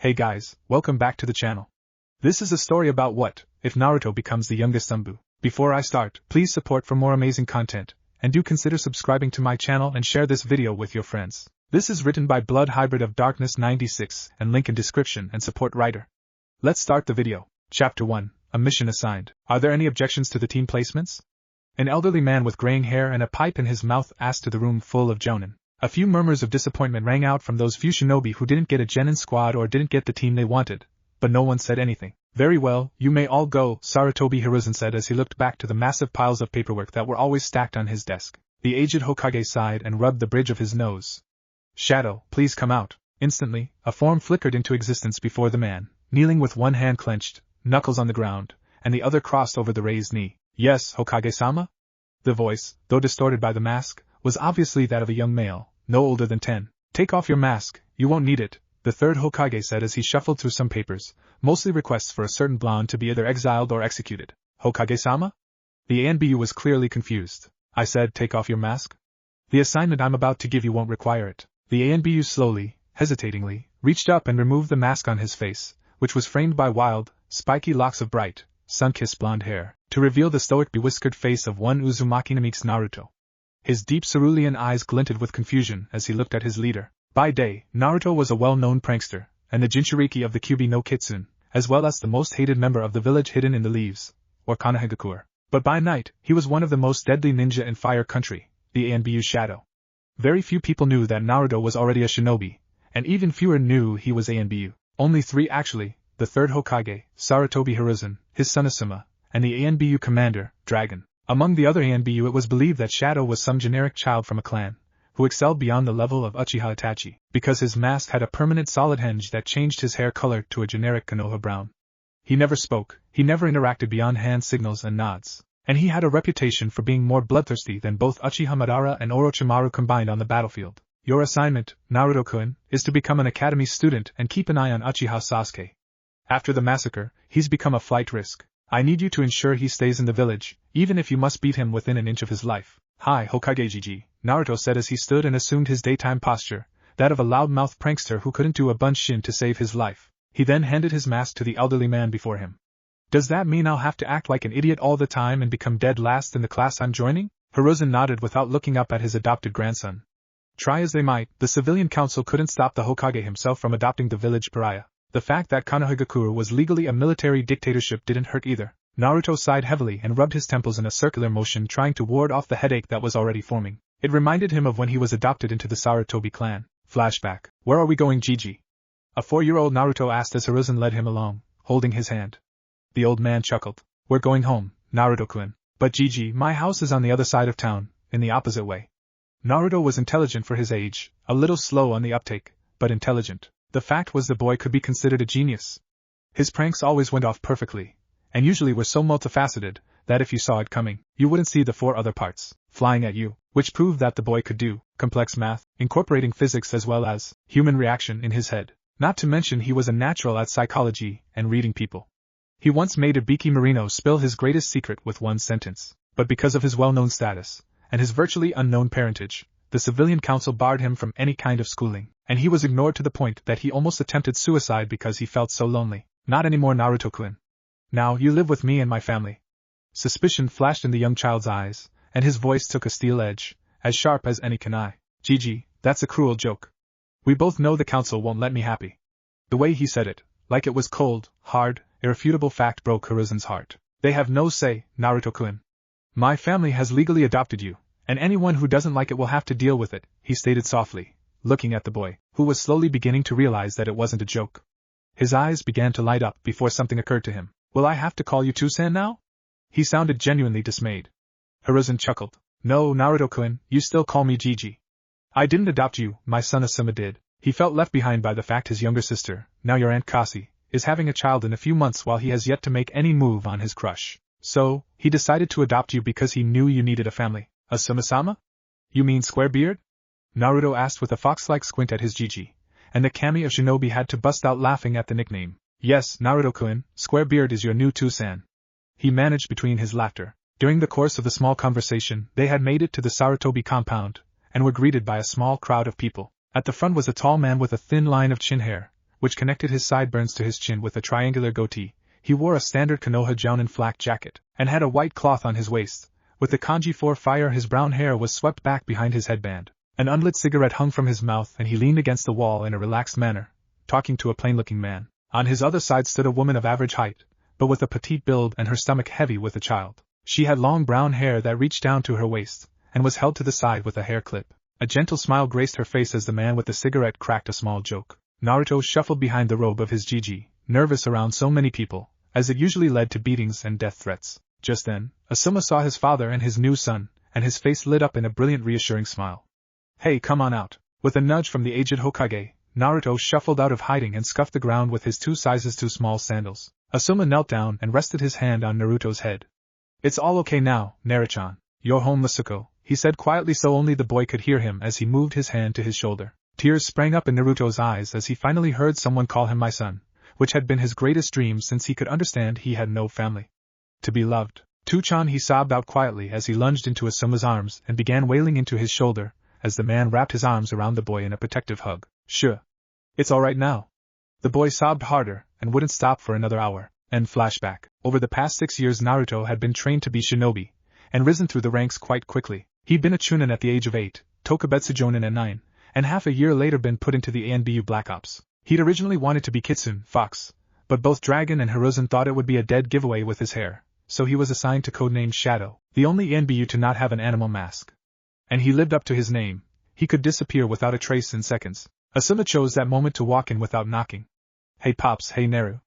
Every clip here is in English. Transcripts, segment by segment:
Hey guys, welcome back to the channel. This is a story about what if Naruto becomes the youngest anbu. Before I start, please support for more amazing content, and do consider subscribing to my channel and share this video with your friends. This is written by Blood Hybrid of Darkness 96 and link in description and support writer. Let's start the video. Chapter 1, A Mission Assigned. Are there any objections to the team placements? An elderly man with graying hair and a pipe in his mouth asked to the room full of jounin. A few murmurs of disappointment rang out from those few shinobi who didn't get a genin squad or didn't get the team they wanted, but no one said anything. Very well, you may all go, Sarutobi Hiruzen said as he looked back to the massive piles of paperwork that were always stacked on his desk. The aged Hokage sighed and rubbed the bridge of his nose. Shadow, please come out. Instantly, a form flickered into existence before the man, kneeling with one hand clenched, knuckles on the ground, and the other crossed over the raised knee. Yes, Hokage-sama? The voice, though distorted by the mask, was obviously that of a young male, no older than 10. Take off your mask, you won't need it, the third Hokage said as he shuffled through some papers, mostly requests for a certain blonde to be either exiled or executed. Hokage-sama? The anbu was clearly confused. I said take off your mask? The assignment I'm about to give you won't require it. The anbu slowly, hesitatingly, reached up and removed the mask on his face, which was framed by wild, spiky locks of bright, sun-kissed blonde hair, to reveal the stoic bewhiskered face of one Uzumaki no Mike's Naruto. His deep cerulean eyes glinted with confusion as he looked at his leader. By day, Naruto was a well-known prankster, and the Jinchuriki of the Kyubi no Kitsune, as well as the most hated member of the village hidden in the leaves, or Konohagakure. But by night, he was one of the most deadly ninja in Fire Country, the Anbu's shadow. Very few people knew that Naruto was already a shinobi, and even fewer knew he was Anbu. Only 3 actually, the third Hokage, Sarutobi Hiruzen, his son Asuma, and the Anbu commander, Dragon. Among the other anbu it was believed that Shadow was some generic child from a clan, who excelled beyond the level of Uchiha Itachi, because his mask had a permanent solid henge that changed his hair color to a generic Konoha brown. He never spoke, he never interacted beyond hand signals and nods, and he had a reputation for being more bloodthirsty than both Uchiha Madara and Orochimaru combined on the battlefield. Your assignment, Naruto-kun, is to become an academy student and keep an eye on Uchiha Sasuke. After the massacre, he's become a flight risk. I need you to ensure he stays in the village, even if you must beat him within an inch of his life. Hi Hokage Gigi, Naruto said as he stood and assumed his daytime posture, that of a loudmouth prankster who couldn't do a bunshin to save his life. He then handed his mask to the elderly man before him. Does that mean I'll have to act like an idiot all the time and become dead last in the class I'm joining? Hiruzen nodded without looking up at his adopted grandson. Try as they might, the civilian council couldn't stop the Hokage himself from adopting the village pariah. The fact that Konohagakure was legally a military dictatorship didn't hurt either. Naruto sighed heavily and rubbed his temples in a circular motion trying to ward off the headache that was already forming. It reminded him of when he was adopted into the Sarutobi clan. Flashback. Where are we going, Gigi? A 4-year-old Naruto asked as Hiruzen led him along, holding his hand. The old man chuckled. We're going home, Naruto-kun. But Gigi, my house is on the other side of town, in the opposite way. Naruto was intelligent for his age, a little slow on the uptake, but intelligent. The fact was the boy could be considered a genius. His pranks always went off perfectly, and usually were so multifaceted that if you saw it coming, you wouldn't see the 4 other parts flying at you, which proved that the boy could do complex math, incorporating physics as well as human reaction in his head. Not to mention he was a natural at psychology and reading people. He once made Ibiki Marino spill his greatest secret with one sentence, but because of his well-known status and his virtually unknown parentage, the civilian council barred him from any kind of schooling, and he was ignored to the point that he almost attempted suicide because he felt so lonely. Not anymore, Naruto-kun. Now you live with me and my family. Suspicion flashed in the young child's eyes, and his voice took a steel edge, as sharp as any kunai. Gigi, that's a cruel joke. We both know the council won't let me happy. The way he said it, like it was cold, hard, irrefutable fact broke Hiruzen's heart. They have no say, Naruto-kun. My family has legally adopted you, and anyone who doesn't like it will have to deal with it, he stated softly, looking at the boy, who was slowly beginning to realize that it wasn't a joke. His eyes began to light up before something occurred to him. Will I have to call you Tusan now? He sounded genuinely dismayed. Hiruzen chuckled. No, Naruto-kun, you still call me Gigi. I didn't adopt you, my son Asuma did. He felt left behind by the fact his younger sister, now your Aunt Kasi, is having a child in a few months while he has yet to make any move on his crush. So, he decided to adopt you because he knew you needed a family. Asuma-sama? You mean Squarebeard? Naruto asked with a fox-like squint at his Gigi, and the kami of Shinobi had to bust out laughing at the nickname. Yes, Naruto-kun, Squarebeard is your new Tusan. He managed between his laughter. During the course of the small conversation, they had made it to the Sarutobi compound, and were greeted by a small crowd of people. At the front was a tall man with a thin line of chin hair, which connected his sideburns to his chin with a triangular goatee. He wore a standard Konoha Jounin flak jacket, and had a white cloth on his waist. With the kanji 4 fire, his brown hair was swept back behind his headband. An unlit cigarette hung from his mouth, and he leaned against the wall in a relaxed manner, talking to a plain-looking man. On his other side stood a woman of average height, but with a petite build and her stomach heavy with a child. She had long brown hair that reached down to her waist, and was held to the side with a hair clip. A gentle smile graced her face as the man with the cigarette cracked a small joke. Naruto shuffled behind the robe of his Gigi, nervous around so many people, as it usually led to beatings and death threats. Just then, Asuma saw his father and his new son, and his face lit up in a brilliant reassuring smile. "Hey, come on out." With a nudge from the aged Hokage, Naruto shuffled out of hiding and scuffed the ground with his 2 sizes too small sandals. Asuma knelt down and rested his hand on Naruto's head. "It's all okay now, Naruchan. You're home, Masuko," he said quietly so only the boy could hear him as he moved his hand to his shoulder. Tears sprang up in Naruto's eyes as he finally heard someone call him my son, which had been his greatest dream since he could understand he had no family. To be loved. "Two-chan," he sobbed out quietly as he lunged into Asuma's arms and began wailing into his shoulder, as the man wrapped his arms around the boy in a protective hug. "Sure. It's alright now." The boy sobbed harder and wouldn't stop for another hour. And flashback. Over the past 6 years Naruto had been trained to be shinobi, and risen through the ranks quite quickly. He'd been a chunin at the age of 8, Tokubetsu Jonin at 9, and half a year later been put into the ANBU Black Ops. He'd originally wanted to be Kitsune, Fox, but both Dragon and Hiruzen thought it would be a dead giveaway with his hair, so he was assigned to codename Shadow, the only ANBU to not have an animal mask. And he lived up to his name. He could disappear without a trace in seconds. Asuma chose that moment to walk in without knocking. "Hey Pops, hey Naru.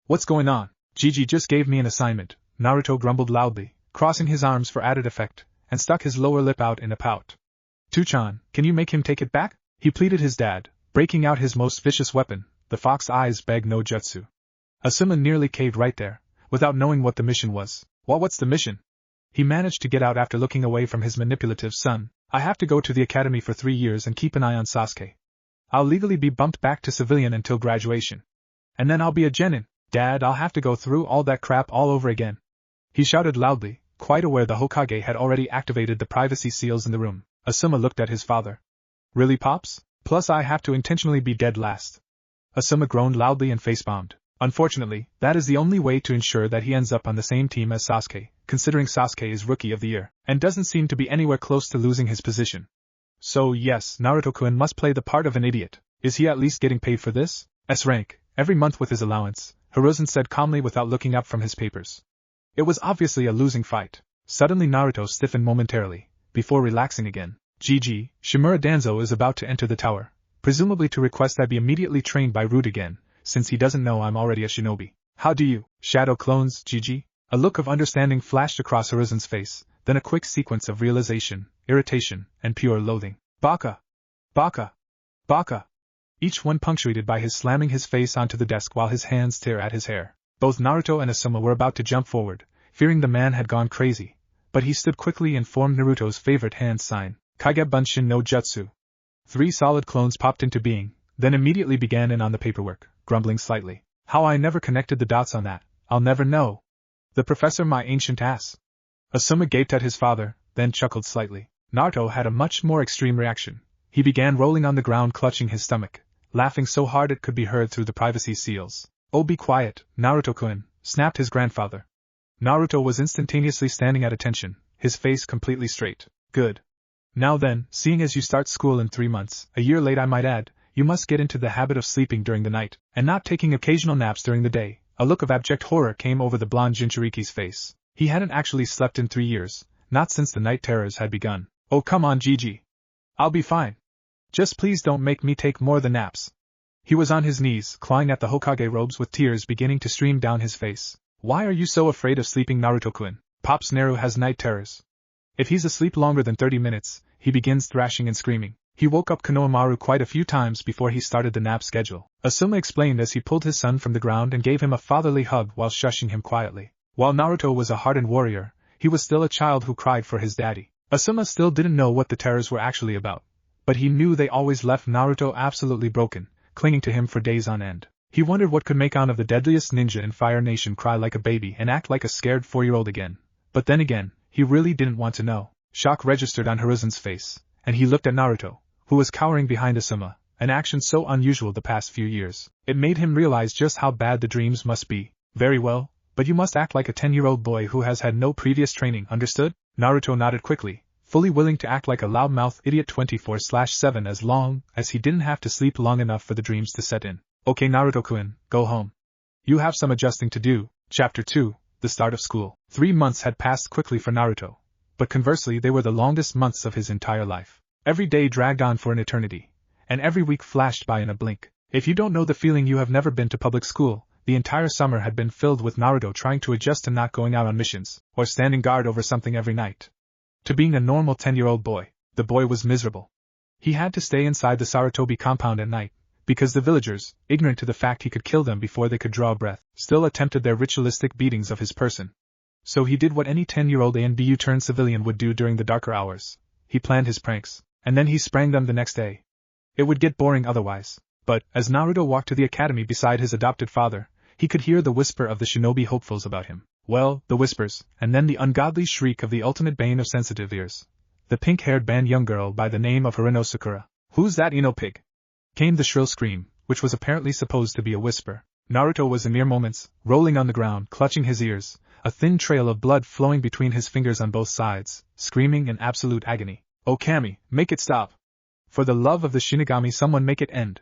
What's going on?" "Gigi just gave me an assignment," Naruto grumbled loudly, crossing his arms for added effect, and stuck his lower lip out in a pout. "Two-chan, can you make him take it back?" he pleaded his dad, breaking out his most vicious weapon, the fox eyes begged no jutsu. Asuma nearly caved right there, without knowing what the mission was. What's the mission?" He managed to get out after looking away from his manipulative son. "I have to go to the academy for 3 years and keep an eye on Sasuke. I'll legally be bumped back to civilian until graduation. And then I'll be a genin. Dad, I'll have to go through all that crap all over again." He shouted loudly, quite aware the Hokage had already activated the privacy seals in the room. Asuma looked at his father. "Really, Pops? Plus I have to intentionally be dead last." Asuma groaned loudly and face-bombed. Unfortunately, that is the only way to ensure that he ends up on the same team as Sasuke, considering Sasuke is Rookie of the Year, and doesn't seem to be anywhere close to losing his position. So yes, Naruto-kun must play the part of an idiot. Is he at least getting paid for this? S-rank, every month with his allowance, Hiruzen said calmly without looking up from his papers. It was obviously a losing fight. Suddenly Naruto stiffened momentarily, before relaxing again. "Gigi, Shimura Danzo is about to enter the tower, presumably to request I be immediately trained by Root again, since he doesn't know I'm already a shinobi. How do you, shadow clones, Gigi?" A look of understanding flashed across Hiruzen's face, then a quick sequence of realization, irritation, and pure loathing. "Baka! Baka! Baka!" Each one punctuated by his slamming his face onto the desk while his hands tear at his hair. Both Naruto and Asuma were about to jump forward, fearing the man had gone crazy, but he stood quickly and formed Naruto's favorite hand sign, Kage Bunshin no Jutsu. 3 solid clones popped into being, then immediately began in on the paperwork, grumbling slightly. "How I never connected the dots on that, I'll never know. The professor, my ancient ass." Asuma gaped at his father, then chuckled slightly. Naruto had a much more extreme reaction. He began rolling on the ground clutching his stomach, laughing so hard it could be heard through the privacy seals. "Oh, be quiet, Naruto-kun," snapped his grandfather. Naruto was instantaneously standing at attention, his face completely straight. "Good. Now then, seeing as you start school in 3 months, a year late I might add, you must get into the habit of sleeping during the night, and not taking occasional naps during the day." A look of abject horror came over the blonde Jinchuriki's face. He hadn't actually slept in 3 years, not since the night terrors had begun. "Oh come on Gigi. I'll be fine. Just please don't make me take more than naps." He was on his knees, clawing at the Hokage robes with tears beginning to stream down his face. "Why are you so afraid of sleeping, Naruto-kun? Pops Naru has night terrors. If he's asleep longer than 30 minutes, he begins thrashing and screaming. He woke up Konohamaru quite a few times before he started the nap schedule," Asuma explained as he pulled his son from the ground and gave him a fatherly hug while shushing him quietly. While Naruto was a hardened warrior, he was still a child who cried for his daddy. Asuma still didn't know what the terrors were actually about, but he knew they always left Naruto absolutely broken, clinging to him for days on end. He wondered what could make one of the deadliest ninja in Fire Nation cry like a baby and act like a scared 4-year-old again. But then again, he really didn't want to know. Shock registered on Hiruzen's face, and he looked at Naruto, who was cowering behind Asuma, an action so unusual the past few years. It made him realize just how bad the dreams must be. Very well, but you must act like a 10-year-old boy who has had no previous training, understood? Naruto nodded quickly, fully willing to act like a loudmouth idiot 24/7 as long as he didn't have to sleep long enough for the dreams to set in. Okay Naruto-kun, go home. You have some adjusting to do. Chapter 2, The Start of School. 3 months had passed quickly for Naruto, but conversely they were the longest months of his entire life. Every day dragged on for an eternity, and every week flashed by in a blink. If you don't know the feeling, you have never been to public school. The entire summer had been filled with Naruto trying to adjust to not going out on missions, or standing guard over something every night, to being a normal 10-year-old boy. The boy was miserable. He had to stay inside the Sarutobi compound at night, because the villagers, ignorant to the fact he could kill them before they could draw a breath, still attempted their ritualistic beatings of his person. So he did what any 10-year-old anbu turned civilian would do during the darker hours. He planned his pranks, and then he sprang them the next day. It would get boring otherwise. But, as Naruto walked to the academy beside his adopted father, he could hear the whisper of the shinobi hopefuls about him. Well, the whispers, and then the ungodly shriek of the ultimate bane of sensitive ears. The pink-haired band young girl by the name of Harino Sakura. Who's that Ino pig? Came the shrill scream, which was apparently supposed to be a whisper. Naruto was in mere moments, rolling on the ground, clutching his ears, a thin trail of blood flowing between his fingers on both sides, screaming in absolute agony. Oh Kami, make it stop! For the love of the Shinigami, someone make it end!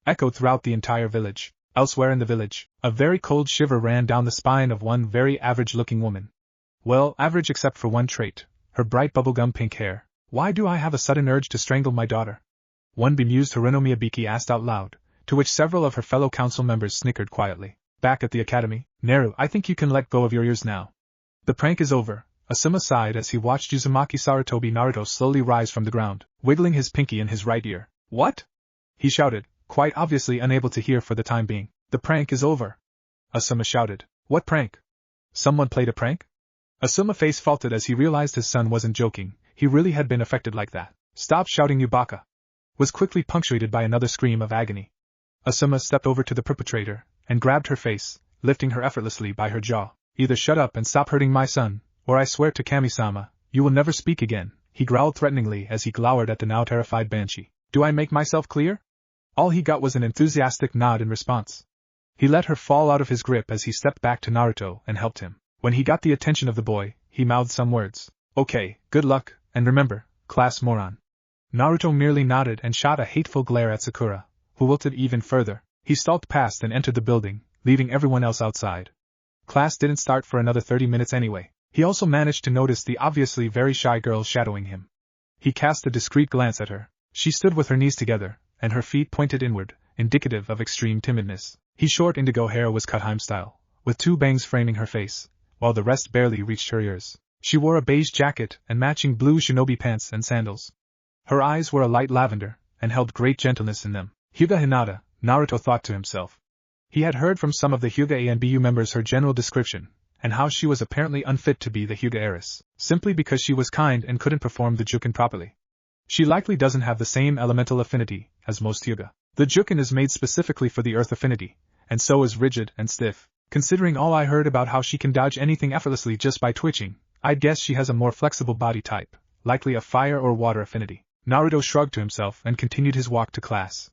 Echoed throughout the entire village. Elsewhere in the village, a very cold shiver ran down the spine of one very average-looking woman. Well, average except for one trait, her bright bubblegum pink hair. Why do I have a sudden urge to strangle my daughter? One bemused Harino Miyabiki asked out loud, to which several of her fellow council members snickered quietly. Back at the academy, Naru, I think you can let go of your ears now. The prank is over, Asuma sighed as he watched Uzumaki Sarutobi Naruto slowly rise from the ground, wiggling his pinky in his right ear. What? He shouted, quite obviously unable to hear for the time being. The prank is over. Asuma shouted. What prank? Someone played a prank? Asuma's face faltered as he realized his son wasn't joking, he really had been affected like that. Stop shouting, you baka! Was quickly punctuated by another scream of agony. Asuma stepped over to the perpetrator, and grabbed her face, lifting her effortlessly by her jaw. Either shut up and stop hurting my son, or I swear to Kami-sama, you will never speak again, he growled threateningly as he glowered at the now terrified banshee. Do I make myself clear? All he got was an enthusiastic nod in response. He let her fall out of his grip as he stepped back to Naruto and helped him. When he got the attention of the boy, he mouthed some words. Okay, good luck, and remember, class moron. Naruto merely nodded and shot a hateful glare at Sakura, who wilted even further. He stalked past and entered the building, leaving everyone else outside. Class didn't start for another 30 minutes anyway. He also managed to notice the obviously very shy girl shadowing him. He cast a discreet glance at her. She stood with her knees together, and her feet pointed inward, indicative of extreme timidness. His short indigo hair was cut Heim style, with 2 bangs framing her face, while the rest barely reached her ears. She wore a beige jacket and matching blue shinobi pants and sandals. Her eyes were a light lavender, and held great gentleness in them. Hyuga Hinata, Naruto thought to himself. He had heard from some of the Hyuga ANBU members her general description, and how she was apparently unfit to be the Hyuga heiress, simply because she was kind and couldn't perform the Juken properly. She likely doesn't have the same elemental affinity as most Hyuga. The Juken is made specifically for the earth affinity, and so is rigid and stiff. Considering all I heard about how she can dodge anything effortlessly just by twitching, I'd guess she has a more flexible body type, likely a fire or water affinity. Naruto shrugged to himself and continued his walk to class.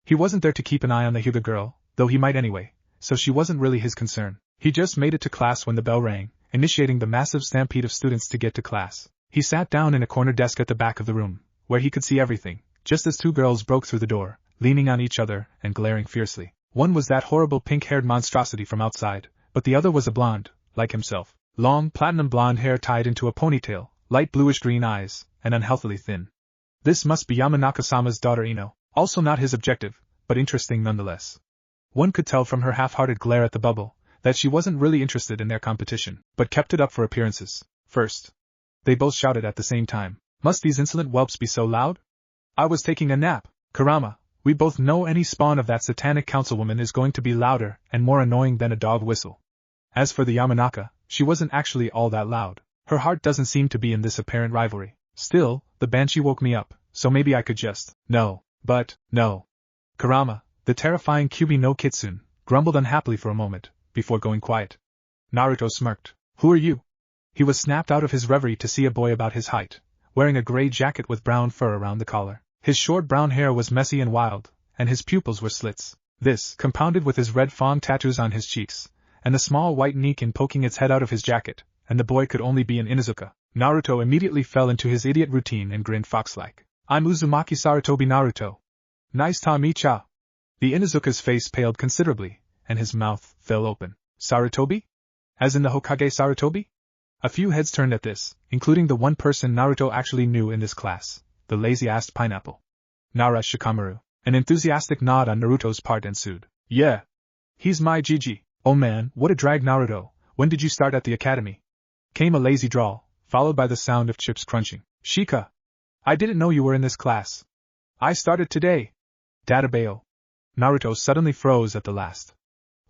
He wasn't there to keep an eye on the Hyuga girl, though he might anyway, so she wasn't really his concern. He just made it to class when the bell rang, initiating the massive stampede of students to get to class. He sat down in a corner desk at the back of the room, where he could see everything, just as 2 girls broke through the door, leaning on each other and glaring fiercely. One was that horrible pink-haired monstrosity from outside, but the other was a blonde, like himself. Long, platinum blonde hair tied into a ponytail, light bluish-green eyes, and unhealthily thin. This must be Yamanaka-sama's daughter Ino, also not his objective, but interesting nonetheless. One could tell from her half-hearted glare at the bubble, that she wasn't really interested in their competition, but kept it up for appearances. First. They both shouted at the same time. Must these insolent whelps be so loud? I was taking a nap. Kurama, we both know any spawn of that satanic councilwoman is going to be louder and more annoying than a dog whistle. As for the Yamanaka, she wasn't actually all that loud. Her heart doesn't seem to be in this apparent rivalry. Still, the banshee woke me up, so maybe I could just... No. Kurama, the terrifying Kyubi no Kitsune, grumbled unhappily for a moment, before going quiet. Naruto smirked. Who are you? He was snapped out of his reverie to see a boy about his height, wearing a gray jacket with brown fur around the collar. His short brown hair was messy and wild, and his pupils were slits. This, compounded with his red fawn tattoos on his cheeks, and the small white Nikin poking its head out of his jacket, and the boy could only be an Inuzuka. Naruto immediately fell into his idiot routine and grinned fox-like. I'm Uzumaki Sarutobi Naruto. Nice ta mecha. The Inuzuka's face paled considerably, and his mouth fell open. Sarutobi? As in the Hokage Sarutobi? A few heads turned at this, including the one person Naruto actually knew in this class, the lazy-assed pineapple. Nara Shikamaru. An enthusiastic nod on Naruto's part ensued. Yeah. He's my Gigi. Oh man, what a drag Naruto, when did you start at the academy? Came a lazy drawl, followed by the sound of chips crunching. Shika. I didn't know you were in this class. I started today. Databeo. Naruto suddenly froze at the last.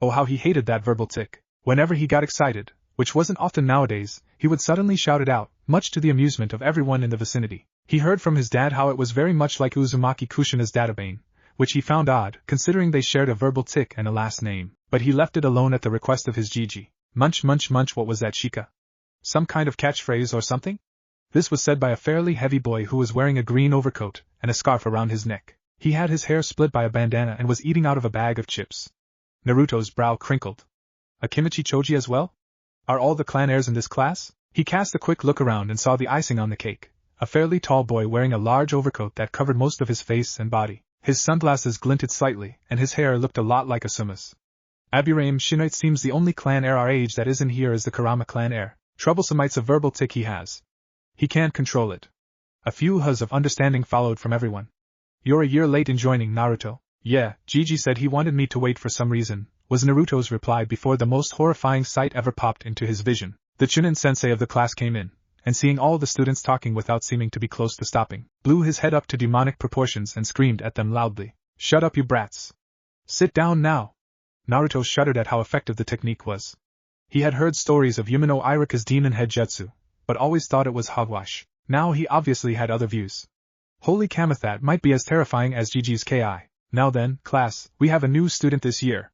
Oh how he hated that verbal tick. Whenever he got excited, which wasn't often nowadays, he would suddenly shout it out, much to the amusement of everyone in the vicinity. He heard from his dad how it was very much like Uzumaki Kushina's Databane, which he found odd, considering they shared a verbal tick and a last name, but he left it alone at the request of his Gigi. Munch munch munch, what was that, Shika? Some kind of catchphrase or something? This was said by a fairly heavy boy who was wearing a green overcoat and a scarf around his neck. He had his hair split by a bandana and was eating out of a bag of chips. Naruto's brow crinkled. A Kimichi Choji as well? Are all the clan heirs in this class? He cast a quick look around and saw the icing on the cake, a fairly tall boy wearing a large overcoat that covered most of his face and body. His sunglasses glinted slightly, and his hair looked a lot like Asuma's. Aburaim Shinite seems the only clan heir our age that isn't here is the Kurama clan heir. Troublesomite's a verbal tick he has. He can't control it. A few huhs of understanding followed from everyone. You're a year late in joining, Naruto. Yeah, Gigi said he wanted me to wait for some reason, was Naruto's reply before the most horrifying sight ever popped into his vision. The Chunin sensei of the class came in, and seeing all the students talking without seeming to be close to stopping, blew his head up to demonic proportions and screamed at them loudly. Shut up, you brats! Sit down now! Naruto shuddered at how effective the technique was. He had heard stories of Yumino Iruka's demon head jutsu, but always thought it was hogwash. Now he obviously had other views. Holy Kamathat might be as terrifying as Gigi's Ki. Now then, class, we have a new student this year.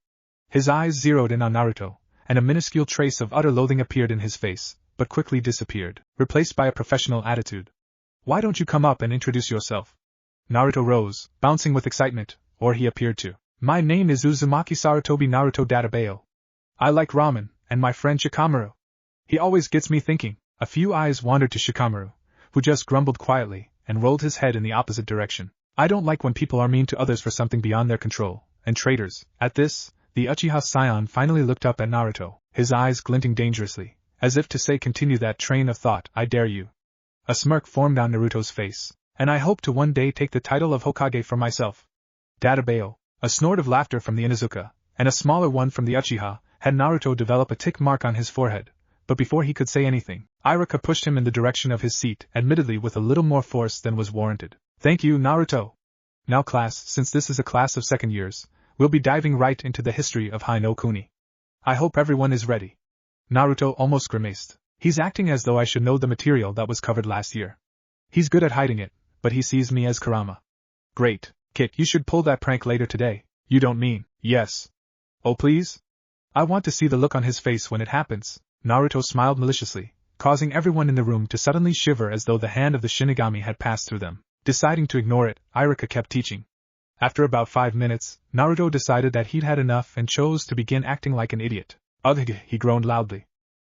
His eyes zeroed in on Naruto, and a minuscule trace of utter loathing appeared in his face, but quickly disappeared, replaced by a professional attitude. Why don't you come up and introduce yourself? Naruto rose, bouncing with excitement, or he appeared to. My name is Uzumaki Sarutobi Naruto Databeo. I like ramen, and my friend Shikamaru. He always gets me thinking. A few eyes wandered to Shikamaru, who just grumbled quietly, and rolled his head in the opposite direction. I don't like when people are mean to others for something beyond their control, and traitors. At this, the Uchiha Scion finally looked up at Naruto, his eyes glinting dangerously, as if to say continue that train of thought, I dare you. A smirk formed on Naruto's face. And I hope to one day take the title of Hokage for myself. Databeo. A snort of laughter from the Inuzuka, and a smaller one from the Uchiha, had Naruto develop a tick mark on his forehead, but before he could say anything, Iruka pushed him in the direction of his seat, admittedly with a little more force than was warranted. Thank you, Naruto. Now class, since this is a class of second years, we'll be diving right into the history of Hai no Kuni. I hope everyone is ready. Naruto almost grimaced. He's acting as though I should know the material that was covered last year. He's good at hiding it, but he sees me as Kurama. Great. Kit, you should pull that prank later today. You don't mean, yes. Oh please? I want to see the look on his face when it happens. Naruto smiled maliciously, causing everyone in the room to suddenly shiver as though the hand of the Shinigami had passed through them. Deciding to ignore it, Iruka kept teaching. After about 5 minutes, Naruto decided that he'd had enough and chose to begin acting like an idiot. Ugh, he groaned loudly.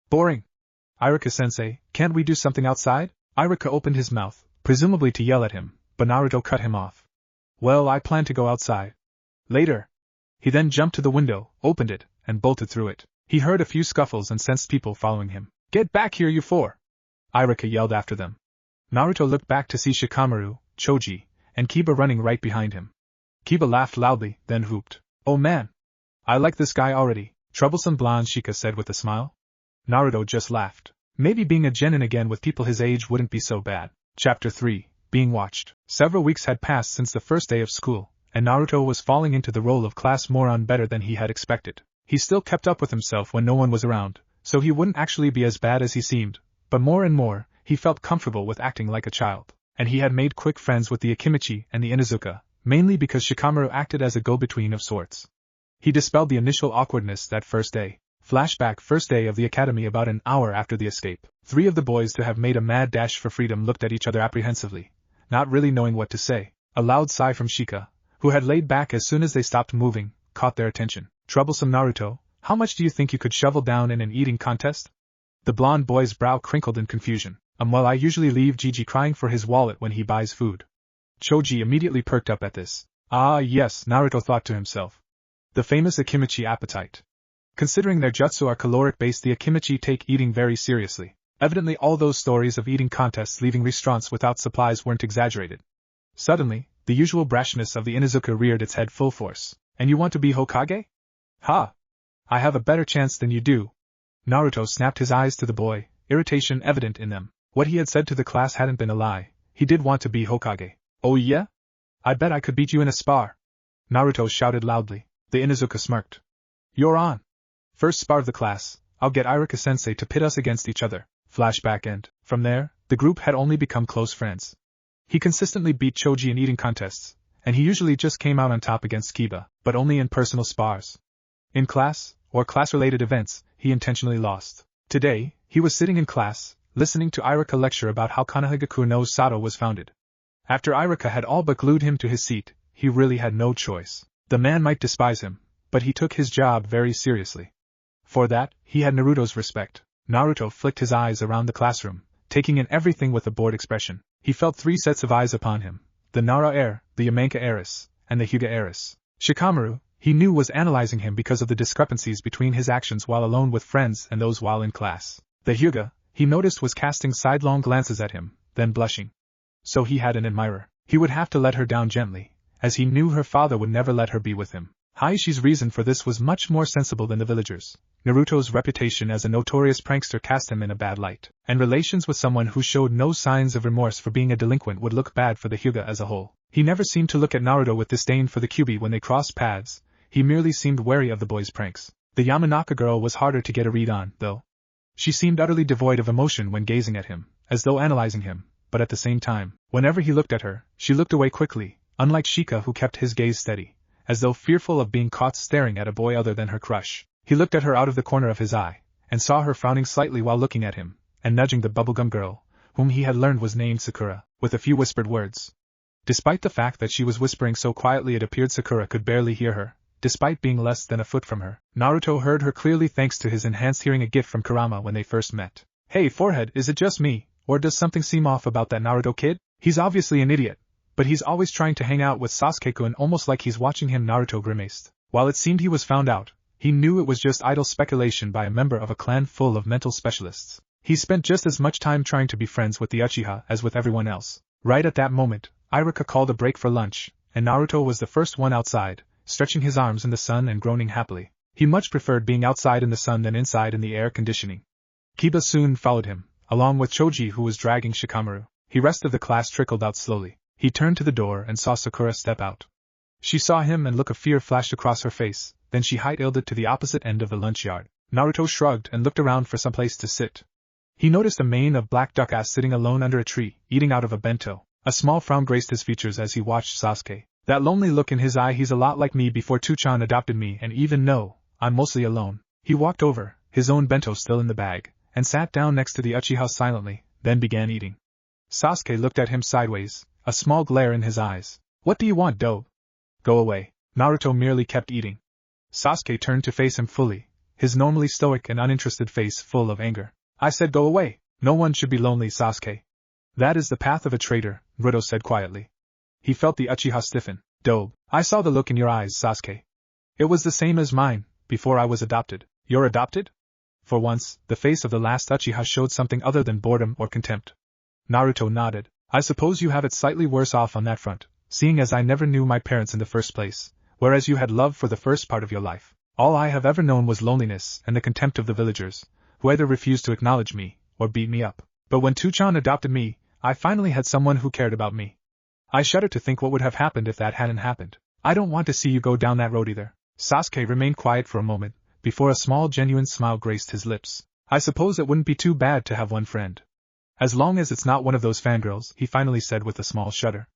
Boring. Iruka-sensei, can't we do something outside? Iruka opened his mouth, presumably to yell at him, but Naruto cut him off. Well, I plan to go outside. Later. He then jumped to the window, opened it, and bolted through it. He heard a few scuffles and sensed people following him. Get back here, you four! Iruka yelled after them. Naruto looked back to see Shikamaru, Choji, and Kiba running right behind him. Kiba laughed loudly, then whooped. Oh man! I like this guy already, troublesome blonde Shika said with a smile. Naruto just laughed. Maybe being a genin again with people his age wouldn't be so bad. Chapter 3. Being watched. Several weeks had passed since the first day of school, and Naruto was falling into the role of class moron better than he had expected. He still kept up with himself when no one was around, so he wouldn't actually be as bad as he seemed, but more and more, he felt comfortable with acting like a child, and he had made quick friends with the Akimichi and the Inuzuka, mainly because Shikamaru acted as a go-between of sorts. He dispelled the initial awkwardness that first day. Flashback first day of the academy about an hour after the escape. 3 of the boys to have made a mad dash for freedom looked at each other apprehensively, not really knowing what to say. A loud sigh from Shika, who had laid back as soon as they stopped moving, caught their attention. Troublesome Naruto, how much do you think you could shovel down in an eating contest? The blonde boy's brow crinkled in confusion. Well, I usually leave Gigi crying for his wallet when he buys food. Choji immediately perked up at this. Ah yes, Naruto thought to himself. The famous Akimichi appetite. Considering their jutsu are caloric-based, the Akimichi take eating very seriously. Evidently all those stories of eating contests leaving restaurants without supplies weren't exaggerated. Suddenly, the usual brashness of the Inuzuka reared its head full force. And you want to be Hokage? Ha! I have a better chance than you do. Naruto snapped his eyes to the boy, irritation evident in them. What he had said to the class hadn't been a lie. He did want to be Hokage. Oh yeah? I bet I could beat you in a spar. Naruto shouted loudly. The Inuzuka smirked. You're on. First spar of the class, I'll get Iruka-sensei to pit us against each other. Flashback end. From there, the group had only become close friends. He consistently beat Choji in eating contests, and he usually just came out on top against Kiba, but only in personal spars. In class, or class-related events, he intentionally lost. Today, he was sitting in class, listening to Iruka lecture about how Konohagaku no Sato was founded. After Iruka had all but glued him to his seat, he really had no choice. The man might despise him, but he took his job very seriously. For that, he had Naruto's respect. Naruto flicked his eyes around the classroom, taking in everything with a bored expression. He felt 3 sets of eyes upon him, the Nara heir, the Yamanka heiress, and the Hyuga heiress. Shikamaru, he knew, was analyzing him because of the discrepancies between his actions while alone with friends and those while in class. The Hyuga, he noticed, was casting sidelong glances at him, then blushing. So he had an admirer. He would have to let her down gently, as he knew her father would never let her be with him. Haishi's reason for this was much more sensible than the villagers'. Naruto's reputation as a notorious prankster cast him in a bad light, and relations with someone who showed no signs of remorse for being a delinquent would look bad for the Hyuga as a whole. He never seemed to look at Naruto with disdain for the Kyuubi when they crossed paths, he merely seemed wary of the boy's pranks. The Yamanaka girl was harder to get a read on, though. She seemed utterly devoid of emotion when gazing at him, as though analyzing him, but at the same time, whenever he looked at her, she looked away quickly, unlike Shika, who kept his gaze steady, as though fearful of being caught staring at a boy other than her crush. He looked at her out of the corner of his eye, and saw her frowning slightly while looking at him, and nudging the bubblegum girl, whom he had learned was named Sakura, with a few whispered words. Despite the fact that she was whispering so quietly it appeared Sakura could barely hear her, despite being less than a foot from her. Naruto heard her clearly thanks to his enhanced hearing, a gift from Kurama when they first met. Hey forehead, is it just me, or does something seem off about that Naruto kid? He's obviously an idiot, but he's always trying to hang out with Sasuke-kun, almost like he's watching him. Naruto grimaced. While it seemed he was found out, he knew it was just idle speculation by a member of a clan full of mental specialists. He spent just as much time trying to be friends with the Uchiha as with everyone else. Right at that moment, Iruka called a break for lunch, and Naruto was the first one outside, stretching his arms in the sun and groaning happily. He much preferred being outside in the sun than inside in the air conditioning. Kiba soon followed him, along with Choji, who was dragging Shikamaru. The rest of the class trickled out slowly. He turned to the door and saw Sakura step out. She saw him and a look of fear flashed across her face, then she hightailed it to the opposite end of the lunch yard. Naruto shrugged and looked around for some place to sit. He noticed a mane of black duck ass sitting alone under a tree, eating out of a bento. A small frown graced his features as he watched Sasuke. That lonely look in his eye. He's a lot like me before Tuchan adopted me, and even though I'm mostly alone. He walked over, his own bento still in the bag, and sat down next to the Uchiha silently, then began eating. Sasuke looked at him sideways, a small glare in his eyes. What do you want, dope? Go away. Naruto merely kept eating. Sasuke turned to face him fully, his normally stoic and uninterested face full of anger. I said go away. No one should be lonely, Sasuke. That is the path of a traitor, Naruto said quietly. He felt the Uchiha stiffen. Dope, I saw the look in your eyes, Sasuke. It was the same as mine, before I was adopted. You're adopted? For once, the face of the last Uchiha showed something other than boredom or contempt. Naruto nodded. I suppose you have it slightly worse off on that front, seeing as I never knew my parents in the first place, whereas you had love for the first part of your life. All I have ever known was loneliness and the contempt of the villagers, who either refused to acknowledge me, or beat me up. But when Tuchan adopted me, I finally had someone who cared about me. I shudder to think what would have happened if that hadn't happened. I don't want to see you go down that road either. Sasuke remained quiet for a moment, before a small genuine smile graced his lips. I suppose it wouldn't be too bad to have one friend. As long as it's not one of those fangirls, he finally said with a small shudder.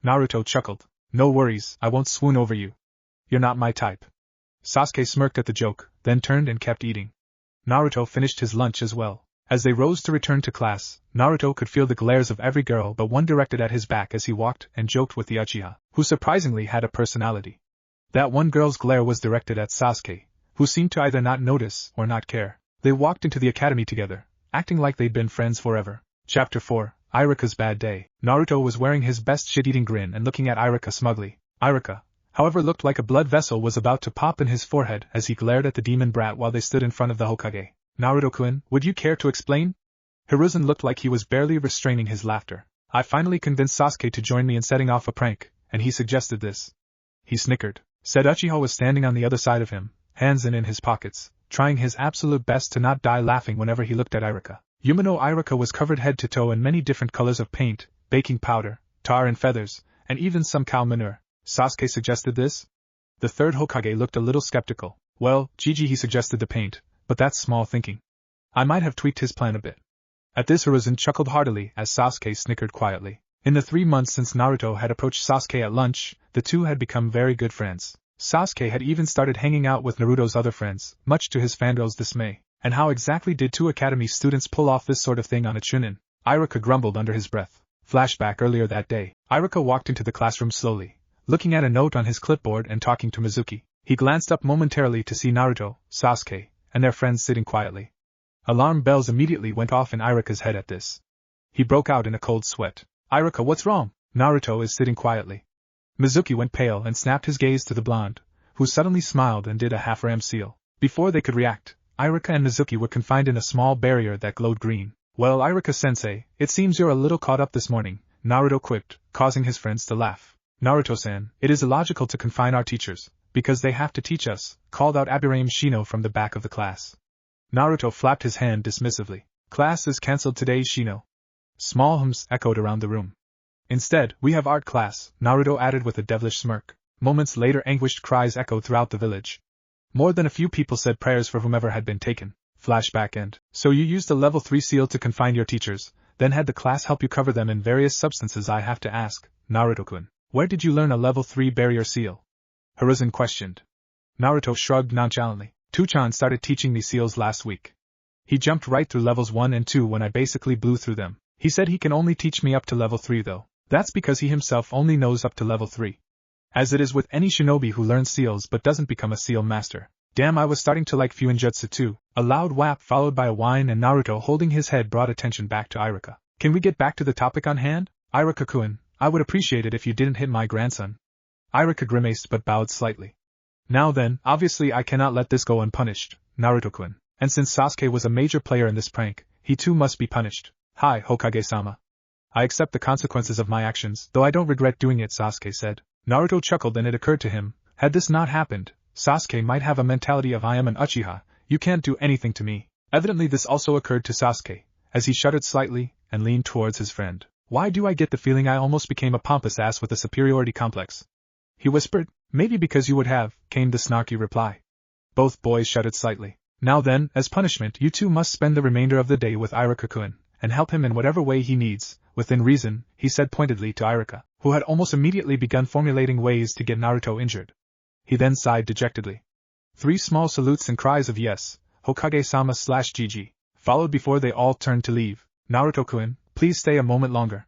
Naruto chuckled. No worries, I won't swoon over you. You're not my type. Sasuke smirked at the joke, then turned and kept eating. Naruto finished his lunch as well. As they rose to return to class, Naruto could feel the glares of every girl but one directed at his back as he walked and joked with the Uchiha. who surprisingly had a personality. That one girl's glare was directed at Sasuke, who seemed to either not notice or not care. They walked into the academy together, acting like they'd been friends forever. Chapter 4, Iruka's Bad Day. Naruto was wearing his best shit-eating grin and looking at Iruka smugly. Iruka, however, looked like a blood vessel was about to pop in his forehead as he glared at the demon brat while they stood in front of the Hokage. Naruto-kun, would you care to explain? Hiruzen looked like he was barely restraining his laughter. I finally convinced Sasuke to join me in setting off a prank, and he suggested this. He snickered. Said Uchiha was standing on the other side of him, hands in his pockets, trying his absolute best to not die laughing whenever he looked at Iruka. Yumino Iruka was covered head to toe in many different colors of paint, baking powder, tar and feathers, and even some cow manure. Sasuke suggested this? The third Hokage looked a little skeptical. Well, Gigi, he suggested the paint, but that's small thinking. I might have tweaked his plan a bit. At this, Hiruzen chuckled heartily as Sasuke snickered quietly. In the 3 months since Naruto had approached Sasuke at lunch, the two had become very good friends. Sasuke had even started hanging out with Naruto's other friends, much to his fangirl's dismay. And how exactly did 2 academy students pull off this sort of thing on a chunin? Iruka grumbled under his breath. Flashback earlier that day. Iruka walked into the classroom slowly, looking at a note on his clipboard and talking to Mizuki. He glanced up momentarily to see Naruto, Sasuke, and their friends sitting quietly. Alarm bells immediately went off in Iruka's head at this. He broke out in a cold sweat. Iruka, what's wrong? Naruto is sitting quietly. Mizuki went pale and snapped his gaze to the blonde, who suddenly smiled and did a half-ram seal. Before they could react, Iruka and Mizuki were confined in a small barrier that glowed green. Well, Iruka-sensei, it seems you're a little caught up this morning, Naruto quipped, causing his friends to laugh. Naruto-san, it is illogical to confine our teachers, because they have to teach us, called out Abirame Shino from the back of the class. Naruto flapped his hand dismissively. Class is cancelled today, Shino. Small hums echoed around the room. Instead, we have art class, Naruto added with a devilish smirk. Moments later, anguished cries echoed throughout the village. More than a few people said prayers for whomever had been taken. Flashback end. So you used a level 3 seal to confine your teachers, then had the class help you cover them in various substances. I have to ask, Naruto-kun, where did you learn a level 3 barrier seal? Hiruzen questioned. Naruto shrugged nonchalantly. Tuchan started teaching me seals last week. He jumped right through levels 1 and 2 when I basically blew through them. He said he can only teach me up to level 3 though. That's because he himself only knows up to level 3. As it is with any shinobi who learns seals but doesn't become a seal master. Damn, I was starting to like Fuinjutsu too. A loud whap followed by a whine and Naruto holding his head brought attention back to Iruka. Can we get back to the topic on hand? Iruka-kun, I would appreciate it if you didn't hit my grandson. Iruka grimaced but bowed slightly. Now then, obviously I cannot let this go unpunished, Naruto-kun. And since Sasuke was a major player in this prank, he too must be punished. Hi, Hokage-sama. I accept the consequences of my actions, though I don't regret doing it, Sasuke said. Naruto chuckled and it occurred to him, had this not happened, Sasuke might have a mentality of I am an Uchiha, you can't do anything to me. Evidently this also occurred to Sasuke, as he shuddered slightly and leaned towards his friend. Why do I get the feeling I almost became a pompous ass with a superiority complex? He whispered. Maybe because you would have, came the snarky reply. Both boys shuddered slightly. Now then, as punishment, you two must spend the remainder of the day with Iruka-kun, and help him in whatever way he needs, within reason, he said pointedly to Iruka, who had almost immediately begun formulating ways to get Naruto injured. He then sighed dejectedly. 3 small salutes and cries of yes, Hokage-sama/GG, followed before they all turned to leave. Naruto-kun, please stay a moment longer.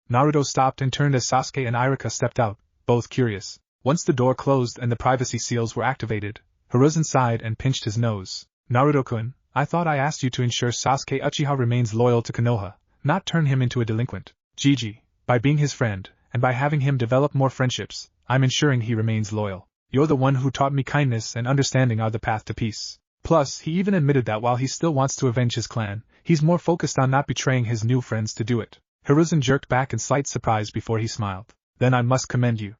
Naruto stopped and turned as Sasuke and Iruka stepped out, both curious. Once the door closed and the privacy seals were activated, Hiruzen sighed and pinched his nose. Naruto-kun, I thought I asked you to ensure Sasuke Uchiha remains loyal to Konoha, not turn him into a delinquent. GG, by being his friend, and by having him develop more friendships, I'm ensuring he remains loyal. You're the one who taught me kindness and understanding are the path to peace. Plus, he even admitted that while he still wants to avenge his clan, he's more focused on not betraying his new friends to do it. Hiruzen jerked back in slight surprise before he smiled. Then I must commend you.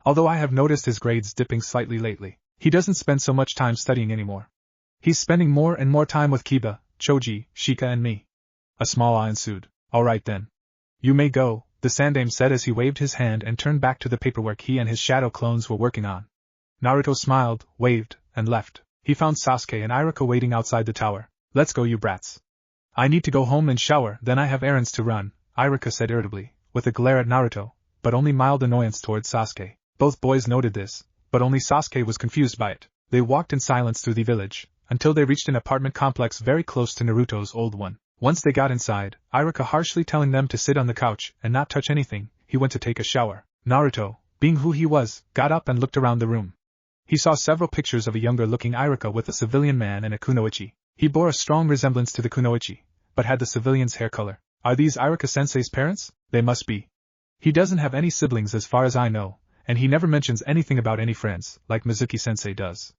Although I have noticed his grades dipping slightly lately, he doesn't spend so much time studying anymore. He's spending more and more time with Kiba, Choji, Shika and me. A small awe ensued. Alright then. You may go, the Sandame said as he waved his hand and turned back to the paperwork he and his shadow clones were working on. Naruto smiled, waved, and left. He found Sasuke and Iruka waiting outside the tower. Let's go, you brats. I need to go home and shower, then I have errands to run, Iruka said irritably, with a glare at Naruto, but only mild annoyance towards Sasuke. Both boys noted this, but only Sasuke was confused by it. They walked in silence through the village, until they reached an apartment complex very close to Naruto's old one. Once they got inside, Iruka harshly telling them to sit on the couch and not touch anything, he went to take a shower. Naruto, being who he was, got up and looked around the room. He saw several pictures of a younger-looking Iruka with a civilian man and a kunoichi. He bore a strong resemblance to the kunoichi, but had the civilian's hair color. Are these Iruka-sensei's parents? They must be. He doesn't have any siblings as far as I know, and he never mentions anything about any friends, like Mizuki-sensei does.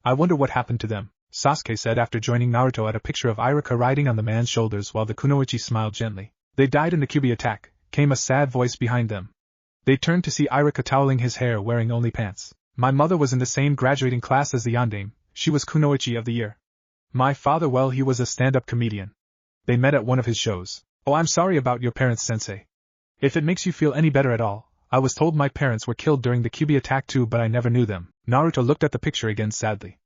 I wonder what happened to them, Sasuke said after joining Naruto at a picture of Iruka riding on the man's shoulders while the kunoichi smiled gently. They died in the Kyuubi attack, came a sad voice behind them. They turned to see Iruka toweling his hair wearing only pants. My mother was in the same graduating class as the yandame, she was kunoichi of the year. My father, well, he was a stand-up comedian. They met at one of his shows. Oh, I'm sorry about your parents, sensei. If it makes you feel any better at all, I was told my parents were killed during the Kyuubi attack too, but I never knew them. Naruto looked at the picture again sadly.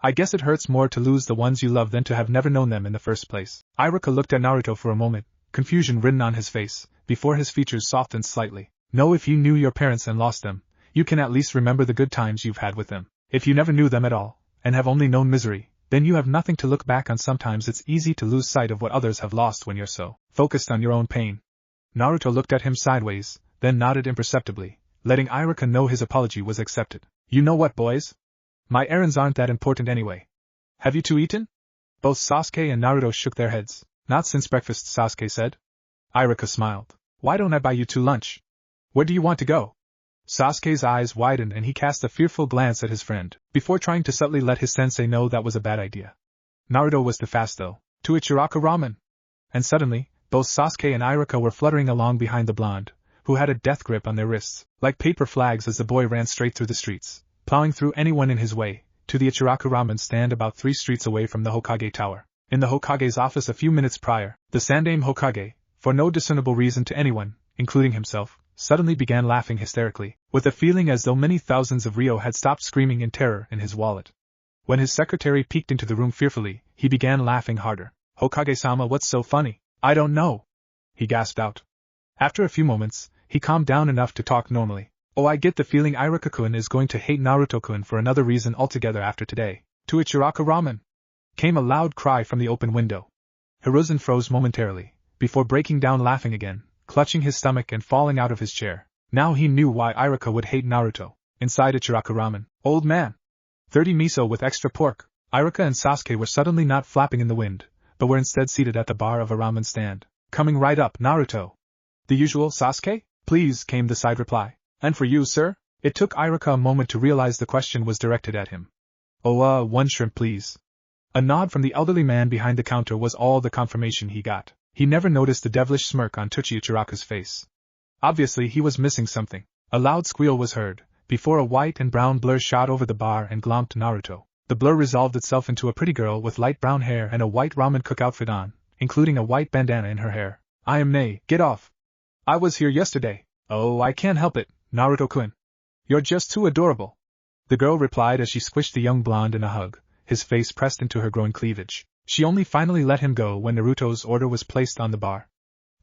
I guess it hurts more to lose the ones you love than to have never known them in the first place. Iruka looked at Naruto for a moment, confusion written on his face, before his features softened slightly. No, if you knew your parents and lost them, you can at least remember the good times you've had with them. If you never knew them at all, and have only known misery, then you have nothing to look back on. Sometimes it's easy to lose sight of what others have lost when you're so focused on your own pain. Naruto looked at him sideways, then nodded imperceptibly, letting Iruka know his apology was accepted. You know what, boys? My errands aren't that important anyway. Have you two eaten? Both Sasuke and Naruto shook their heads. Not since breakfast, Sasuke said. Iruka smiled. Why don't I buy you two lunch? Where do you want to go? Sasuke's eyes widened and he cast a fearful glance at his friend, before trying to subtly let his sensei know that was a bad idea. Naruto was too fast though. To Ichiraka ramen. And suddenly, both Sasuke and Iruka were fluttering along behind the blonde, who had a death grip on their wrists, like paper flags as the boy ran straight through the streets, plowing through anyone in his way, to the Ichiraka ramen stand about 3 streets away from the Hokage Tower. In the Hokage's office a few minutes prior, the Sandaime Hokage, for no discernible reason to anyone, including himself, suddenly began laughing hysterically, with a feeling as though many thousands of Ryo had stopped screaming in terror in his wallet. When his secretary peeked into the room fearfully, he began laughing harder. Hokage-sama, what's so funny? I don't know, he gasped out. After a few moments, he calmed down enough to talk normally. Oh, I get the feeling Iruka-kun is going to hate Naruto-kun for another reason altogether after today. To Ichiraka ramen! Came a loud cry from the open window. Hiruzen froze momentarily, before breaking down laughing again, clutching his stomach and falling out of his chair. Now he knew why Iruka would hate Naruto. Inside Ichiraka ramen, old man! 30 miso with extra pork. Iruka and Sasuke were suddenly not flapping in the wind, but were instead seated at the bar of a ramen stand. Coming right up, Naruto. The usual, Sasuke? Please, came the side reply. And for you, sir? It took Iruka a moment to realize the question was directed at him. Oh, 1 shrimp please. A nod from the elderly man behind the counter was all the confirmation he got. He never noticed the devilish smirk on Tochi Ichiraka's face. Obviously he was missing something. A loud squeal was heard, before a white and brown blur shot over the bar and glomped Naruto. The blur resolved itself into a pretty girl with light brown hair and a white ramen cook outfit on, including a white bandana in her hair. I am Nei, get off. I was here yesterday. Oh, I can't help it, Naruto-kun. You're just too adorable. The girl replied as she squished the young blonde in a hug, his face pressed into her growing cleavage. She only finally let him go when Naruto's order was placed on the bar.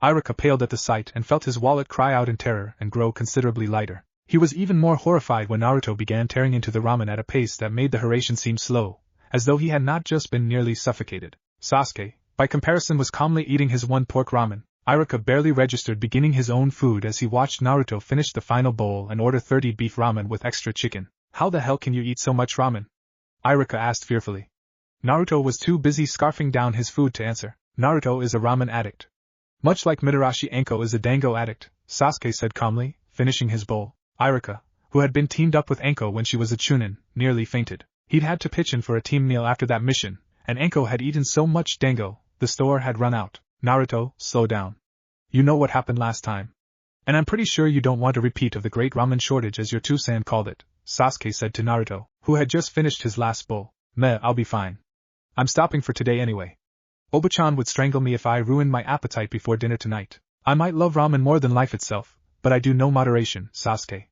Iruka paled at the sight and felt his wallet cry out in terror and grow considerably lighter. He was even more horrified when Naruto began tearing into the ramen at a pace that made the hydration seem slow, as though he had not just been nearly suffocated. Sasuke, by comparison, was calmly eating his 1 pork ramen. Iruka barely registered beginning his own food as he watched Naruto finish the final bowl and order 30 beef ramen with extra chicken. How the hell can you eat so much ramen? Iruka asked fearfully. Naruto was too busy scarfing down his food to answer. Naruto is a ramen addict. Much like Mitarashi Anko is a dango addict, Sasuke said calmly, finishing his bowl. Iruka, who had been teamed up with Anko when she was a Chunin, nearly fainted. He'd had to pitch in for a team meal after that mission, and Anko had eaten so much dango, the store had run out. Naruto, slow down. You know what happened last time. And I'm pretty sure you don't want a repeat of the great ramen shortage as your Two-san called it, Sasuke said to Naruto, who had just finished his last bowl. Meh, I'll be fine. I'm stopping for today anyway. Oba-chan would strangle me if I ruined my appetite before dinner tonight. I might love ramen more than life itself, but I do no moderation, Sasuke.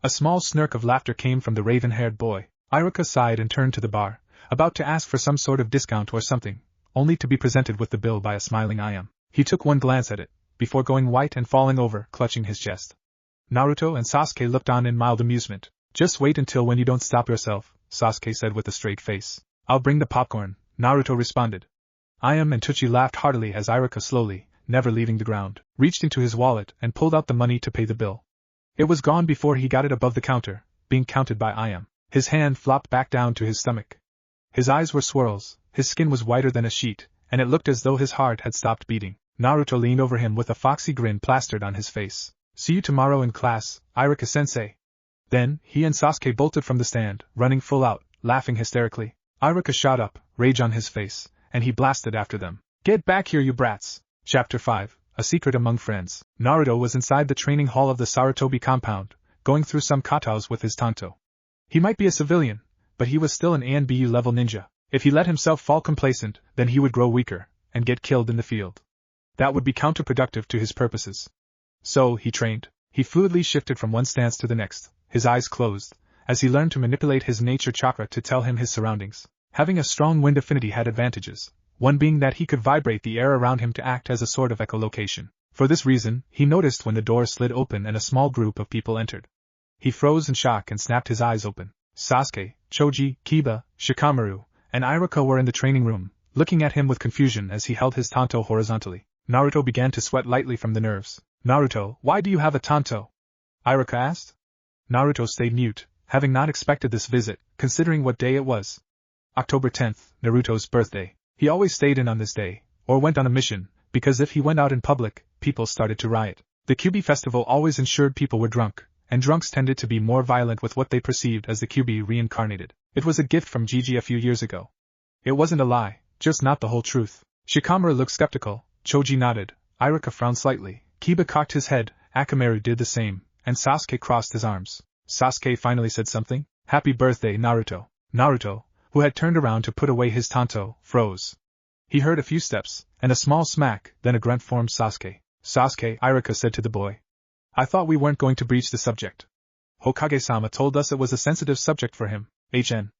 A small smirk of laughter came from the raven-haired boy. Iruka sighed and turned to the bar, about to ask for some sort of discount or something, only to be presented with the bill by a smiling Ayam. He took one glance at it, before going white and falling over, clutching his chest. Naruto and Sasuke looked on in mild amusement. Just wait until when you don't stop yourself, Sasuke said with a straight face. I'll bring the popcorn, Naruto responded. Ayam and Tochi laughed heartily as Iruka slowly, never leaving the ground, reached into his wallet and pulled out the money to pay the bill. It was gone before he got it above the counter, being counted by IM. His hand flopped back down to his stomach. His eyes were swirls, his skin was whiter than a sheet, and it looked as though his heart had stopped beating. Naruto leaned over him with a foxy grin plastered on his face. See you tomorrow in class, Iruka-sensei. Then, he and Sasuke bolted from the stand, running full out, laughing hysterically. Iruka shot up, rage on his face, and he blasted after them. Get back here, you brats! Chapter 5, A Secret Among Friends. Naruto was inside the training hall of the Sarutobi compound, going through some katas with his tanto. He might be a civilian, but he was still an ANBU-level ninja. If he let himself fall complacent, then he would grow weaker, and get killed in the field. That would be counterproductive to his purposes. So, he trained. He fluidly shifted from one stance to the next, his eyes closed, as he learned to manipulate his nature chakra to tell him his surroundings. Having a strong wind affinity had advantages, one being that he could vibrate the air around him to act as a sort of echolocation. For this reason, he noticed when the door slid open and a small group of people entered. He froze in shock and snapped his eyes open. Sasuke, Choji, Kiba, Shikamaru, and Iruka were in the training room, looking at him with confusion as he held his tanto horizontally. Naruto began to sweat lightly from the nerves. Naruto, why do you have a tanto? Iruka asked. Naruto stayed mute, having not expected this visit, considering what day it was. October 10th, Naruto's birthday. He always stayed in on this day, or went on a mission, because if he went out in public, people started to riot. The Kyuubi festival always ensured people were drunk, and drunks tended to be more violent with what they perceived as the Kyuubi reincarnated. It was a gift from Gigi a few years ago. It wasn't a lie, just not the whole truth. Shikamaru looked skeptical, Choji nodded, Iruka frowned slightly, Kiba cocked his head, Akamaru did the same, and Sasuke crossed his arms. Sasuke finally said something. Happy birthday, Naruto. Naruto, who had turned around to put away his tanto, froze. He heard a few steps, and a small smack, then a grunt formed Sasuke. Sasuke, Iruka said to the boy. I thought we weren't going to breach the subject. Hokage-sama told us it was a sensitive subject for him, HN.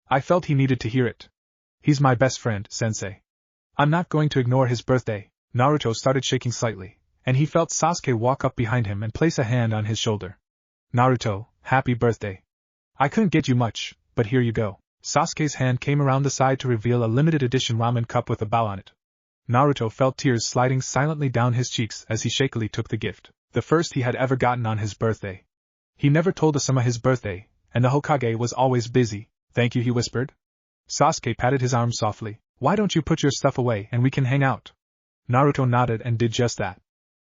I felt he needed to hear it. He's my best friend, sensei. I'm not going to ignore his birthday. Naruto started shaking slightly, and he felt Sasuke walk up behind him and place a hand on his shoulder. Naruto, happy birthday. I couldn't get you much, but here you go. Sasuke's hand came around the side to reveal a limited edition ramen cup with a bow on it. Naruto felt tears sliding silently down his cheeks as he shakily took the gift, the first he had ever gotten on his birthday. He never told Asuma his birthday, and the Hokage was always busy. Thank you, he whispered. Sasuke patted his arm softly. Why don't you put your stuff away and we can hang out? Naruto nodded and did just that.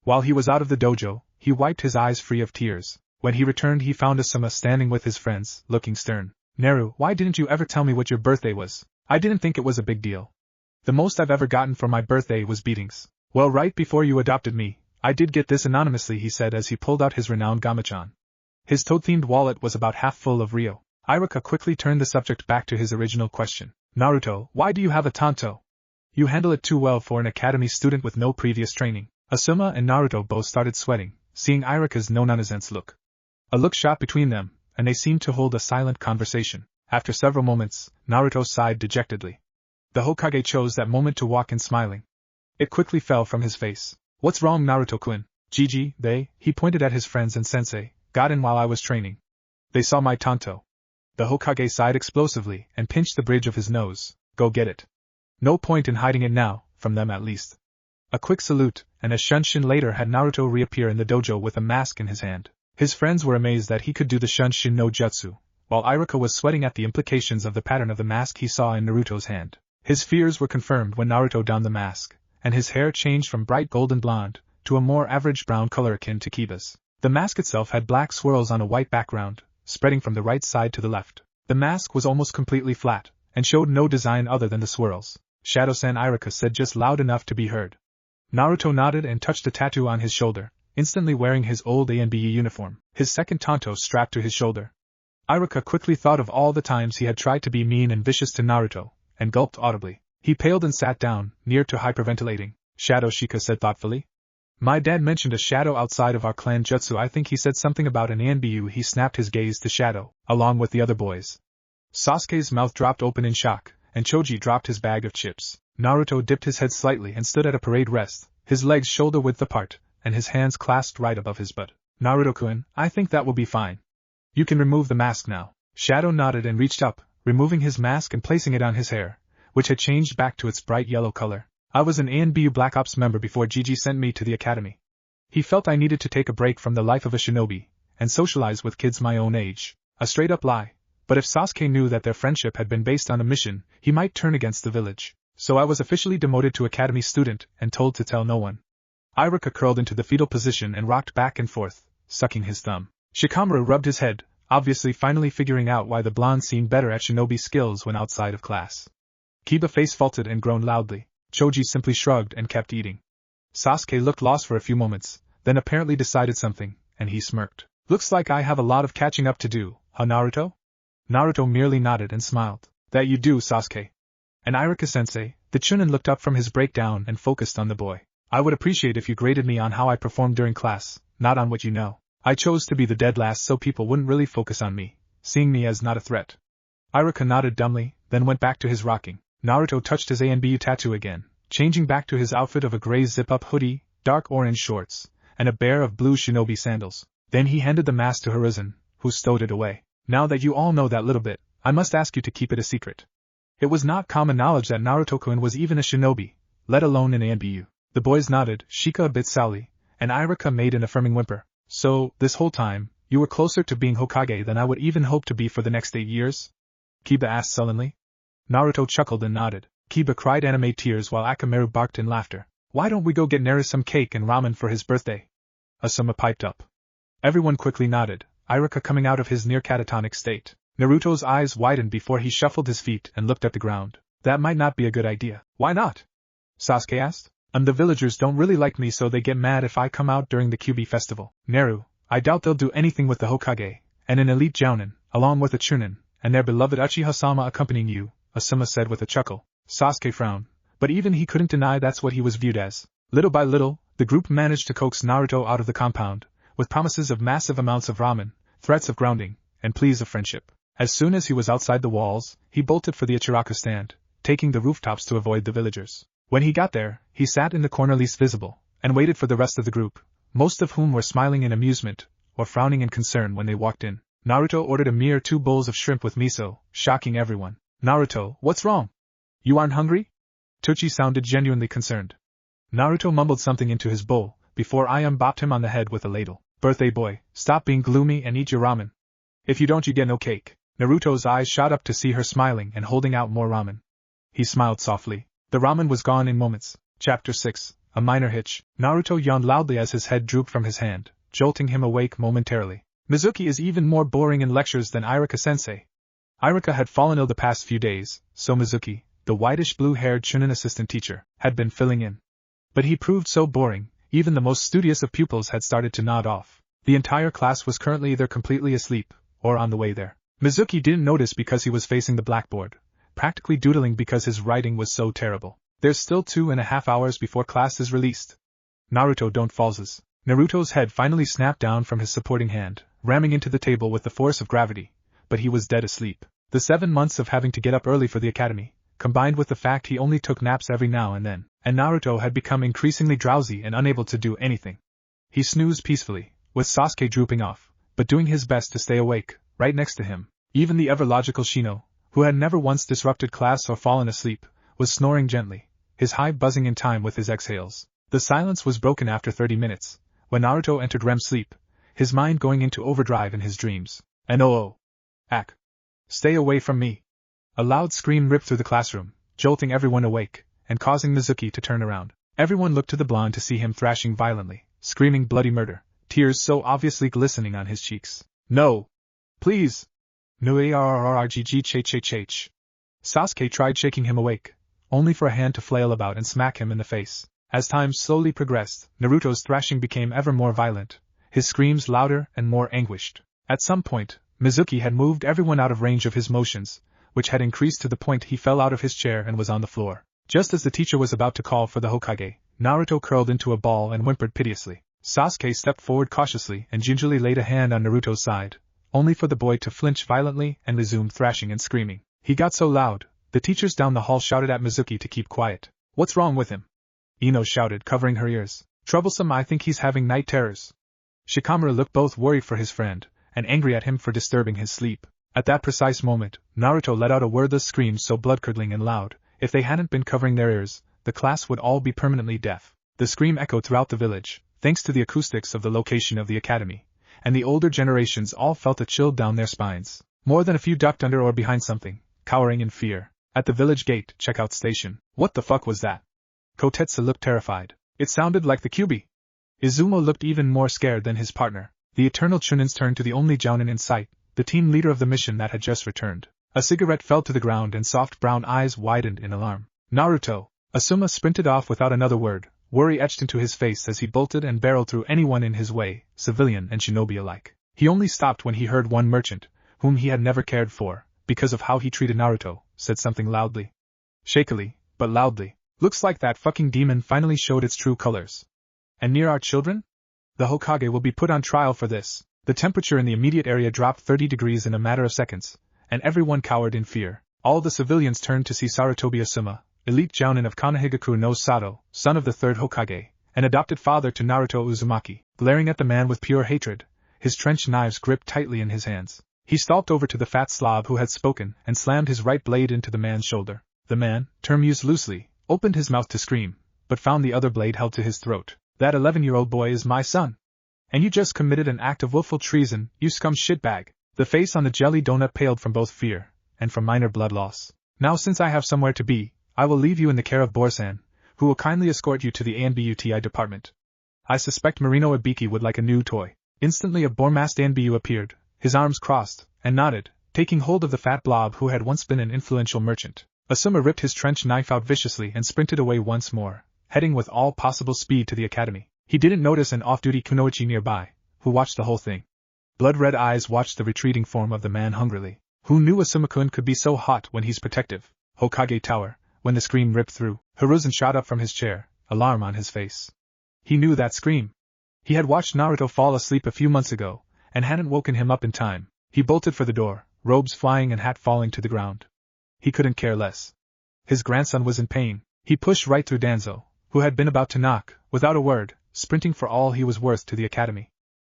While he was out of the dojo, he wiped his eyes free of tears. When he returned he found Asuma standing with his friends, looking stern. Naru, why didn't you ever tell me what your birthday was? I didn't think it was a big deal. The most I've ever gotten for my birthday was beatings. Well, right before you adopted me, I did get this anonymously, he said as he pulled out his renowned gamachan. His toad-themed wallet was about half full of Ryo. Iruka quickly turned the subject back to his original question. Naruto, why do you have a tanto? You handle it too well for an academy student with no previous training. Asuma and Naruto both started sweating, seeing Iruka's no-nonsense look. A look shot between them, and they seemed to hold a silent conversation. After several moments, Naruto sighed dejectedly. The Hokage chose that moment to walk in smiling. It quickly fell from his face. What's wrong, Naruto-kun? Gigi, he pointed at his friends and sensei, got in while I was training. They saw my tanto. The Hokage sighed explosively and pinched the bridge of his nose. Go get it. No point in hiding it now, from them at least. A quick salute, and a shunshin later had Naruto reappear in the dojo with a mask in his hand. His friends were amazed that he could do the shunshin no jutsu, while Iruka was sweating at the implications of the pattern of the mask he saw in Naruto's hand. His fears were confirmed when Naruto donned the mask, and his hair changed from bright golden blonde to a more average brown color akin to Kiba's. The mask itself had black swirls on a white background, spreading from the right side to the left. The mask was almost completely flat, and showed no design other than the swirls. Shadow-san, Iruka said just loud enough to be heard. Naruto nodded and touched a tattoo on his shoulder, instantly wearing his old ANBU uniform, his second tanto strapped to his shoulder. Iruka quickly thought of all the times he had tried to be mean and vicious to Naruto, and gulped audibly. He paled and sat down, near to hyperventilating. Shadow, Shika said thoughtfully. My dad mentioned a shadow outside of our clan jutsu. I think he said something about an ANBU. He snapped his gaze to Shadow, along with the other boys. Sasuke's mouth dropped open in shock, and Choji dropped his bag of chips. Naruto dipped his head slightly and stood at a parade rest, his legs shoulder-width apart, and his hands clasped right above his butt. Naruto-kun, I think that will be fine. You can remove the mask now. Shadow nodded and reached up, removing his mask and placing it on his hair, which had changed back to its bright yellow color. I was an ANBU Black Ops member before Gigi sent me to the academy. He felt I needed to take a break from the life of a shinobi, and socialize with kids my own age. A straight-up lie. But if Sasuke knew that their friendship had been based on a mission, he might turn against the village. So I was officially demoted to academy student and told to tell no one. Iruka curled into the fetal position and rocked back and forth, sucking his thumb. Shikamaru rubbed his head, obviously finally figuring out why the blonde seemed better at shinobi skills when outside of class. Kiba face faulted and groaned loudly. Choji simply shrugged and kept eating. Sasuke looked lost for a few moments, then apparently decided something, and he smirked. Looks like I have a lot of catching up to do, huh Naruto? Naruto merely nodded and smiled. That you do, Sasuke. And Iruka-sensei, the Chunin looked up from his breakdown and focused on the boy. I would appreciate if you graded me on how I performed during class, not on what you know. I chose to be the dead last so people wouldn't really focus on me, seeing me as not a threat. Iruka nodded dumbly, then went back to his rocking. Naruto touched his anbu tattoo again, changing back to his outfit of a gray zip-up hoodie, dark orange shorts, and a pair of blue shinobi sandals. Then he handed the mask to Hiruzen, who stowed it away. Now that you all know that little bit, I must ask you to keep it a secret. It was not common knowledge that Naruto-kun was even a shinobi, let alone an anbu. The boys nodded, Shika a bit sourly, and Iruka made an affirming whimper. So, this whole time, you were closer to being Hokage than I would even hope to be for the next 8 years? Kiba asked sullenly. Naruto chuckled and nodded. Kiba cried anime tears while Akamaru barked in laughter. Why don't we go get Naru some cake and ramen for his birthday? Asuma piped up. Everyone quickly nodded, Iruka coming out of his near catatonic state. Naruto's eyes widened before he shuffled his feet and looked at the ground. That might not be a good idea. Why not? Sasuke asked. The villagers don't really like me so they get mad if I come out during the Kyuubi festival. Naru, I doubt they'll do anything with the Hokage, and an elite Jounin, along with a Chunin, and their beloved Uchiha-sama accompanying you, Asuma said with a chuckle. Sasuke frowned, but even he couldn't deny that's what he was viewed as. Little by little, the group managed to coax Naruto out of the compound, with promises of massive amounts of ramen, threats of grounding, and pleas of friendship. As soon as he was outside the walls, he bolted for the Ichiraku stand, taking the rooftops to avoid the villagers. When he got there, he sat in the corner least visible, and waited for the rest of the group, most of whom were smiling in amusement, or frowning in concern when they walked in. Naruto ordered a mere 2 bowls of shrimp with miso, shocking everyone. Naruto, what's wrong? You aren't hungry? Tochi sounded genuinely concerned. Naruto mumbled something into his bowl, before Ayam bopped him on the head with a ladle. Birthday boy, stop being gloomy and eat your ramen. If you don't, you get no cake. Naruto's eyes shot up to see her smiling and holding out more ramen. He smiled softly. The ramen was gone in moments. Chapter 6, A Minor Hitch. Naruto yawned loudly as his head drooped from his hand, jolting him awake momentarily. Mizuki is even more boring in lectures than Iruka-sensei. Iruka had fallen ill the past few days, so Mizuki, the whitish blue-haired Chunin assistant teacher, had been filling in. But he proved so boring, even the most studious of pupils had started to nod off. The entire class was currently either completely asleep, or on the way there. Mizuki didn't notice because he was facing the blackboard, practically doodling because his writing was so terrible. There's still 2.5 hours before class is released. Naruto don't falls. Naruto's head finally snapped down from his supporting hand, ramming into the table with the force of gravity, but he was dead asleep. The 7 months of having to get up early for the academy, combined with the fact he only took naps every now and then, and Naruto had become increasingly drowsy and unable to do anything. He snoozed peacefully, with Sasuke drooping off, but doing his best to stay awake, right next to him. Even the ever-logical Shino, who had never once disrupted class or fallen asleep, was snoring gently, his hive buzzing in time with his exhales. The silence was broken after 30 minutes, when Naruto entered REM sleep, his mind going into overdrive in his dreams. And oh! Ack! Stay away from me! A loud scream ripped through the classroom, jolting everyone awake, and causing Mizuki to turn around. Everyone looked to the blonde to see him thrashing violently, screaming bloody murder, tears so obviously glistening on his cheeks. No! Please! No arrrrgg. Sasuke tried shaking him awake, only for a hand to flail about and smack him in the face. As time slowly progressed, Naruto's thrashing became ever more violent, his screams louder and more anguished. At some point, Mizuki had moved everyone out of range of his motions, which had increased to the point he fell out of his chair and was on the floor. Just as the teacher was about to call for the Hokage, Naruto curled into a ball and whimpered piteously. Sasuke stepped forward cautiously and gingerly laid a hand on Naruto's side, only for the boy to flinch violently and resume thrashing and screaming. He got so loud, the teachers down the hall shouted at Mizuki to keep quiet. What's wrong with him? Ino shouted, covering her ears. Troublesome, I think he's having night terrors. Shikamaru looked both worried for his friend, and angry at him for disturbing his sleep. At that precise moment, Naruto let out a wordless scream so blood-curdling and loud, if they hadn't been covering their ears, the class would all be permanently deaf. The scream echoed throughout the village, thanks to the acoustics of the location of the academy, and the older generations all felt a chill down their spines. More than a few ducked under or behind something, cowering in fear. At the village gate checkout station. What the fuck was that? Kotetsu looked terrified. It sounded like the QB. Izumo looked even more scared than his partner. The eternal Chunins turned to the only Jounin in sight, the team leader of the mission that had just returned. A cigarette fell to the ground and soft brown eyes widened in alarm. Naruto! Asuma sprinted off without another word, worry etched into his face as he bolted and barreled through anyone in his way, civilian and shinobi alike. He only stopped when he heard one merchant, whom he had never cared for, because of how he treated Naruto, said something loudly. Shakily, but loudly. Looks like that fucking demon finally showed its true colors. And near our children? The Hokage will be put on trial for this. The temperature in the immediate area dropped 30 degrees in a matter of seconds, and everyone cowered in fear. All the civilians turned to see Sarutobi Asuma, elite Jounin of Konohagakure no Sato, son of the third Hokage, and adopted father to Naruto Uzumaki, glaring at the man with pure hatred, his trench knives gripped tightly in his hands. He stalked over to the fat Slav who had spoken and slammed his right blade into the man's shoulder. The man, term used loosely, opened his mouth to scream, but found the other blade held to his throat. That 11-year-old boy is my son. And you just committed an act of willful treason, you scum shitbag. The face on the jelly donut paled from both fear and from minor blood loss. Now since I have somewhere to be, I will leave you in the care of Borsan, who will kindly escort you to the ANBUTI department. I suspect Marino Ibiki would like a new toy. Instantly a Bormasked ANBU appeared, his arms crossed, and nodded, taking hold of the fat blob who had once been an influential merchant. Asuma ripped his trench knife out viciously and sprinted away once more, heading with all possible speed to the academy. He didn't notice an off-duty kunoichi nearby, who watched the whole thing. Blood-red eyes watched the retreating form of the man hungrily. Who knew Asuma-kun could be so hot when he's protective? Hokage Tower, when the scream ripped through, Hiruzen shot up from his chair, alarm on his face. He knew that scream. He had watched Naruto fall asleep a few months ago, and hadn't woken him up in time. He bolted for the door, robes flying and hat falling to the ground. He couldn't care less. His grandson was in pain. He pushed right through Danzo, who had been about to knock, without a word, sprinting for all he was worth to the academy.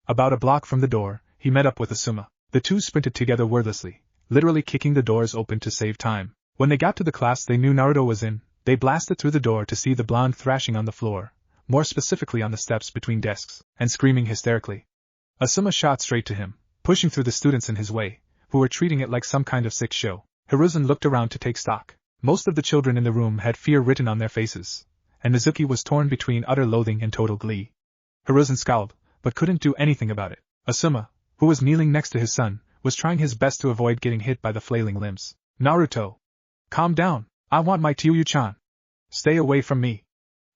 About a block from the door, he met up with Asuma. The two sprinted together wordlessly, literally kicking the doors open to save time. When they got to the class they knew Naruto was in, they blasted through the door to see the blonde thrashing on the floor, more specifically on the steps between desks, and screaming hysterically. Asuma shot straight to him, pushing through the students in his way, who were treating it like some kind of sick show. Hiruzen looked around to take stock. Most of the children in the room had fear written on their faces, and Mizuki was torn between utter loathing and total glee. Hiruzen scowled, but couldn't do anything about it. Asuma, who was kneeling next to his son, was trying his best to avoid getting hit by the flailing limbs. Naruto! Calm down, I want my Tiyuu-chan. Stay away from me.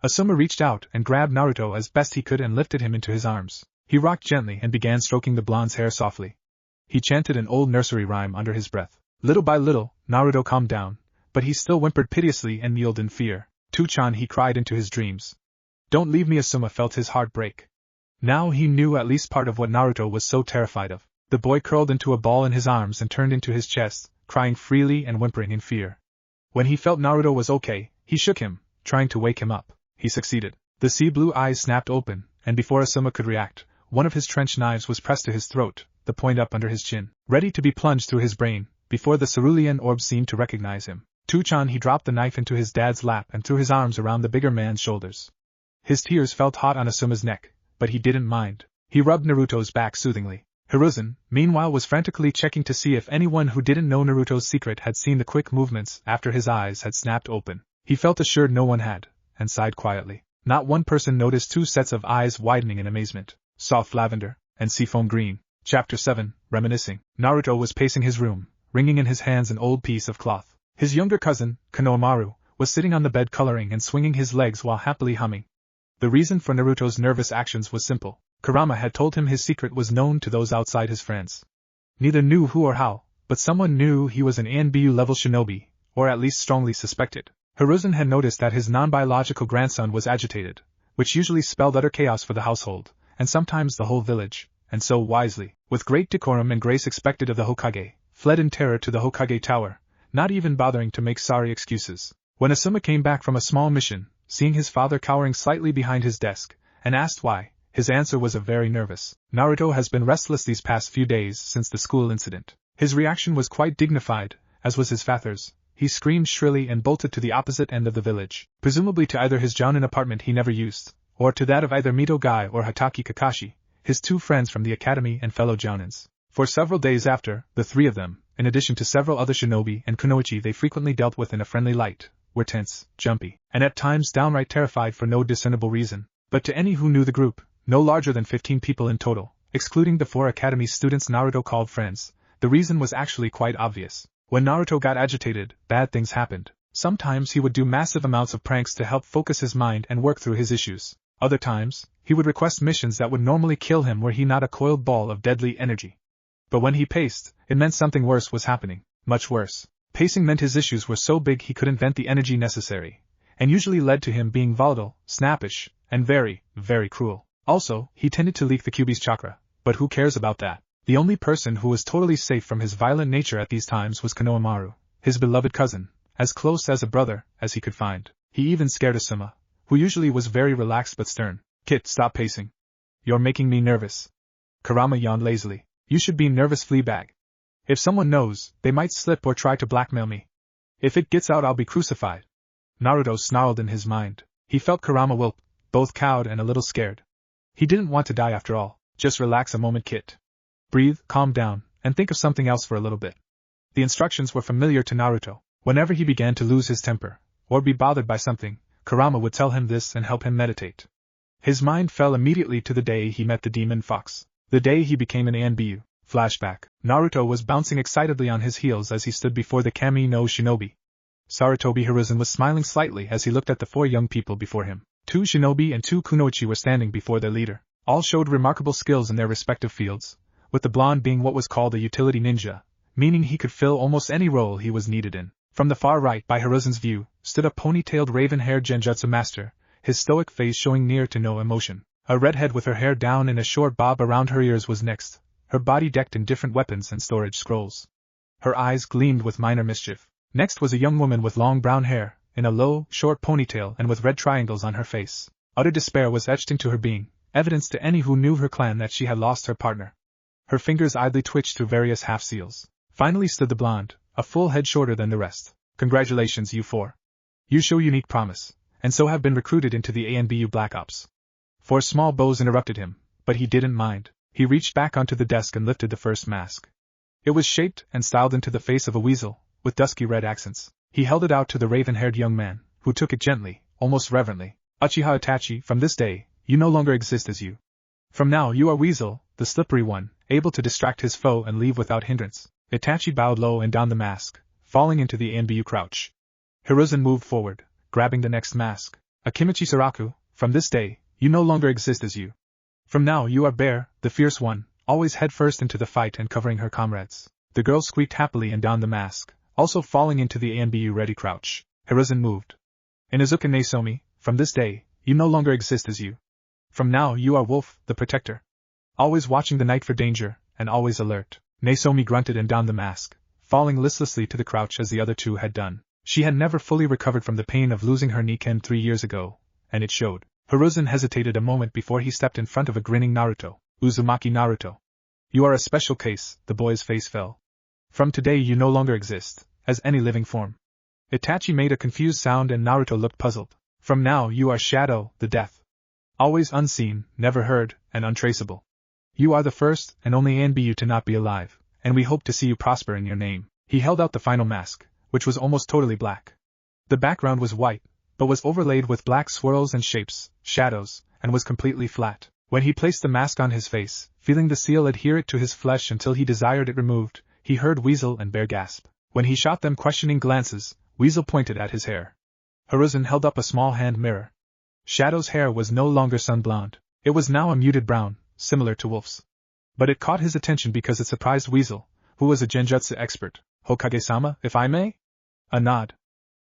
Asuma reached out and grabbed Naruto as best he could and lifted him into his arms. He rocked gently and began stroking the blonde's hair softly. He chanted an old nursery rhyme under his breath. Little by little, Naruto calmed down, but he still whimpered piteously and kneeled in fear. "Tu-chan," he cried into his dreams. "Don't leave me." Asuma felt his heart break. Now he knew at least part of what Naruto was so terrified of. The boy curled into a ball in his arms and turned into his chest, crying freely and whimpering in fear. When he felt Naruto was okay, he shook him, trying to wake him up. He succeeded. The sea blue eyes snapped open, and before Asuma could react, one of his trench knives was pressed to his throat, the point up under his chin, ready to be plunged through his brain, before the cerulean orb seemed to recognize him. Tu-chan, he dropped the knife into his dad's lap and threw his arms around the bigger man's shoulders. His tears felt hot on Asuma's neck, but he didn't mind. He rubbed Naruto's back soothingly. Hiruzen, meanwhile, was frantically checking to see if anyone who didn't know Naruto's secret had seen the quick movements after his eyes had snapped open. He felt assured no one had, and sighed quietly. Not one person noticed two sets of eyes widening in amazement. Soft lavender, and seafoam green. Chapter 7, Reminiscing. Naruto was pacing his room, wringing in his hands an old piece of cloth. His younger cousin, Konohamaru, was sitting on the bed coloring and swinging his legs while happily humming. The reason for Naruto's nervous actions was simple. Kurama had told him his secret was known to those outside his friends. Neither knew who or how, but someone knew he was an ANBU-level shinobi, or at least strongly suspected. Hiruzen had noticed that his non-biological grandson was agitated, which usually spelled utter chaos for the household, and sometimes the whole village, and so wisely, with great decorum and grace expected of the Hokage, fled in terror to the Hokage Tower, not even bothering to make sorry excuses. When Asuma came back from a small mission, seeing his father cowering slightly behind his desk, and asked why, his answer was a very nervous. Naruto has been restless these past few days since the school incident. His reaction was quite dignified, as was his father's. He screamed shrilly and bolted to the opposite end of the village, presumably to either his Jounin apartment he never used, or to that of either Mito Gai or Hataki Kakashi, his 2 friends from the academy and fellow jounins. For several days after, the 3 of them, in addition to several other shinobi and kunoichi they frequently dealt with in a friendly light, were tense, jumpy, and at times downright terrified for no discernible reason. But to any who knew the group, no larger than 15 people in total, excluding the 4 academy students Naruto called friends, the reason was actually quite obvious. When Naruto got agitated, bad things happened. Sometimes he would do massive amounts of pranks to help focus his mind and work through his issues. Other times, he would request missions that would normally kill him were he not a coiled ball of deadly energy. But when he paced, it meant something worse was happening. Much worse. Pacing meant his issues were so big he couldn't vent the energy necessary, and usually led to him being volatile, snappish, and very, very cruel. Also, he tended to leak the Kyuubi's chakra, but who cares about that? The only person who was totally safe from his violent nature at these times was Konohamaru, his beloved cousin, as close as a brother as he could find. He even scared Asuma, who usually was very relaxed but stern. Kit, stop pacing. You're making me nervous. Kurama yawned lazily. You should be nervous, Fleabag. If someone knows, they might slip or try to blackmail me. If it gets out, I'll be crucified. Naruto snarled in his mind. He felt Kurama wilp, both cowed and a little scared. He didn't want to die after all. Just relax a moment, Kit. Breathe, calm down, and think of something else for a little bit. The instructions were familiar to Naruto. Whenever he began to lose his temper, or be bothered by something, Kurama would tell him this and help him meditate. His mind fell immediately to the day he met the demon fox. The day he became an anbu. Flashback. Naruto was bouncing excitedly on his heels as he stood before the Kami no Shinobi. Sarutobi Hiruzen was smiling slightly as he looked at the 4 young people before him. 2 shinobi and 2 kunoichi were standing before their leader. All showed remarkable skills in their respective fields, with the blonde being what was called a utility ninja, meaning he could fill almost any role he was needed in. From the far right, by Hiruzen's view, stood a ponytailed raven-haired genjutsu master, his stoic face showing near to no emotion. A redhead with her hair down in a short bob around her ears was next, her body decked in different weapons and storage scrolls. Her eyes gleamed with minor mischief. Next was a young woman with long brown hair, in a low, short ponytail and with red triangles on her face. Utter despair was etched into her being, evidence to any who knew her clan that she had lost her partner. Her fingers idly twitched through various half-seals. Finally stood the blonde, a full head shorter than the rest. Congratulations, you 4. You show unique promise, and so have been recruited into the ANBU Black Ops. 4 small bows interrupted him, but he didn't mind. He reached back onto the desk and lifted the first mask. It was shaped and styled into the face of a weasel, with dusky red accents. He held it out to the raven-haired young man, who took it gently, almost reverently. Uchiha Itachi, from this day, you no longer exist as you. From now you are Weasel, the slippery one, able to distract his foe and leave without hindrance. Itachi bowed low and donned the mask, falling into the ANBU crouch. Hiruzen moved forward, grabbing the next mask. Akimichi Saraku, from this day, you no longer exist as you. From now you are Bear, the fierce one, always head first into the fight and covering her comrades. The girl squeaked happily and donned the mask, also falling into the ANBU ready crouch. Hiruzen moved. Inuzuka Nesomi, from this day, you no longer exist as you. From now you are Wolf, the protector. Always watching the night for danger, and always alert. Nesomi grunted and donned the mask, falling listlessly to the crouch as the other 2 had done. She had never fully recovered from the pain of losing her Niken 3 years ago, and it showed. Hiruzen hesitated a moment before he stepped in front of a grinning Naruto. Uzumaki Naruto. You are a special case, the boy's face fell. From today you no longer exist, as any living form. Itachi made a confused sound and Naruto looked puzzled. From now you are Shadow, the Death. Always unseen, never heard, and untraceable. You are the first and only ANBU to not be alive, and we hope to see you prosper in your name. He held out the final mask, which was almost totally black. The background was white, but was overlaid with black swirls and shapes, shadows, and was completely flat. When he placed the mask on his face, feeling the seal adhere to his flesh until he desired it removed, he heard Weasel and Bear gasp. When he shot them questioning glances, Weasel pointed at his hair. Hiruzen held up a small hand mirror. Shadow's hair was no longer sun-blonde. It was now a muted brown, similar to Wolf's. But it caught his attention because it surprised Weasel, who was a genjutsu expert. Hokage-sama, if I may? A nod.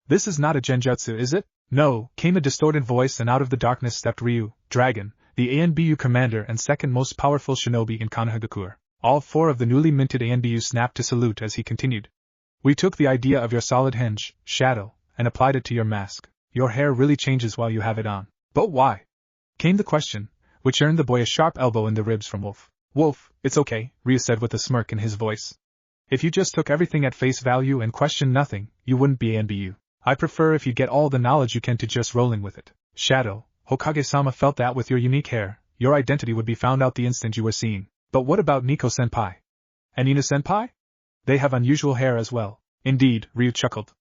This is not a genjutsu, is it? No, came a distorted voice, and out of the darkness stepped Ryu, Dragon, the ANBU commander and second most powerful shinobi in Konohagakure. All 4 of the newly minted ANBU snapped to salute as he continued. We took the idea of your solid hinge, Shadow, and applied it to your mask. Your hair really changes while you have it on. But why? Came the question, which earned the boy a sharp elbow in the ribs from Wolf. Wolf, it's okay, Ryu said with a smirk in his voice. If you just took everything at face value and questioned nothing, you wouldn't be ANBU. I prefer if you get all the knowledge you can to just rolling with it. Shadow, Hokage-sama felt that with your unique hair, your identity would be found out the instant you were seen. But what about Nico-senpai? And Ina-senpai? They have unusual hair as well. Indeed, Ryu chuckled.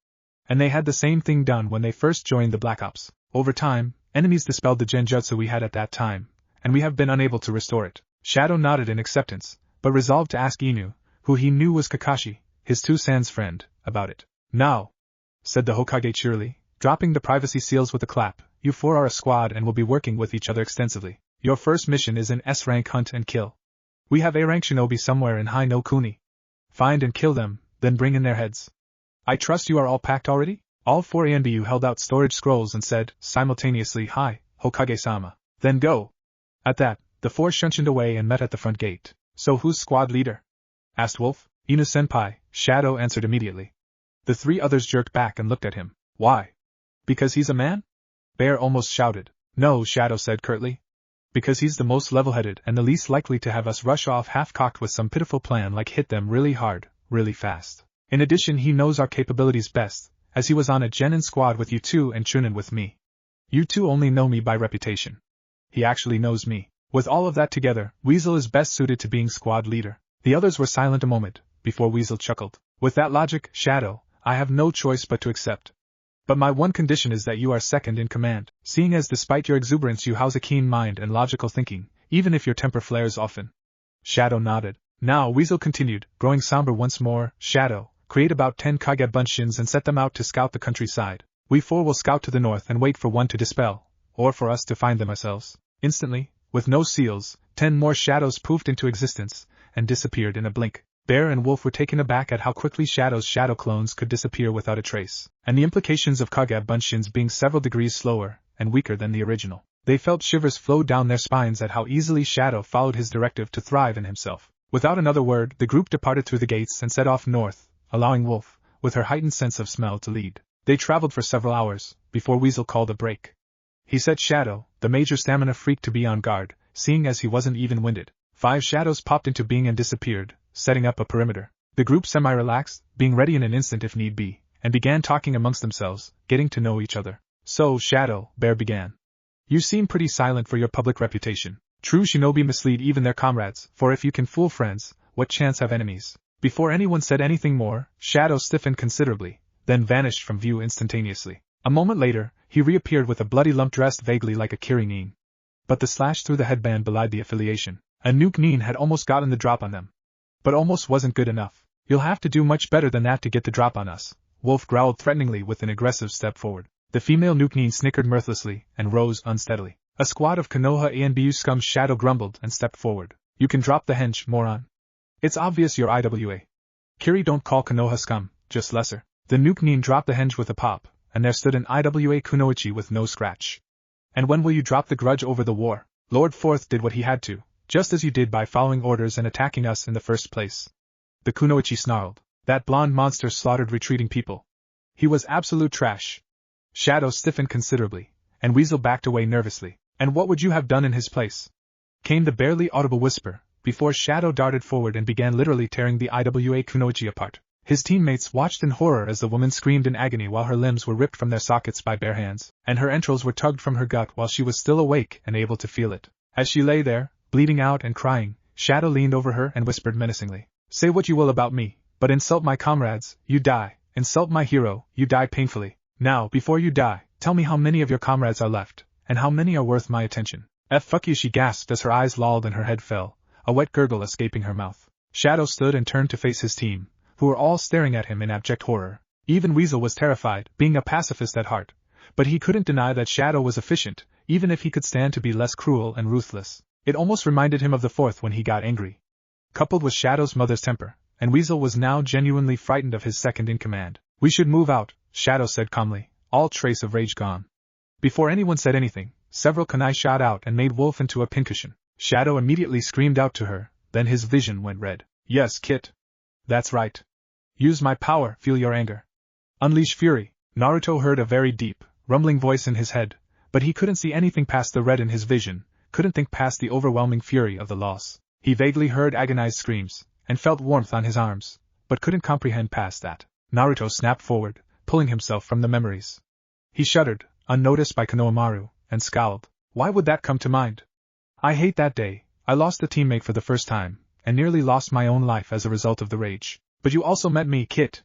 And they had the same thing done when they first joined the Black Ops. Over time, enemies dispelled the genjutsu we had at that time, and we have been unable to restore it. Shadow nodded in acceptance, but resolved to ask Inu, who he knew was Kakashi, his Two-Sans friend, about it. Now, said the Hokage cheerily, dropping the privacy seals with a clap, you four are a squad and will be working with each other extensively. Your first mission is an S-rank hunt and kill. We have A-rank shinobi somewhere in Hai no Kuni. Find and kill them, then bring in their heads. I trust you are all packed already? All four anbu held out storage scrolls and said, simultaneously, Hi, Hokage-sama. Then go. At that, the four shunshined away and met at the front gate. So who's squad leader? Asked Wolf. Inu-senpai, Shadow answered immediately. The three others jerked back and looked at him. Why? Because he's a man? Bear almost shouted. No, Shadow said curtly. Because he's the most level-headed and the least likely to have us rush off half-cocked with some pitiful plan like hit them really hard, really fast. In addition, he knows our capabilities best, as he was on a genin squad with you two and Chunin with me. You two only know me by reputation. He actually knows me. With all of that together, Weasel is best suited to being squad leader. The others were silent a moment, before Weasel chuckled. With that logic, Shadow, I have no choice but to accept. But my one condition is that you are second in command, seeing as despite your exuberance you house a keen mind and logical thinking, even if your temper flares often. Shadow nodded. Now Weasel continued, growing somber once more, Shadow, create about 10 Kage Bunshins and set them out to scout the countryside. We four will scout to the north and wait for one to dispel, or for us to find them ourselves. Instantly, with no seals, 10 more shadows poofed into existence, and disappeared in a blink. Bear and Wolf were taken aback at how quickly Shadow's shadow clones could disappear without a trace, and the implications of Kage Bunshins being several degrees slower and weaker than the original. They felt shivers flow down their spines at how easily Shadow followed his directive to thrive in himself. Without another word, the group departed through the gates and set off north, allowing Wolf, with her heightened sense of smell, to lead. They traveled for several hours, before Weasel called a break. He set Shadow, the major stamina freak, to be on guard, seeing as he wasn't even winded. 5 shadows popped into being and disappeared, setting up a perimeter. The group semi-relaxed, being ready in an instant if need be, and began talking amongst themselves, getting to know each other. So, Shadow, Bear began. You seem pretty silent for your public reputation. True shinobi mislead even their comrades, for if you can fool friends, what chance have enemies? Before anyone said anything more, Shadow stiffened considerably, then vanished from view instantaneously. A moment later, he reappeared with a bloody lump dressed vaguely like a Kirin. But the slash through the headband belied the affiliation. A nuke Nin had almost gotten the drop on them. But almost wasn't good enough. You'll have to do much better than that to get the drop on us, Wolf growled threateningly with an aggressive step forward. The female nuke Nin snickered mirthlessly and rose unsteadily. A squad of Konoha ANBU scum Shadow grumbled and stepped forward. You can drop the hench, moron. It's obvious you're IWA. Kiri don't call Konoha scum, just lesser. The nuke Nin dropped the hench with a pop, and there stood an IWA Kunoichi with no scratch. And when will you drop the grudge over the war? Lord Forth did what he had to, just as you did by following orders and attacking us in the first place. The Kunoichi snarled. That blonde monster slaughtered retreating people. He was absolute trash. Shadow stiffened considerably, and Weasel backed away nervously. And what would you have done in his place? Came the barely audible whisper, before Shadow darted forward and began literally tearing the IWA Kunoichi apart. His teammates watched in horror as the woman screamed in agony while her limbs were ripped from their sockets by bare hands, and her entrails were tugged from her gut while she was still awake and able to feel it. As she lay there, bleeding out and crying, Shadow leaned over her and whispered menacingly, Say what you will about me, but insult my comrades, you die. Insult my hero, you die painfully. Now, before you die, tell me how many of your comrades are left, and how many are worth my attention. Fuck you, she gasped as her eyes lolled and her head fell, a wet gurgle escaping her mouth. Shadow stood and turned to face his team, who were all staring at him in abject horror. Even Weasel was terrified, being a pacifist at heart, but he couldn't deny that Shadow was efficient, even if he could stand to be less cruel and ruthless. It almost reminded him of the Fourth when he got angry. Coupled with Shadow's mother's temper, and Weasel was now genuinely frightened of his second-in-command. We should move out, Shadow said calmly, all trace of rage gone. Before anyone said anything, several kunai shot out and made Wolf into a pincushion. Shadow immediately screamed out to her, then his vision went red. Yes, Kit. That's right. Use my power, feel your anger. Unleash fury. Naruto heard a very deep, rumbling voice in his head, but he couldn't see anything past the red in his vision, couldn't think past the overwhelming fury of the loss. He vaguely heard agonized screams, and felt warmth on his arms, but couldn't comprehend past that. Naruto snapped forward, pulling himself from the memories. He shuddered, unnoticed by Konohamaru, and scowled. Why would that come to mind? I hate that day. I lost a teammate for the first time, and nearly lost my own life as a result of the rage. But you also met me, Kit.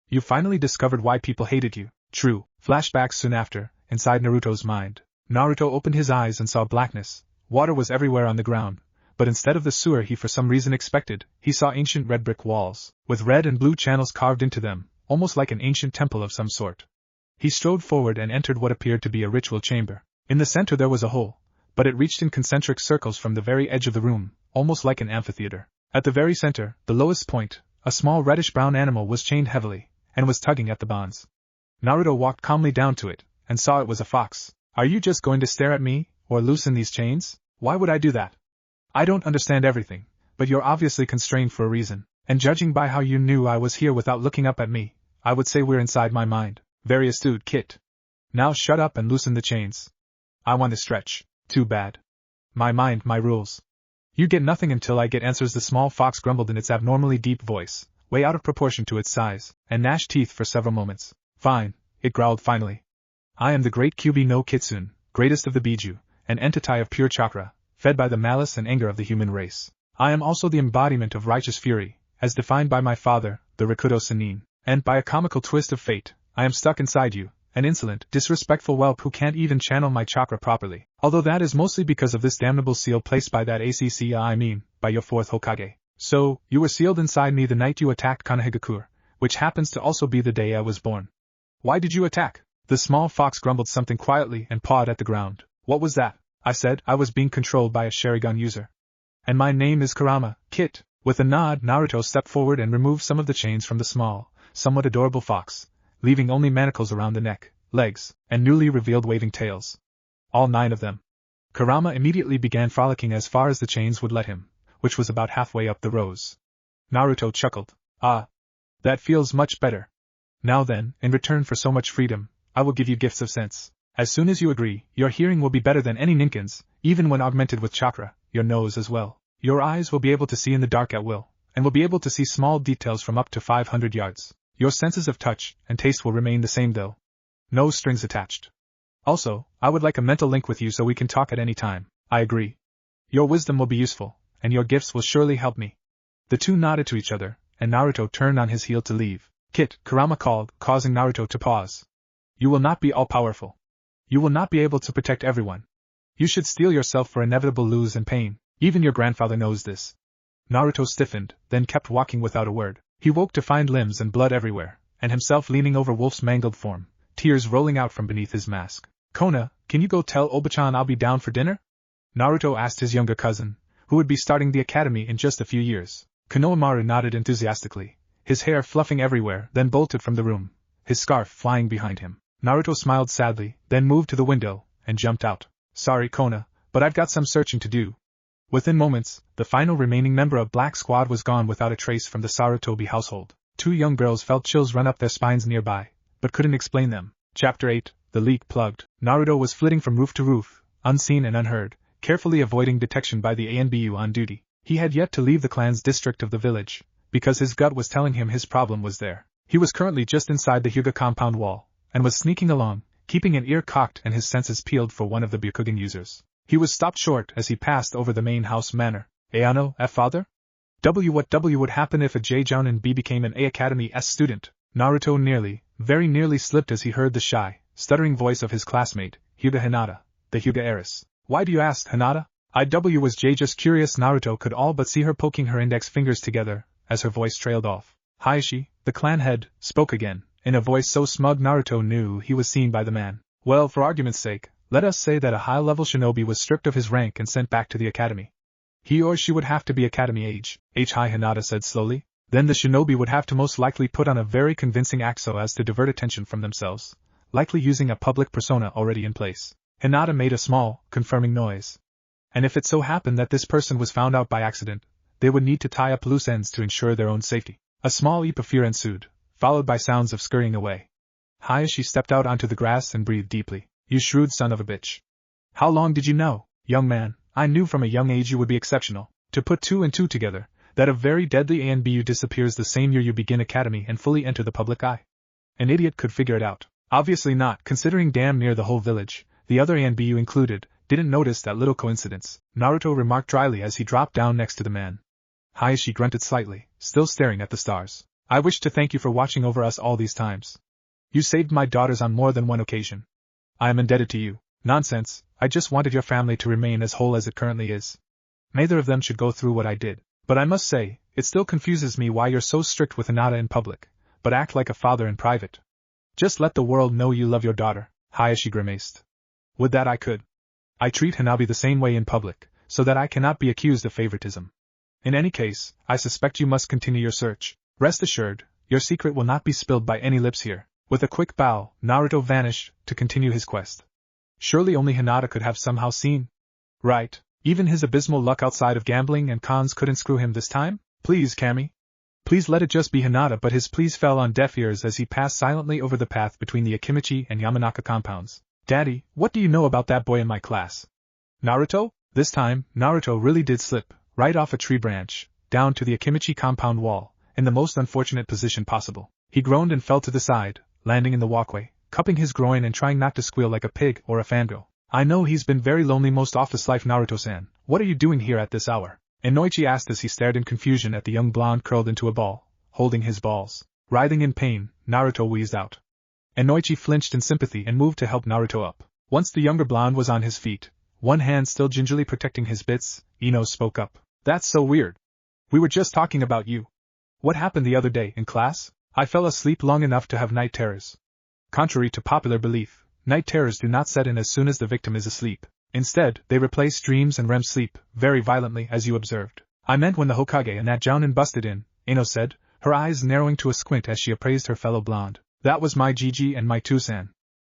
You finally discovered why people hated you. True. Flashbacks soon after, inside Naruto's mind. Naruto opened his eyes and saw blackness. Water was everywhere on the ground, but instead of the sewer he for some reason expected, he saw ancient red brick walls, with red and blue channels carved into them, almost like an ancient temple of some sort. He strode forward and entered what appeared to be a ritual chamber. In the center there was a hole, but it reached in concentric circles from the very edge of the room, almost like an amphitheater. At the very center, the lowest point, a small reddish-brown animal was chained heavily, and was tugging at the bonds. Naruto walked calmly down to it, and saw it was a fox. Are you just going to stare at me, or loosen these chains? Why would I do that? I don't understand everything, but you're obviously constrained for a reason, and judging by how you knew I was here without looking up at me, I would say we're inside my mind. Very astute, Kit. Now shut up and loosen the chains. I want to stretch. Too bad. My mind, my rules. You get nothing until I get answers. The small fox grumbled in its abnormally deep voice, way out of proportion to its size, and gnashed teeth for several moments. Fine, it growled finally. I am the great Kyubi no Kitsune, greatest of the Biju, an entity of pure chakra, fed by the malice and anger of the human race. I am also the embodiment of righteous fury, as defined by my father, the Rikudo Sennin, and by a comical twist of fate, I am stuck inside you, an insolent, disrespectful whelp who can't even channel my chakra properly, although that is mostly because of this damnable seal placed by that by your fourth Hokage. So, you were sealed inside me the night you attacked Konohagakure, which happens to also be the day I was born. Why did you attack? The small fox grumbled something quietly and pawed at the ground. What was that? I said. I was being controlled by a Sharingan user. And my name is Kurama, Kit. With a nod, Naruto stepped forward and removed some of the chains from the small, somewhat adorable fox, leaving only manacles around the neck, legs, and newly revealed waving tails. All 9 of them. Kurama immediately began frolicking as far as the chains would let him, which was about halfway up the rows. Naruto chuckled. Ah. That feels much better. Now then, in return for so much freedom, I will give you gifts of sense. As soon as you agree, your hearing will be better than any ninkin's, even when augmented with chakra, your nose as well. Your eyes will be able to see in the dark at will, and will be able to see small details from up to 500 yards. Your senses of touch and taste will remain the same though. No strings attached. Also, I would like a mental link with you so we can talk at any time. I agree. Your wisdom will be useful, and your gifts will surely help me. The two nodded to each other, and Naruto turned on his heel to leave. Kit, Kurama called, causing Naruto to pause. You will not be all-powerful. You will not be able to protect everyone. You should steel yourself for inevitable lose and pain. Even your grandfather knows this. Naruto stiffened, then kept walking without a word. He woke to find limbs and blood everywhere, and himself leaning over Wolf's mangled form, tears rolling out from beneath his mask. Kona, can you go tell Obachan I'll be down for dinner? Naruto asked his younger cousin, who would be starting the academy in just a few years. Konohamaru nodded enthusiastically, his hair fluffing everywhere, then bolted from the room, his scarf flying behind him. Naruto smiled sadly, then moved to the window, and jumped out. Sorry, Kona, but I've got some searching to do. Within moments, the final remaining member of Black Squad was gone without a trace from the Sarutobi household. 2 young girls felt chills run up their spines nearby, but couldn't explain them. Chapter 8, The Leak Plugged. Naruto was flitting from roof to roof, unseen and unheard, carefully avoiding detection by the ANBU on duty. He had yet to leave the clan's district of the village, because his gut was telling him his problem was there. He was currently just inside the Hyuga compound wall, and was sneaking along, keeping an ear cocked and his senses peeled for one of the Byakugan users. He was stopped short as he passed over the main house manor. Ayano, father? What would happen if a J-Jounin B became an A Academy S student? Naruto very nearly slipped as he heard the shy, stuttering voice of his classmate, Hyuga Hinata, the Hyuga heiress. Why do you ask, Hinata? Was J just curious. Naruto could all but see her poking her index fingers together, as her voice trailed off. Hayashi, the clan head, spoke again, in a voice so smug Naruto knew he was seen by the man. Well, for argument's sake, let us say that a high-level shinobi was stripped of his rank and sent back to the academy. He or she would have to be academy age, Hinata said slowly. Then the shinobi would have to most likely put on a very convincing act so as to divert attention from themselves, likely using a public persona already in place. Hinata made a small, confirming noise. And if it so happened that this person was found out by accident, they would need to tie up loose ends to ensure their own safety. A small heap of fear ensued, followed by sounds of scurrying away. Hayashi stepped out onto the grass and breathed deeply. You shrewd son of a bitch. How long did you know? Young man, I knew from a young age you would be exceptional. To put 2 and 2 together, that a very deadly ANBU disappears the same year you begin academy and fully enter the public eye. An idiot could figure it out. Obviously not, considering damn near the whole village, the other ANBU included, Didn't notice that little coincidence, Naruto remarked dryly as he dropped down next to the man. Hi, she grunted slightly, still staring at the stars. I wish to thank you for watching over us all these times. You saved my daughters on more than one occasion. I am indebted to you. Nonsense, I just wanted your family to remain as whole as it currently is. Neither of them should go through what I did. But I must say, it still confuses me why you're so strict with Hinata in public, but act like a father in private. Just let the world know you love your daughter, Hayashi grimaced. Would that I could. I treat Hanabi the same way in public, so that I cannot be accused of favoritism. In any case, I suspect you must continue your search. Rest assured, your secret will not be spilled by any lips here. With a quick bow, Naruto vanished, to continue his quest. Surely only Hinata could have somehow seen. Right, even his abysmal luck outside of gambling and cons couldn't screw him this time? Please, Kami. Please let it just be Hinata, but his pleas fell on deaf ears as he passed silently over the path between the Akimichi and Yamanaka compounds. Daddy, what do you know about that boy in my class? Naruto? This time, Naruto really did slip, right off a tree branch, down to the Akimichi compound wall, in the most unfortunate position possible. He groaned and fell to the side, landing in the walkway, cupping his groin and trying not to squeal like a pig or a fangirl. I know he's been very lonely most of his life, Naruto-san. What are you doing here at this hour? Inoichi asked as he stared in confusion at the young blonde curled into a ball, holding his balls. Writhing in pain, Naruto wheezed out. Inoichi flinched in sympathy and moved to help Naruto up. Once the younger blonde was on his feet, one hand still gingerly protecting his bits, Ino spoke up. That's so weird. We were just talking about you. What happened the other day in class? I fell asleep long enough to have night terrors. Contrary to popular belief, night terrors do not set in as soon as the victim is asleep. Instead, they replace dreams and REM sleep, very violently as you observed. I meant when the Hokage and that Jounin busted in, Ino said, her eyes narrowing to a squint as she appraised her fellow blonde. That was my Gigi and my Tusan.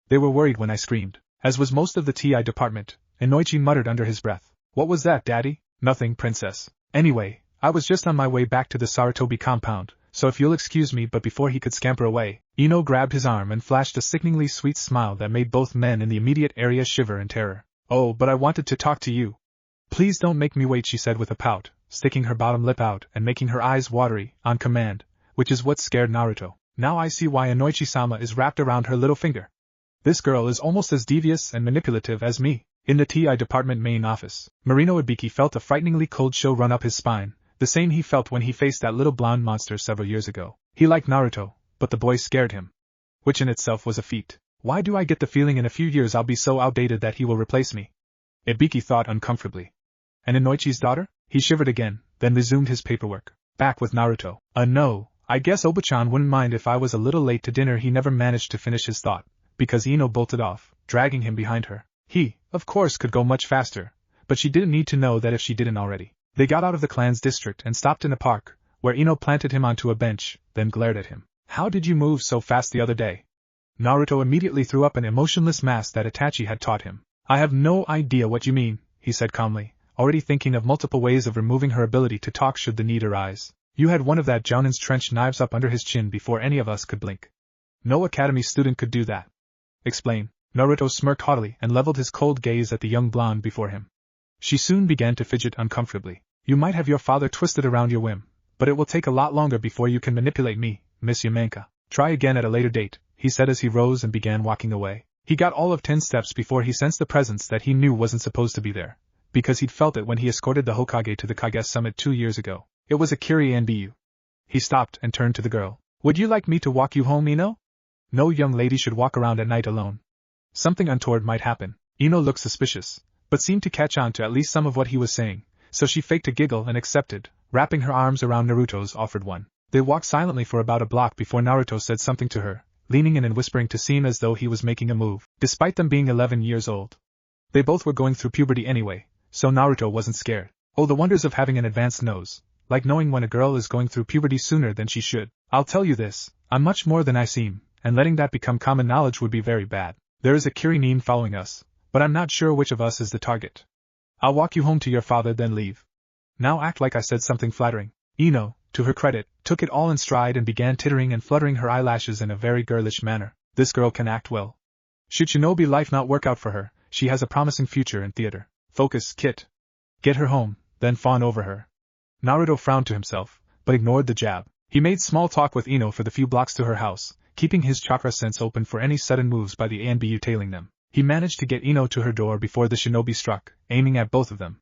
They were worried when I screamed. As was most of the TI department, Inoichi muttered under his breath. What was that, Daddy? Nothing, Princess. Anyway, I was just on my way back to the Sarutobi compound, so if you'll excuse me. But before he could scamper away, Ino grabbed his arm and flashed a sickeningly sweet smile that made both men in the immediate area shiver in terror. Oh, but I wanted to talk to you. Please don't make me wait, she said with a pout, sticking her bottom lip out and making her eyes watery, on command, which is what scared Naruto. Now I see why Inoichi-sama is wrapped around her little finger. This girl is almost as devious and manipulative as me. In the TI department main office, Marino Ibiki felt a frighteningly cold chill run up his spine, the same he felt when he faced that little blonde monster several years ago. He liked Naruto, but the boy scared him. Which in itself was a feat. Why do I get the feeling in a few years I'll be so outdated that he will replace me? Ibiki thought uncomfortably. And Inoichi's daughter? He shivered again, then resumed his paperwork. Back with Naruto. No, I guess Oba-chan wouldn't mind if I was a little late to dinner. He never managed to finish his thought, because Ino bolted off, dragging him behind her. He, of course, could go much faster, but she didn't need to know that if she didn't already. They got out of the clan's district and stopped in a park, where Ino planted him onto a bench, then glared at him. How did you move so fast the other day? Naruto immediately threw up an emotionless mask that Itachi had taught him. I have no idea what you mean, he said calmly, already thinking of multiple ways of removing her ability to talk should the need arise. You had one of that Jounin's trench knives up under his chin before any of us could blink. No academy student could do that. Explain. Naruto smirked haughtily and leveled his cold gaze at the young blonde before him. She soon began to fidget uncomfortably. You might have your father twisted around your whim, but it will take a lot longer before you can manipulate me, Miss Yamanka. Try again at a later date, he said as he rose and began walking away. He got all of 10 steps before he sensed the presence that he knew wasn't supposed to be there, because he'd felt it when he escorted the Hokage to the Kage summit 2 years ago. It was Akiri Anbu. He stopped and turned to the girl. Would you like me to walk you home, Ino? No young lady should walk around at night alone. Something untoward might happen. Ino looked suspicious, but seemed to catch on to at least some of what he was saying, so she faked a giggle and accepted, wrapping her arms around Naruto's offered one. They walked silently for about a block before Naruto said something to her, leaning in and whispering to seem as though he was making a move, despite them being 11 years old. They both were going through puberty anyway, so Naruto wasn't scared. Oh, the wonders of having an advanced nose, like knowing when a girl is going through puberty sooner than she should. I'll tell you this, I'm much more than I seem, and letting that become common knowledge would be very bad. There is a Kirin following us, but I'm not sure which of us is the target. I'll walk you home to your father then leave. Now act like I said something flattering. Ino, to her credit, took it all in stride and began tittering and fluttering her eyelashes in a very girlish manner. This girl can act well. Should shinobi life not work out for her, she has a promising future in theater. Focus, Kit. Get her home, then fawn over her. Naruto frowned to himself, but ignored the jab. He made small talk with Ino for the few blocks to her house, keeping his chakra sense open for any sudden moves by the Anbu tailing them. He managed to get Ino to her door before the shinobi struck, aiming at both of them.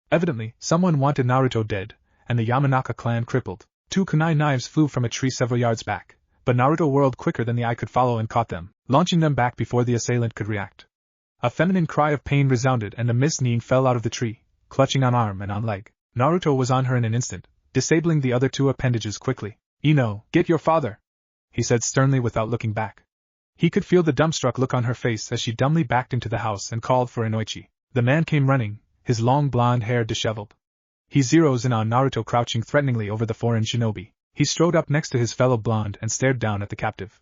Evidently, someone wanted Naruto dead, and the Yamanaka clan crippled. 2 kunai knives flew from a tree several yards back, but Naruto whirled quicker than the eye could follow and caught them, launching them back before the assailant could react. A feminine cry of pain resounded and the Miss Ning fell out of the tree, clutching on arm and on leg. Naruto was on her in an instant, disabling the other 2 appendages quickly. Ino, get your father! He said sternly without looking back. He could feel the dumbstruck look on her face as she dumbly backed into the house and called for Inoichi. The man came running, his long blonde hair disheveled. He zeroes in on Naruto crouching threateningly over the foreign shinobi. He strode up next to his fellow blonde and stared down at the captive.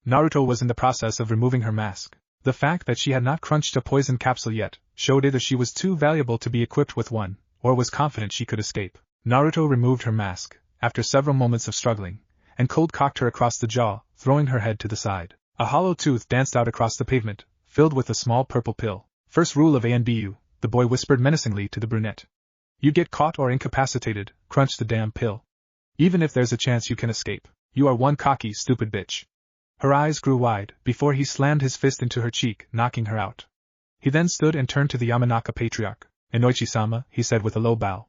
Naruto was in the process of removing her mask. The fact that she had not crunched a poison capsule yet showed either she was too valuable to be equipped with one, or was confident she could escape. Naruto removed her mask, after several moments of struggling, and cold-cocked her across the jaw, throwing her head to the side. A hollow tooth danced out across the pavement, filled with a small purple pill. First rule of anbu, the boy whispered menacingly to the brunette. You get caught or incapacitated, crunch the damn pill. Even if there's a chance you can escape, you are one cocky, stupid bitch. Her eyes grew wide, before he slammed his fist into her cheek, knocking her out. He then stood and turned to the Yamanaka patriarch. Inoichi-sama, he said with a low bow.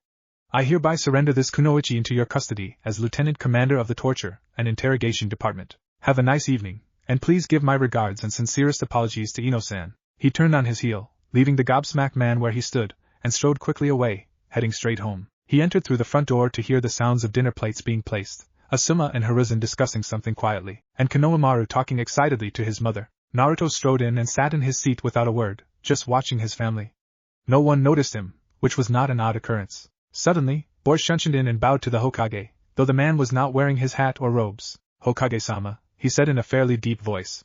I hereby surrender this kunoichi into your custody as Lieutenant Commander of the Torture and Interrogation Department. Have a nice evening, and please give my regards and sincerest apologies to Ino-san. He turned on his heel, leaving the gobsmacked man where he stood, and strode quickly away, heading straight home. He entered through the front door to hear the sounds of dinner plates being placed, Asuma and Hiruzen discussing something quietly, and Konohamaru talking excitedly to his mother. Naruto strode in and sat in his seat without a word, just watching his family. No one noticed him, which was not an odd occurrence. Suddenly, Boris shunshined in and bowed to the Hokage, though the man was not wearing his hat or robes. Hokage-sama, he said in a fairly deep voice.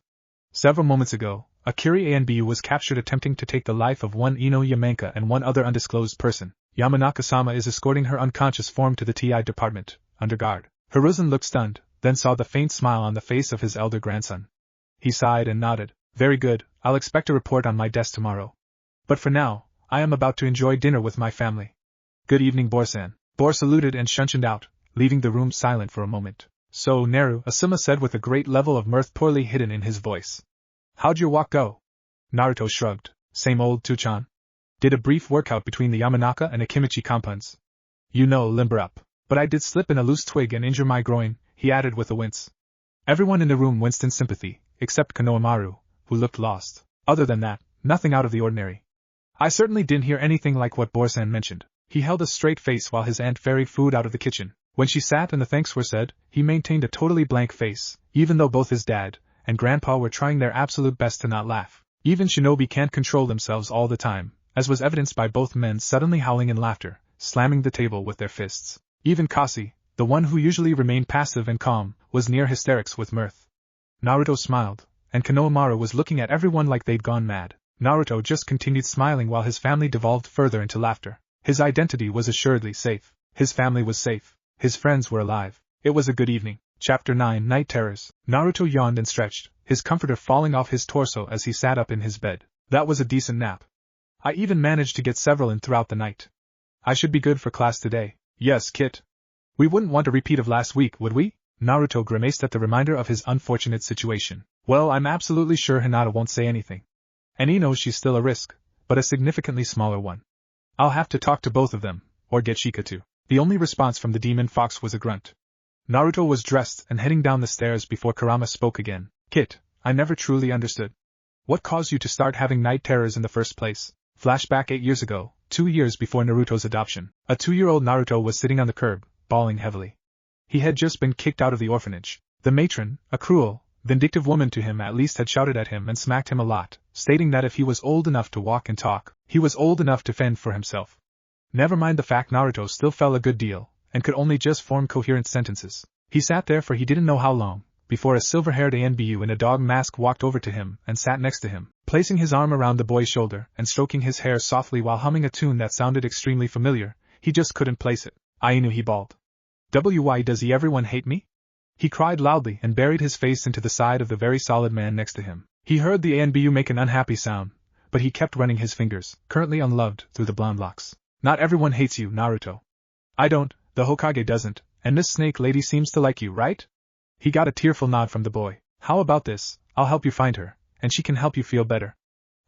Several moments ago, a Kiri Anbu was captured attempting to take the life of one Ino Yamanaka and one other undisclosed person. Yamanaka-sama is escorting her unconscious form to the TI department, under guard. Hiruzen looked stunned, then saw the faint smile on the face of his elder grandson. He sighed and nodded. Very good, I'll expect a report on my desk tomorrow. But for now, I am about to enjoy dinner with my family. Good evening, Borsan. Bor saluted and shunshined out, leaving the room silent for a moment. So, Neru, Asuma said with a great level of mirth poorly hidden in his voice. How'd your walk go? Naruto shrugged. Same old Tuchan. Did a brief workout between the Yamanaka and Akimichi compounds. You know, limber up. But I did slip in a loose twig and injure my groin, he added with a wince. Everyone in the room winced in sympathy, except Konohamaru, who looked lost. Other than that, nothing out of the ordinary. I certainly didn't hear anything like what Borsan mentioned. He held a straight face while his aunt ferried food out of the kitchen. When she sat and the thanks were said, he maintained a totally blank face, even though both his dad and grandpa were trying their absolute best to not laugh. Even shinobi can't control themselves all the time, as was evidenced by both men suddenly howling in laughter, slamming the table with their fists. Even Kasi, the one who usually remained passive and calm, was near hysterics with mirth. Naruto smiled, and Konohamaru was looking at everyone like they'd gone mad. Naruto just continued smiling while his family devolved further into laughter. His identity was assuredly safe. His family was safe. His friends were alive. It was a good evening. Chapter 9 Night Terrors. Naruto yawned and stretched, his comforter falling off his torso as he sat up in his bed. That was a decent nap. I even managed to get several in throughout the night. I should be good for class today. Yes, Kit. We wouldn't want a repeat of last week, would we? Naruto grimaced at the reminder of his unfortunate situation. Well, I'm absolutely sure Hinata won't say anything. And he knows she's still a risk, but a significantly smaller one. I'll have to talk to both of them, or get Shika too. The only response from the demon fox was a grunt. Naruto was dressed and heading down the stairs before Kurama spoke again. Kit, I never truly understood. What caused you to start having night terrors in the first place? Flashback 8 years ago, 2 years before Naruto's adoption. A 2-year-old Naruto was sitting on the curb, bawling heavily. He had just been kicked out of the orphanage. The matron, a cruel, vindictive woman to him at least, had shouted at him and smacked him a lot, stating that if he was old enough to walk and talk, he was old enough to fend for himself. Never mind the fact Naruto still fell a good deal, and could only just form coherent sentences. He sat there for he didn't know how long, before a silver-haired anbu in a dog mask walked over to him and sat next to him, placing his arm around the boy's shoulder and stroking his hair softly while humming a tune that sounded extremely familiar. He just couldn't place it. Ainu, he bawled. Why does everyone hate me? He cried loudly and buried his face into the side of the very solid man next to him. He heard the anbu make an unhappy sound, but he kept running his fingers, currently unloved, through the blonde locks. Not everyone hates you, Naruto. I don't, the Hokage doesn't, and Miss Snake Lady seems to like you, right? He got a tearful nod from the boy. How about this? I'll help you find her, and she can help you feel better.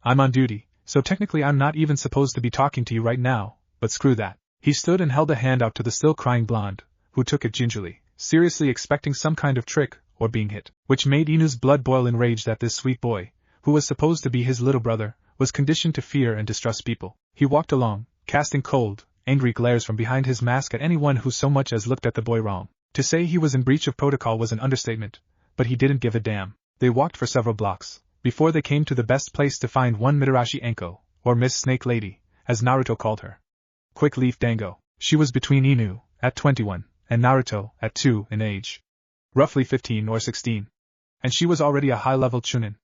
I'm on duty, so technically I'm not even supposed to be talking to you right now, but screw that. He stood and held a hand out to the still crying blonde, who took it gingerly, seriously expecting some kind of trick, or being hit, which made Inu's blood boil in rage that this sweet boy, who was supposed to be his little brother, was conditioned to fear and distrust people. He walked along, casting cold, angry glares from behind his mask at anyone who so much as looked at the boy wrong. To say he was in breach of protocol was an understatement, but he didn't give a damn. They walked for several blocks, before they came to the best place to find one Mitarashi Enko, or Miss Snake Lady, as Naruto called her. Quick Leaf Dango. She was between Inu, at 21, and Naruto, at 2, in age. Roughly 15 or 16. And she was already a high-level chunin.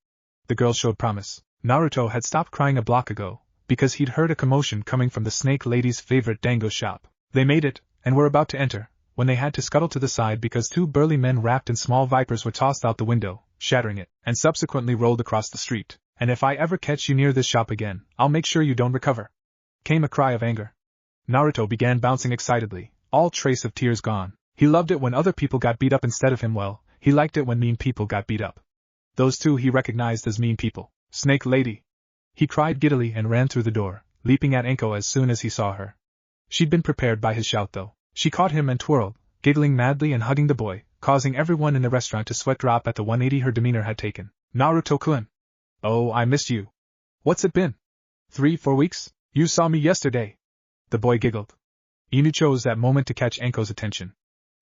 The girl showed promise. Naruto had stopped crying a block ago, because he'd heard a commotion coming from the Snake Lady's favorite dango shop. They made it, and were about to enter, when they had to scuttle to the side because two burly men wrapped in small vipers were tossed out the window, shattering it, and subsequently rolled across the street. And if I ever catch you near this shop again, I'll make sure you don't recover. Came a cry of anger. Naruto began bouncing excitedly, all trace of tears gone. He loved it when other people got beat up instead of him. Well, he liked it when mean people got beat up. Those two he recognized as mean people. Snake Lady! He cried giddily and ran through the door, leaping at Enko as soon as he saw her. She'd been prepared by his shout though. She caught him and twirled, giggling madly and hugging the boy, causing everyone in the restaurant to sweat drop at the 180 her demeanor had taken. Naruto-kun! Oh, I missed you. What's it been? 3-4 weeks? You saw me yesterday. The boy giggled. Inu chose that moment to catch Enko's attention.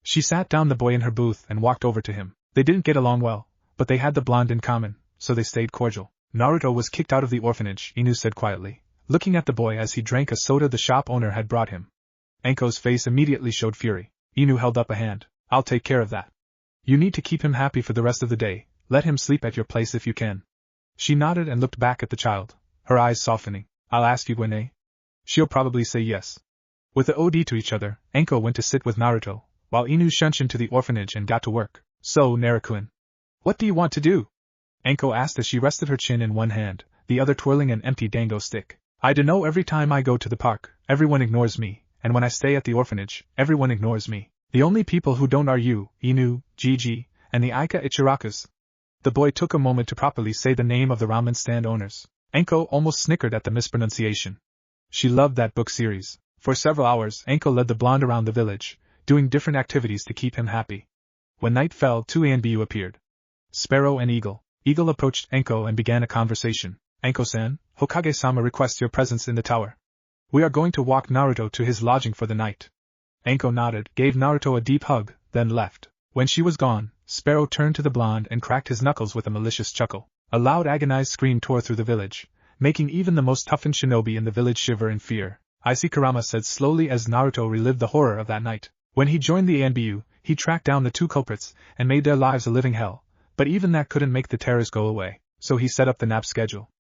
She sat down the boy in her booth and walked over to him. They didn't get along well, but they had the blonde in common, so they stayed cordial. Naruto was kicked out of the orphanage, Inu said quietly, looking at the boy as he drank a soda the shop owner had brought him. Enko's face immediately showed fury. Inu held up a hand. I'll take care of that. You need to keep him happy for the rest of the day. Let him sleep at your place if you can. She nodded and looked back at the child, her eyes softening. I'll ask you, Gwene. She'll probably say yes. With the OD to each other, Enko went to sit with Naruto, while Inu shunshed into the orphanage and got to work. So, Naruto-kun, what do you want to do? Enko asked as she rested her chin in one hand, the other twirling an empty dango stick. I dunno, every time I go to the park, everyone ignores me, and when I stay at the orphanage, everyone ignores me. The only people who don't are you, Inu, Gigi, and the Aika Ichirakas. The boy took a moment to properly say the name of the ramen stand owners. Enko almost snickered at the mispronunciation. She loved that book series. For several hours, Enko led the blonde around the village, doing different activities to keep him happy. When night fell, two anbu appeared. Sparrow and Eagle. Eagle approached Enko and began a conversation. Enko-san, Hokage-sama requests your presence in the tower. We are going to walk Naruto to his lodging for the night. Enko nodded, gave Naruto a deep hug, then left. When she was gone, Sparrow turned to the blonde and cracked his knuckles with a malicious chuckle. A loud agonized scream tore through the village, making even the most toughened shinobi in the village shiver in fear. Ishi-Kurama said slowly as Naruto relived the horror of that night. When he joined the ANBU, he tracked down the two culprits and made their lives a living hell, but even that couldn't make the terrors go away, so he set up the nap schedule.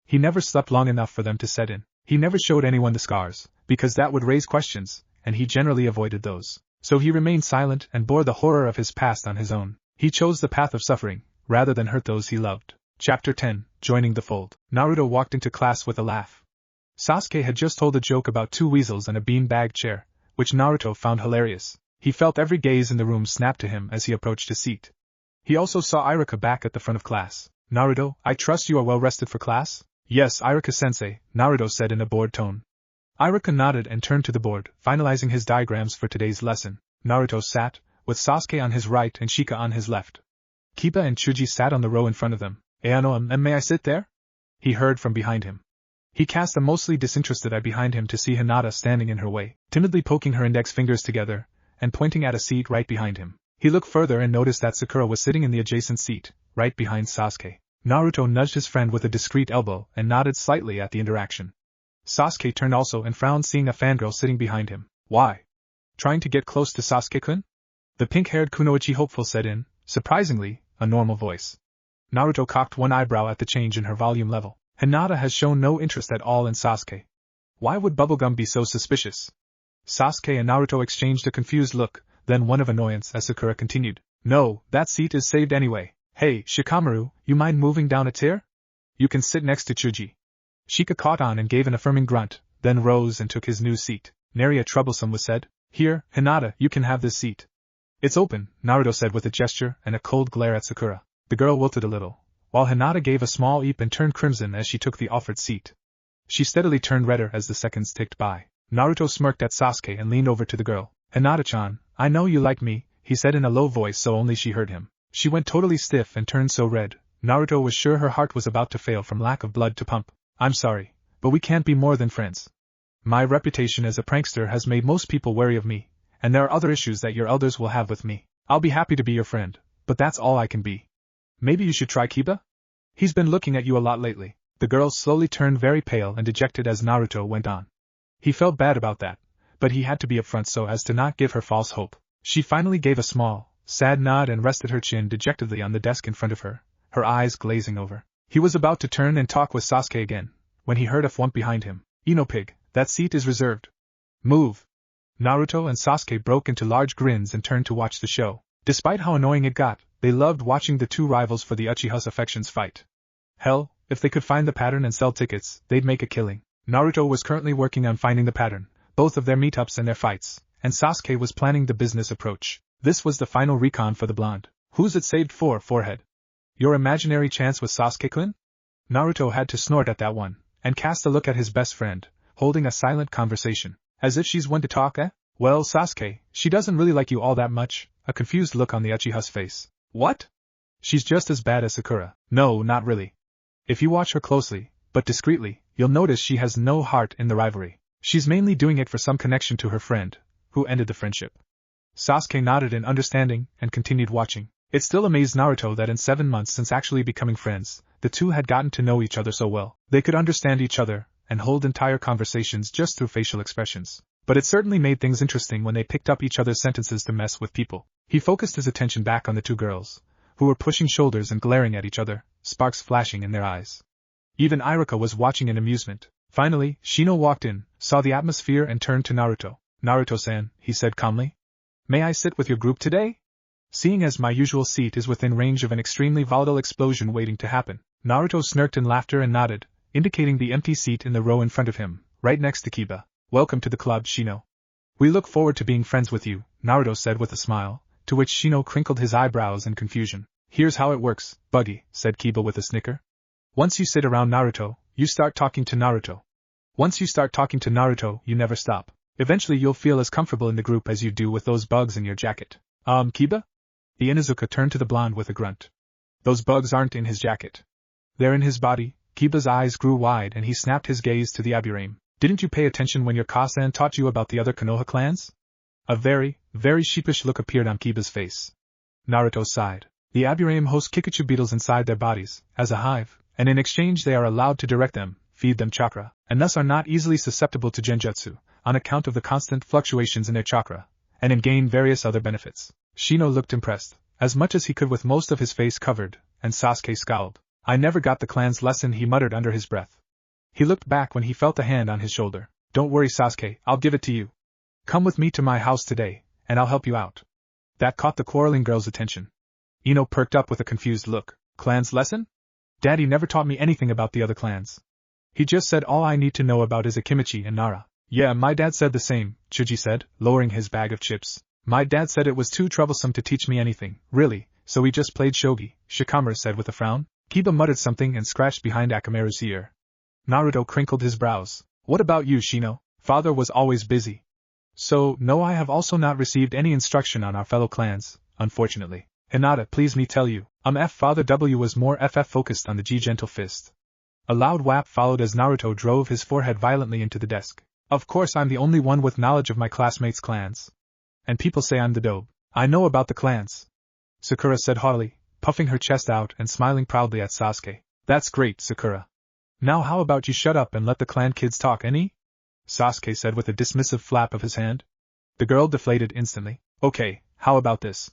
He never slept long enough for them to set in. He never showed anyone the scars, because that would raise questions, and he generally avoided those. So he remained silent and bore the horror of his past on his own. He chose the path of suffering, rather than hurt those he loved. Chapter 10, Joining the Fold. Naruto walked into class with a laugh. Sasuke had just told a joke about two weasels and a bean-bag chair, which Naruto found hilarious. He felt every gaze in the room snap to him as he approached his seat. He also saw Iruka back at the front of class. Naruto, I trust you are well rested for class? Yes, Iruka-sensei, Naruto said in a bored tone. Iruka nodded and turned to the board, finalizing his diagrams for today's lesson. Naruto sat, with Sasuke on his right and Shika on his left. Kiba and Chuji sat on the row in front of them. Ayano, may I sit there? He heard from behind him. He cast a mostly disinterested eye behind him to see Hinata standing in her way, timidly poking her index fingers together, and pointing at a seat right behind him. He looked further and noticed that Sakura was sitting in the adjacent seat, right behind Sasuke. Naruto nudged his friend with a discreet elbow and nodded slightly at the interaction. Sasuke turned also and frowned seeing a fangirl sitting behind him. Why? Trying to get close to Sasuke-kun? The pink-haired Kunoichi hopeful said in, surprisingly, a normal voice. Naruto cocked one eyebrow at the change in her volume level. Hinata has shown no interest at all in Sasuke. Why would Bubblegum be so suspicious? Sasuke and Naruto exchanged a confused look, then one of annoyance as Sakura continued. No, that seat is saved anyway. Hey, Shikamaru, you mind moving down a tier? You can sit next to Chuji. Shika caught on and gave an affirming grunt, then rose and took his new seat. Nary a troublesome was said. Here, Hinata, you can have this seat. It's open, Naruto said with a gesture and a cold glare at Sakura. The girl wilted a little, while Hinata gave a small eep and turned crimson as she took the offered seat. She steadily turned redder as the seconds ticked by. Naruto smirked at Sasuke and leaned over to the girl. "Hinata-chan, I know you like me," he said in a low voice so only she heard him. She went totally stiff and turned so red, Naruto was sure her heart was about to fail from lack of blood to pump. "I'm sorry, but we can't be more than friends. My reputation as a prankster has made most people wary of me, and there are other issues that your elders will have with me. I'll be happy to be your friend, but that's all I can be. Maybe you should try Kiba? He's been looking at you a lot lately." The girl slowly turned very pale and dejected as Naruto went on. He felt bad about that, but he had to be upfront so as to not give her false hope. She finally gave a small, sad nod and rested her chin dejectedly on the desk in front of her, her eyes glazing over. He was about to turn and talk with Sasuke again, when he heard a thwump behind him. "Ino pig, that seat is reserved. Move." Naruto and Sasuke broke into large grins and turned to watch the show. Despite how annoying it got, they loved watching the two rivals for the Uchiha's affections fight. Hell, if they could find the pattern and sell tickets, they'd make a killing. Naruto was currently working on finding the pattern, both of their meetups and their fights, and Sasuke was planning the business approach. This was the final recon for the blonde. "Who's it saved for, forehead? Your imaginary chance with Sasuke-kun?" Naruto had to snort at that one, and cast a look at his best friend, holding a silent conversation. "As if she's one to talk, eh? Well, Sasuke, she doesn't really like you all that much," a confused look on the Uchiha's face. "What? She's just as bad as Sakura." "No, not really. If you watch her closely, but discreetly, you'll notice she has no heart in the rivalry. She's mainly doing it for some connection to her friend, who ended the friendship." Sasuke nodded in understanding and continued watching. It still amazed Naruto that in 7 months since actually becoming friends, the two had gotten to know each other so well. They could understand each other and hold entire conversations just through facial expressions. But it certainly made things interesting when they picked up each other's sentences to mess with people. He focused his attention back on the two girls, who were pushing shoulders and glaring at each other, sparks flashing in their eyes. Even Iruka was watching in amusement. Finally, Shino walked in, saw the atmosphere and turned to Naruto. "Naruto-san," he said calmly, "may I sit with your group today? Seeing as my usual seat is within range of an extremely volatile explosion waiting to happen." Naruto smirked in laughter and nodded, indicating the empty seat in the row in front of him, right next to Kiba. "Welcome to the club, Shino. We look forward to being friends with you," Naruto said with a smile, to which Shino crinkled his eyebrows in confusion. "Here's how it works, Buggy," said Kiba with a snicker. "Once you sit around Naruto, you start talking to Naruto. Once you start talking to Naruto, you never stop. Eventually you'll feel as comfortable in the group as you do with those bugs in your jacket." Kiba?" The Inuzuka turned to the blonde with a grunt. "Those bugs aren't in his jacket. They're in his body." Kiba's eyes grew wide and he snapped his gaze to the Aburame. "Didn't you pay attention when your Kasan taught you about the other Konoha clans?" A very, very sheepish look appeared on Kiba's face. Naruto sighed. "The Aburame host Kikachu beetles inside their bodies, as a hive, and in exchange they are allowed to direct them, feed them chakra, and thus are not easily susceptible to genjutsu, on account of the constant fluctuations in their chakra, and gain various other benefits." Shino looked impressed, as much as he could with most of his face covered, and Sasuke scowled. "I never got the clan's lesson," he muttered under his breath. He looked back when he felt a hand on his shoulder. "Don't worry, Sasuke, I'll give it to you. Come with me to my house today, and I'll help you out." That caught the quarreling girl's attention. Ino perked up with a confused look. "Clan's lesson? Daddy never taught me anything about the other clans. He just said all I need to know about is Akimichi and Nara." "Yeah, my dad said the same," Chuji said, lowering his bag of chips. "My dad said it was too troublesome to teach me anything, really, so we just played shogi," Shikamaru said with a frown. Kiba muttered something and scratched behind Akamaru's ear. Naruto crinkled his brows. "What about you, Shino? Father was always busy." "So, no, I have also not received any instruction on our fellow clans, unfortunately. Hinata, please me tell you, Father W was more focused on the G gentle fist." A loud whap followed as Naruto drove his forehead violently into the desk. "Of course I'm the only one with knowledge of my classmates' clans. And people say I'm the dope. I know about the clans," Sakura said haughtily, puffing her chest out and smiling proudly at Sasuke. "That's great, Sakura. Now how about you shut up and let the clan kids talk, any?" Sasuke said with a dismissive flap of his hand. The girl deflated instantly. "Okay, how about this?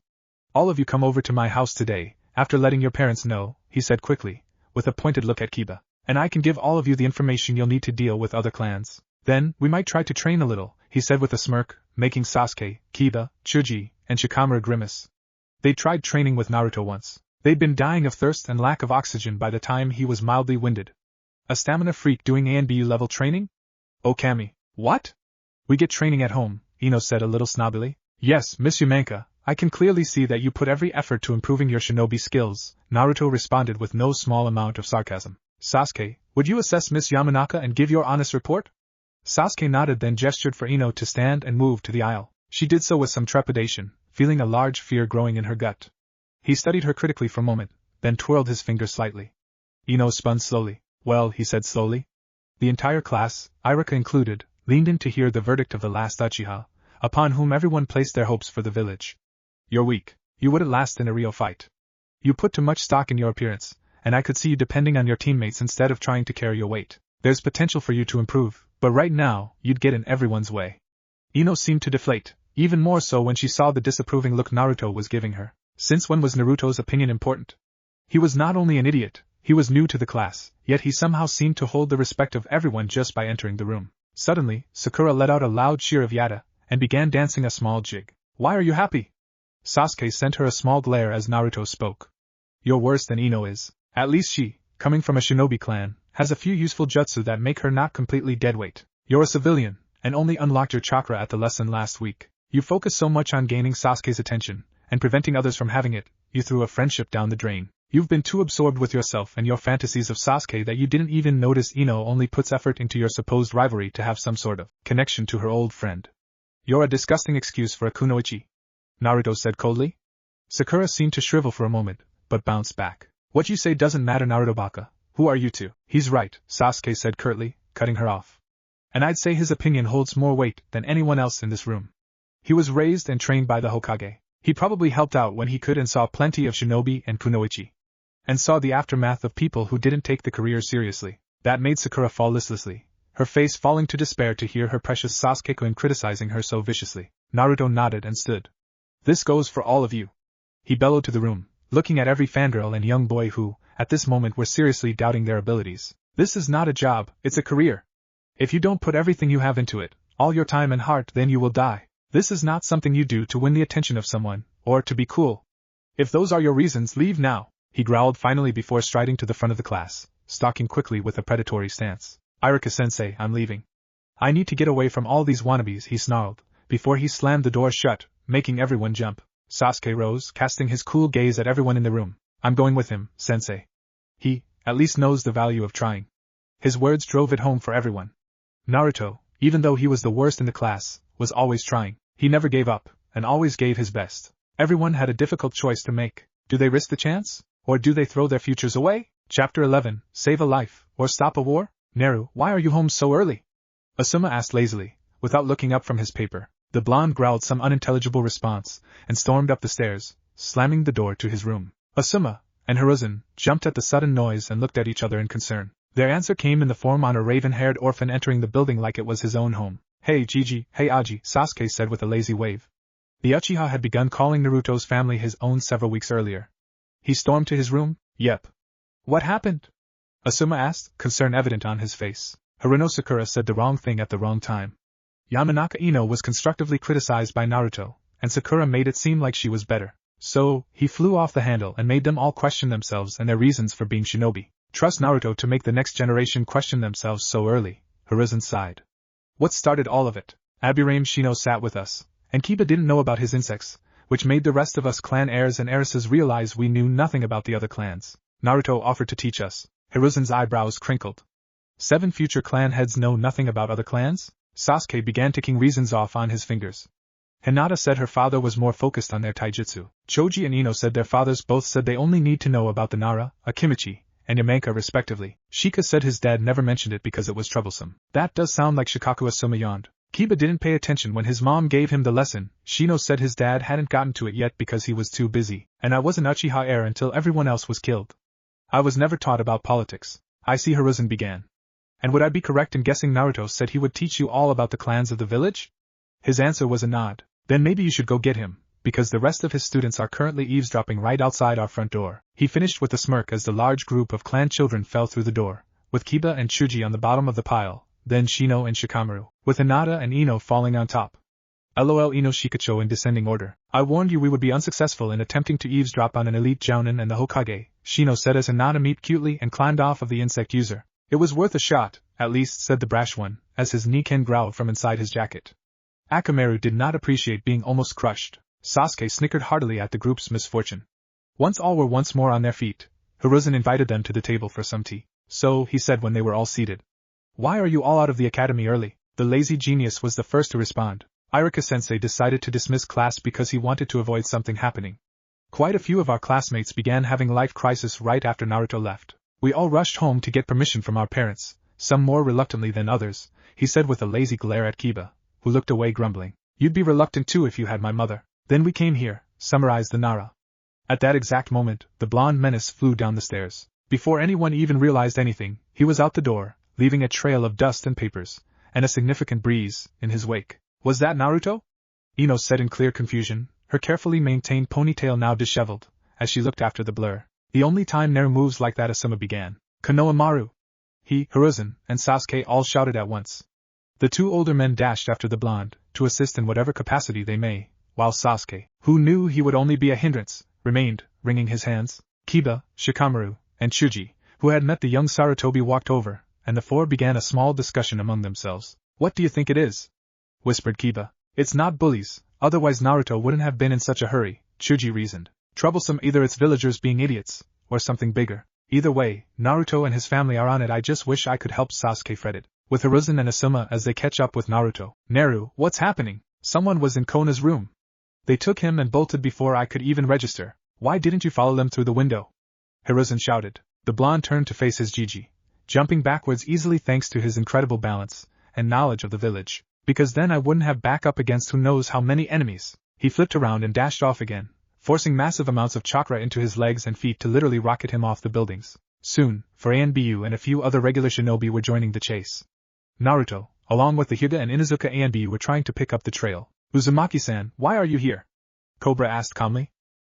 All of you come over to my house today, after letting your parents know," he said quickly, with a pointed look at Kiba. "And I can give all of you the information you'll need to deal with other clans. Then, we might try to train a little," he said with a smirk, making Sasuke, Kiba, Chuji, and Shikamaru grimace. They'd tried training with Naruto once. They'd been dying of thirst and lack of oxygen by the time he was mildly winded. A stamina freak doing ANBU level training? "Oh Kami, what? We get training at home," Ino said a little snobbily. "Yes, Miss Umanka, I can clearly see that you put every effort to improving your shinobi skills, Naruto responded with no small amount of sarcasm. Sasuke, would you assess Miss Yamanaka and give your honest report? Sasuke nodded, then gestured for Ino to stand and move to the aisle. She did so with some trepidation, feeling a large fear growing in her gut. He studied her critically for a moment, then twirled his finger slightly. Ino spun slowly. Well, he said slowly. The entire class, Iruka included, leaned in to hear the verdict of the last Uchiha, upon whom everyone placed their hopes for the village. You're weak. You wouldn't last in a real fight. You put too much stock in your appearance, and I could see you depending on your teammates instead of trying to carry your weight. There's potential for you to improve, but right now, you'd get in everyone's way. Ino seemed to deflate, even more so when she saw the disapproving look Naruto was giving her. Since when was Naruto's opinion important? He was not only an idiot, he was new to the class, yet he somehow seemed to hold the respect of everyone just by entering the room. Suddenly, Sakura let out a loud cheer of yada, and began dancing a small jig. Why are you happy? Sasuke sent her a small glare as Naruto spoke. You're worse than Ino is. At least she, coming from a shinobi clan, has a few useful jutsu that make her not completely deadweight. You're a civilian, and only unlocked your chakra at the lesson last week. You focus so much on gaining Sasuke's attention, and preventing others from having it, you threw a friendship down the drain. You've been too absorbed with yourself and your fantasies of Sasuke that you didn't even notice Ino only puts effort into your supposed rivalry to have some sort of connection to her old friend. You're a disgusting excuse for a kunoichi, Naruto said coldly. Sakura seemed to shrivel for a moment, but bounced back. What you say doesn't matter, Naruto baka. Who are you to? He's right, Sasuke said curtly, cutting her off. And I'd say his opinion holds more weight than anyone else in this room. He was raised and trained by the Hokage. He probably helped out when he could and saw plenty of shinobi and kunoichi. And saw the aftermath of people who didn't take the career seriously. That made Sakura fall listlessly, her face falling to despair to hear her precious Sasuke-kun criticizing her so viciously. Naruto nodded and stood. This goes for all of you, he bellowed to the room, looking at every fangirl and young boy who, at this moment, were seriously doubting their abilities. This is not a job, it's a career. If you don't put everything you have into it, all your time and heart, then you will die. This is not something you do to win the attention of someone, or to be cool. If those are your reasons, leave now, he growled finally before striding to the front of the class, stalking quickly with a predatory stance. Iruka-sensei, I'm leaving. I need to get away from all these wannabes, he snarled, before he slammed the door shut, making everyone jump. Sasuke rose, casting his cool gaze at everyone in the room. I'm going with him, sensei. He, at least, knows the value of trying. His words drove it home for everyone. Naruto, even though he was the worst in the class, was always trying. He never gave up, and always gave his best. Everyone had a difficult choice to make. Do they risk the chance? Or do they throw their futures away? Chapter 11, Save a Life, or Stop a War? Neru, why are you home so early? Asuma asked lazily, without looking up from his paper. The blonde growled some unintelligible response, and stormed up the stairs, slamming the door to his room. Asuma and Hiruzen jumped at the sudden noise and looked at each other in concern. Their answer came in the form of a raven-haired orphan entering the building like it was his own home. Hey Gigi, hey Aji, Sasuke said with a lazy wave. The Uchiha had begun calling Naruto's family his own several weeks earlier. He stormed to his room. Yep. What happened? Asuma asked, concern evident on his face. Haruno Sakura said the wrong thing at the wrong time. Yamanaka Ino was constructively criticized by Naruto, and Sakura made it seem like she was better. So, he flew off the handle and made them all question themselves and their reasons for being shinobi. Trust Naruto to make the next generation question themselves so early, Hiruzen sighed. What started all of it? Aburame Shino sat with us, and Kiba didn't know about his insects, which made the rest of us clan heirs and heiresses realize we knew nothing about the other clans. Naruto offered to teach us. Hiruzen's eyebrows crinkled. 7 future clan heads know nothing about other clans? Sasuke began ticking reasons off on his fingers. Hinata said her father was more focused on their taijutsu. Choji and Ino said their fathers both said they only need to know about the Nara, Akimichi, and Yamanka respectively. Shika said his dad never mentioned it because it was troublesome. That does sound like Shikaku. Asuma yawned. Kiba didn't pay attention when his mom gave him the lesson. Shino said his dad hadn't gotten to it yet because he was too busy, and I was an Uchiha heir until everyone else was killed. I was never taught about politics. I see, Hiruzen began. And would I be correct in guessing Naruto said he would teach you all about the clans of the village? His answer was a nod. Then maybe you should go get him, because the rest of his students are currently eavesdropping right outside our front door. He finished with a smirk as the large group of clan children fell through the door, with Kiba and Chuji on the bottom of the pile, then Shino and Shikamaru, with Hinata and Ino falling on top. LOL Ino Shikacho in descending order. I warned you we would be unsuccessful in attempting to eavesdrop on an elite jounin and the Hokage, Shino said as Hinata meeped cutely and climbed off of the insect user. It was worth a shot, at least, said the brash one, as his Niken growled from inside his jacket. Akamaru did not appreciate being almost crushed. Sasuke snickered heartily at the group's misfortune. Once all were once more on their feet, Hiruzen invited them to the table for some tea. So, he said when they were all seated. Why are you all out of the academy early? The lazy genius was the first to respond. Iruka-sensei decided to dismiss class because he wanted to avoid something happening. Quite a few of our classmates began having life crisis right after Naruto left. We all rushed home to get permission from our parents, some more reluctantly than others, he said with a lazy glare at Kiba, who looked away grumbling. You'd be reluctant too if you had my mother. Then we came here, summarized the Nara. At that exact moment, the blonde menace flew down the stairs. Before anyone even realized anything, he was out the door, leaving a trail of dust and papers, and a significant breeze, in his wake. Was that Naruto? Ino said in clear confusion, her carefully maintained ponytail now disheveled, as she looked after the blur. The only time Naru moves like that, Asuma began. Konohamaru! He, Hiruzen, and Sasuke all shouted at once. The two older men dashed after the blonde, to assist in whatever capacity they may, while Sasuke, who knew he would only be a hindrance, remained, wringing his hands. Kiba, Shikamaru, and Chuji, who had met the young Sarutobi, walked over, and the four began a small discussion among themselves. What do you think it is? Whispered Kiba. It's not bullies, otherwise Naruto wouldn't have been in such a hurry, Chuji reasoned. Troublesome, either it's villagers being idiots, or something bigger. Either way, Naruto and his family are on it. I just wish I could help, Sasuke fretted, with Hiruzen and Asuma as they catch up with Naruto. Naru, what's happening? Someone was in Kona's room. They took him and bolted before I could even register. Why didn't you follow them through the window? Hiruzen shouted. The blonde turned to face his Gigi, jumping backwards easily thanks to his incredible balance and knowledge of the village. Because then I wouldn't have back up against who knows how many enemies. He flipped around and dashed off again, forcing massive amounts of chakra into his legs and feet to literally rocket him off the buildings. Soon, for Anbu and a few other regular shinobi were joining the chase. Naruto, along with the Hyuga and Inuzuka Anbu, were trying to pick up the trail. Uzumaki-san, why are you here? Cobra asked calmly.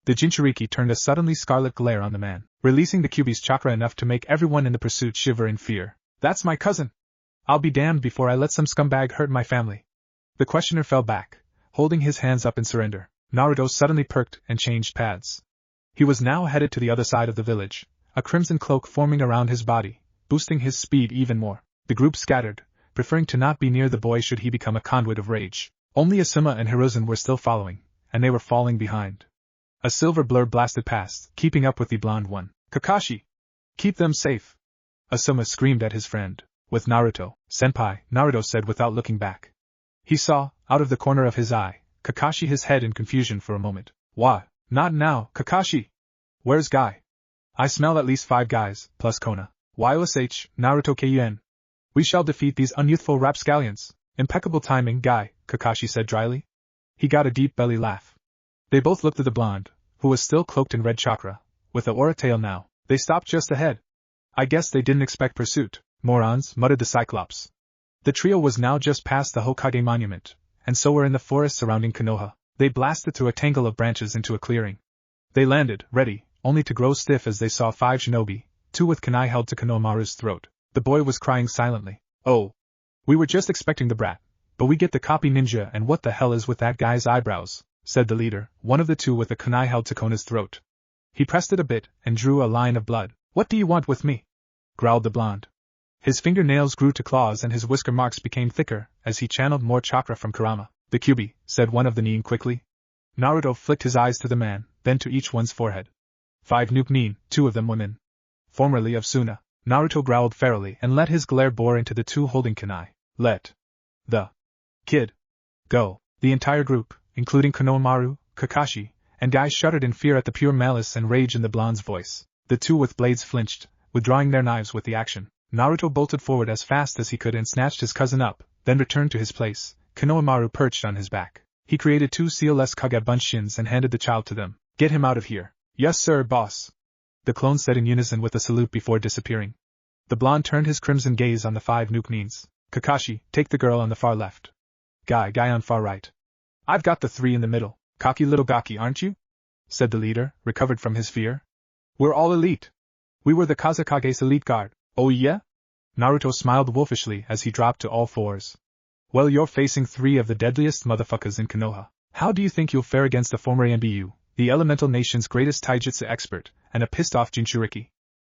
The Jinchuriki turned a suddenly scarlet glare on the man, releasing the Kyuubi's chakra enough to make everyone in the pursuit shiver in fear. That's my cousin! I'll be damned before I let some scumbag hurt my family. The questioner fell back, holding his hands up in surrender. Naruto suddenly perked and changed paths. He was now headed to the other side of the village, a crimson cloak forming around his body, boosting his speed even more. The group scattered, preferring to not be near the boy should he become a conduit of rage. Only Asuma and Hiruzen were still following, and they were falling behind. A silver blur blasted past, keeping up with the blonde one. Kakashi! Keep them safe! Asuma screamed at his friend. With Naruto, senpai, Naruto said without looking back. He saw, out of the corner of his eye, Kakashi, his head in confusion for a moment. Why? Not now, Kakashi! Where's Guy? I smell at least 5 guys, plus Kona. YOSH, Naruto Kun. We shall defeat these unyouthful rapscallions. Impeccable timing, Guy, Kakashi said dryly. He got a deep belly laugh. They both looked at the blonde, who was still cloaked in red chakra, with a aura tail now. They stopped just ahead. I guess they didn't expect pursuit. Morons, muttered the Cyclops. The trio was now just past the Hokage monument, and so were in the forest surrounding Konoha. They blasted through a tangle of branches into a clearing. They landed, ready, only to grow stiff as they saw 5 shinobi, 2 with kunai held to Konohamaru's throat. The boy was crying silently. Oh. We were just expecting the brat, but we get the copy ninja, and what the hell is with that guy's eyebrows, said the leader, one of the 2 with the kunai held to Kona's throat. He pressed it a bit, and drew a line of blood. What do you want with me? Growled the blonde. His fingernails grew to claws and his whisker marks became thicker as he channeled more chakra from Kurama. The Kyuubi, said one of the Nin quickly. Naruto flicked his eyes to the man, then to each one's forehead. 5 Nuke Nin, 2 of them women. Formerly of Suna. Naruto growled ferally and let his glare bore into the 2 holding kunai. Let the kid go. The entire group, including Konohamaru, Kakashi, and Guy shuddered in fear at the pure malice and rage in the blonde's voice. The 2 with blades flinched, withdrawing their knives with the action. Naruto bolted forward as fast as he could and snatched his cousin up, then returned to his place. Konohamaru perched on his back. He created 2 seal-less Kage bunchins and handed the child to them. Get him out of here. Yes sir, boss. The clones said in unison with a salute before disappearing. The blonde turned his crimson gaze on the 5 Nuke Nins. Kakashi, take the girl on the far left. Guy on far right. I've got the 3 in the middle. Cocky little gaki, aren't you? Said the leader, recovered from his fear. We're all elite. We were the Kazakage's elite guard. Oh yeah? Naruto smiled wolfishly as he dropped to all 4s. Well, you're facing 3 of the deadliest motherfuckers in Konoha. How do you think you'll fare against the former Anbu, the elemental nation's greatest taijutsu expert, and a pissed-off Jinchuriki?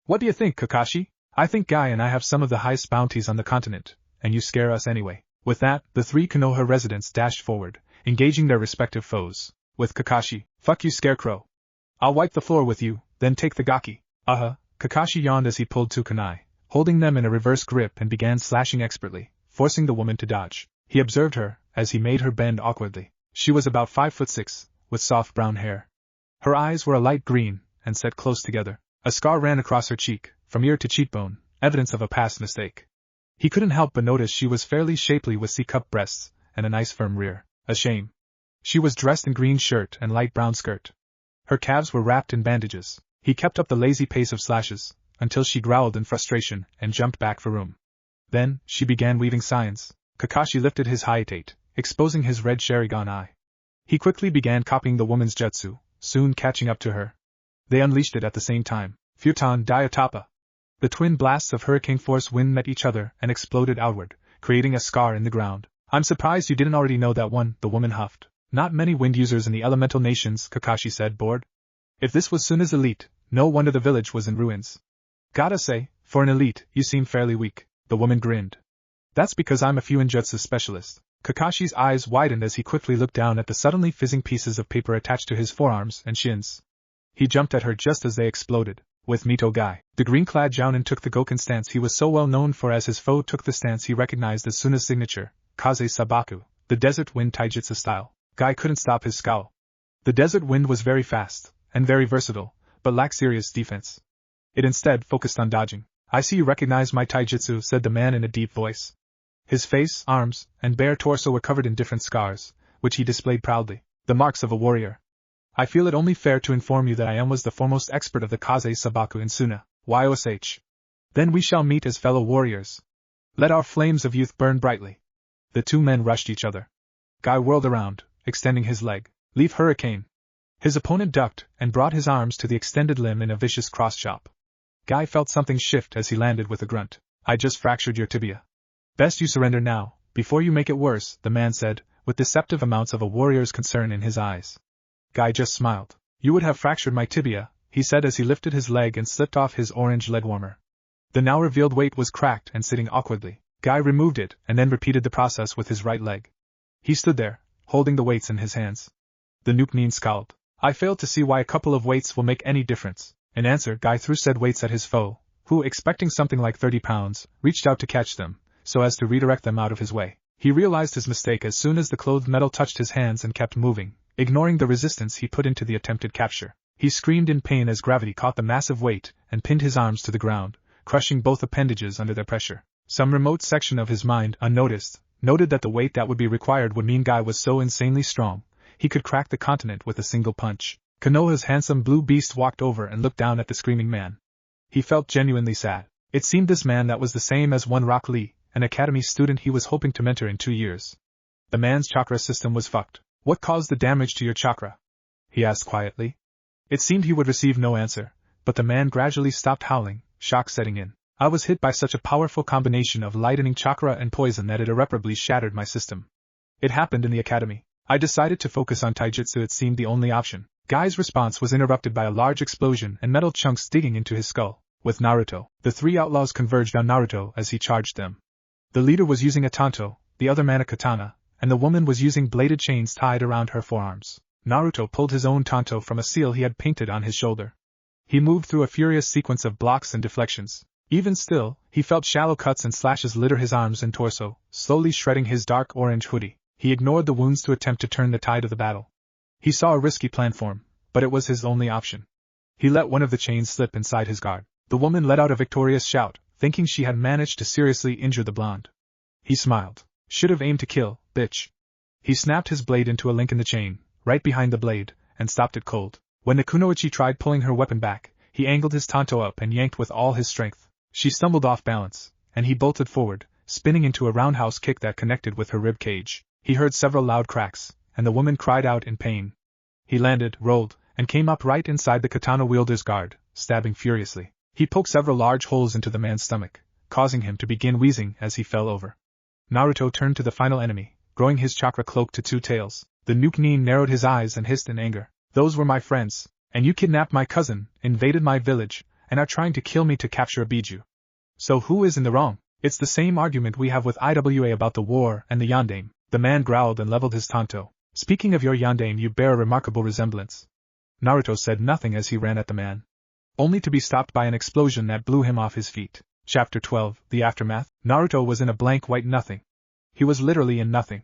What do you think, Kakashi? I think Guy and I have some of the highest bounties on the continent, and you scare us anyway. With that, the 3 Konoha residents dashed forward, engaging their respective foes. with Kakashi. Fuck you, Scarecrow. I'll wipe the floor with you, then take the gaki. Kakashi yawned as he pulled two kunai, holding them in a reverse grip, and began slashing expertly, forcing the woman to dodge. He observed her, as he made her bend awkwardly. She was about 5'6", with soft brown hair. Her eyes were a light green, and set close together. A scar ran across her cheek, from ear to cheekbone, evidence of a past mistake. He couldn't help but notice she was fairly shapely with C-cup breasts, and a nice firm rear. A shame. She was dressed in green shirt and light brown skirt. Her calves were wrapped in bandages. He kept up the lazy pace of slashes, until she growled in frustration and jumped back for room. Then, she began weaving signs. Kakashi lifted his hiatate, exposing his red Sharingan eye. He quickly began copying the woman's jutsu, soon catching up to her. They unleashed it at the same time. Futon Diatapa. The twin blasts of hurricane force wind met each other and exploded outward, creating a scar in the ground. I'm surprised you didn't already know that one, the woman huffed. Not many wind users in the elemental nations, Kakashi said, bored. If this was Suna's elite, no wonder the village was in ruins. Gotta say, for an elite, you seem fairly weak, the woman grinned. That's because I'm a Fuinjutsu specialist. Kakashi's eyes widened as he quickly looked down at the suddenly fizzing pieces of paper attached to his forearms and shins. He jumped at her just as they exploded. With Mito Gai, the green-clad Jounin took the Goken stance he was so well known for as his foe took the stance he recognized as Suna's signature, Kaze Sabaku, the desert wind taijutsu style. Gai couldn't stop his scowl. The desert wind was very fast, and very versatile, but lacked serious defense. It instead focused on dodging. I see you recognize my taijutsu, said the man in a deep voice. His face, arms, and bare torso were covered in different scars, which he displayed proudly, the marks of a warrior. I feel it only fair to inform you that I was the foremost expert of the Kaze Sabaku in Suna, YOSH. Then we shall meet as fellow warriors. Let our flames of youth burn brightly. The two men rushed each other. Guy whirled around, extending his leg. Leave hurricane. His opponent ducked and brought his arms to the extended limb in a vicious cross-chop. Guy felt something shift as he landed with a grunt. I just fractured your tibia. Best you surrender now, before you make it worse, the man said, with deceptive amounts of a warrior's concern in his eyes. Guy just smiled. You would have fractured my tibia, he said as he lifted his leg and slipped off his orange leg warmer. The now revealed weight was cracked and sitting awkwardly. Guy removed it and then repeated the process with his right leg. He stood there, holding the weights in his hands. The Nookneen scowled. I failed to see why a couple of weights will make any difference. In answer, Guy threw said weights at his foe, who, expecting something like 30 pounds, reached out to catch them, so as to redirect them out of his way. He realized his mistake as soon as the clothed metal touched his hands and kept moving, ignoring the resistance he put into the attempted capture. He screamed in pain as gravity caught the massive weight and pinned his arms to the ground, crushing both appendages under their pressure. Some remote section of his mind, unnoticed, noted that the weight that would be required would mean Guy was so insanely strong, he could crack the continent with a single punch. Konoha's handsome blue beast walked over and looked down at the screaming man. He felt genuinely sad. It seemed this man that was the same as one Rock Lee, an academy student he was hoping to mentor in 2 years. The man's chakra system was fucked. What caused the damage to your chakra? He asked quietly. It seemed he would receive no answer, but the man gradually stopped howling, shock setting in. I was hit by such a powerful combination of lightning chakra and poison that it irreparably shattered my system. It happened in the academy. I decided to focus on taijutsu. It seemed the only option. Guy's response was interrupted by a large explosion and metal chunks digging into his skull. With Naruto, the three outlaws converged on Naruto as he charged them. The leader was using a tanto, the other man a katana, and the woman was using bladed chains tied around her forearms. Naruto pulled his own tanto from a seal he had painted on his shoulder. He moved through a furious sequence of blocks and deflections. Even still, he felt shallow cuts and slashes litter his arms and torso, slowly shredding his dark orange hoodie. He ignored the wounds to attempt to turn the tide of the battle. He saw a risky plan form, but it was his only option. He let one of the chains slip inside his guard. The woman let out a victorious shout, thinking she had managed to seriously injure the blonde. He smiled. Should have aimed to kill, bitch. He snapped his blade into a link in the chain, right behind the blade, and stopped it cold. When Kunoichi tried pulling her weapon back, he angled his tanto up and yanked with all his strength. She stumbled off balance, and he bolted forward, spinning into a roundhouse kick that connected with her rib cage. He heard several loud cracks, and the woman cried out in pain. He landed, rolled, and came up right inside the katana wielder's guard, stabbing furiously. He poked several large holes into the man's stomach, causing him to begin wheezing as he fell over. Naruto turned to the final enemy, growing his chakra cloak to 2 tails. The Nookneen narrowed his eyes and hissed in anger. Those were my friends, and you kidnapped my cousin, invaded my village, and are trying to kill me to capture a Biju. So who is in the wrong? It's the same argument we have with IWA about the war and the Yandame. The man growled and leveled his tanto. Speaking of your yandere, you bear a remarkable resemblance. Naruto said nothing as he ran at the man, only to be stopped by an explosion that blew him off his feet. Chapter 12, The Aftermath. Naruto was in a blank white nothing. He was literally in nothing.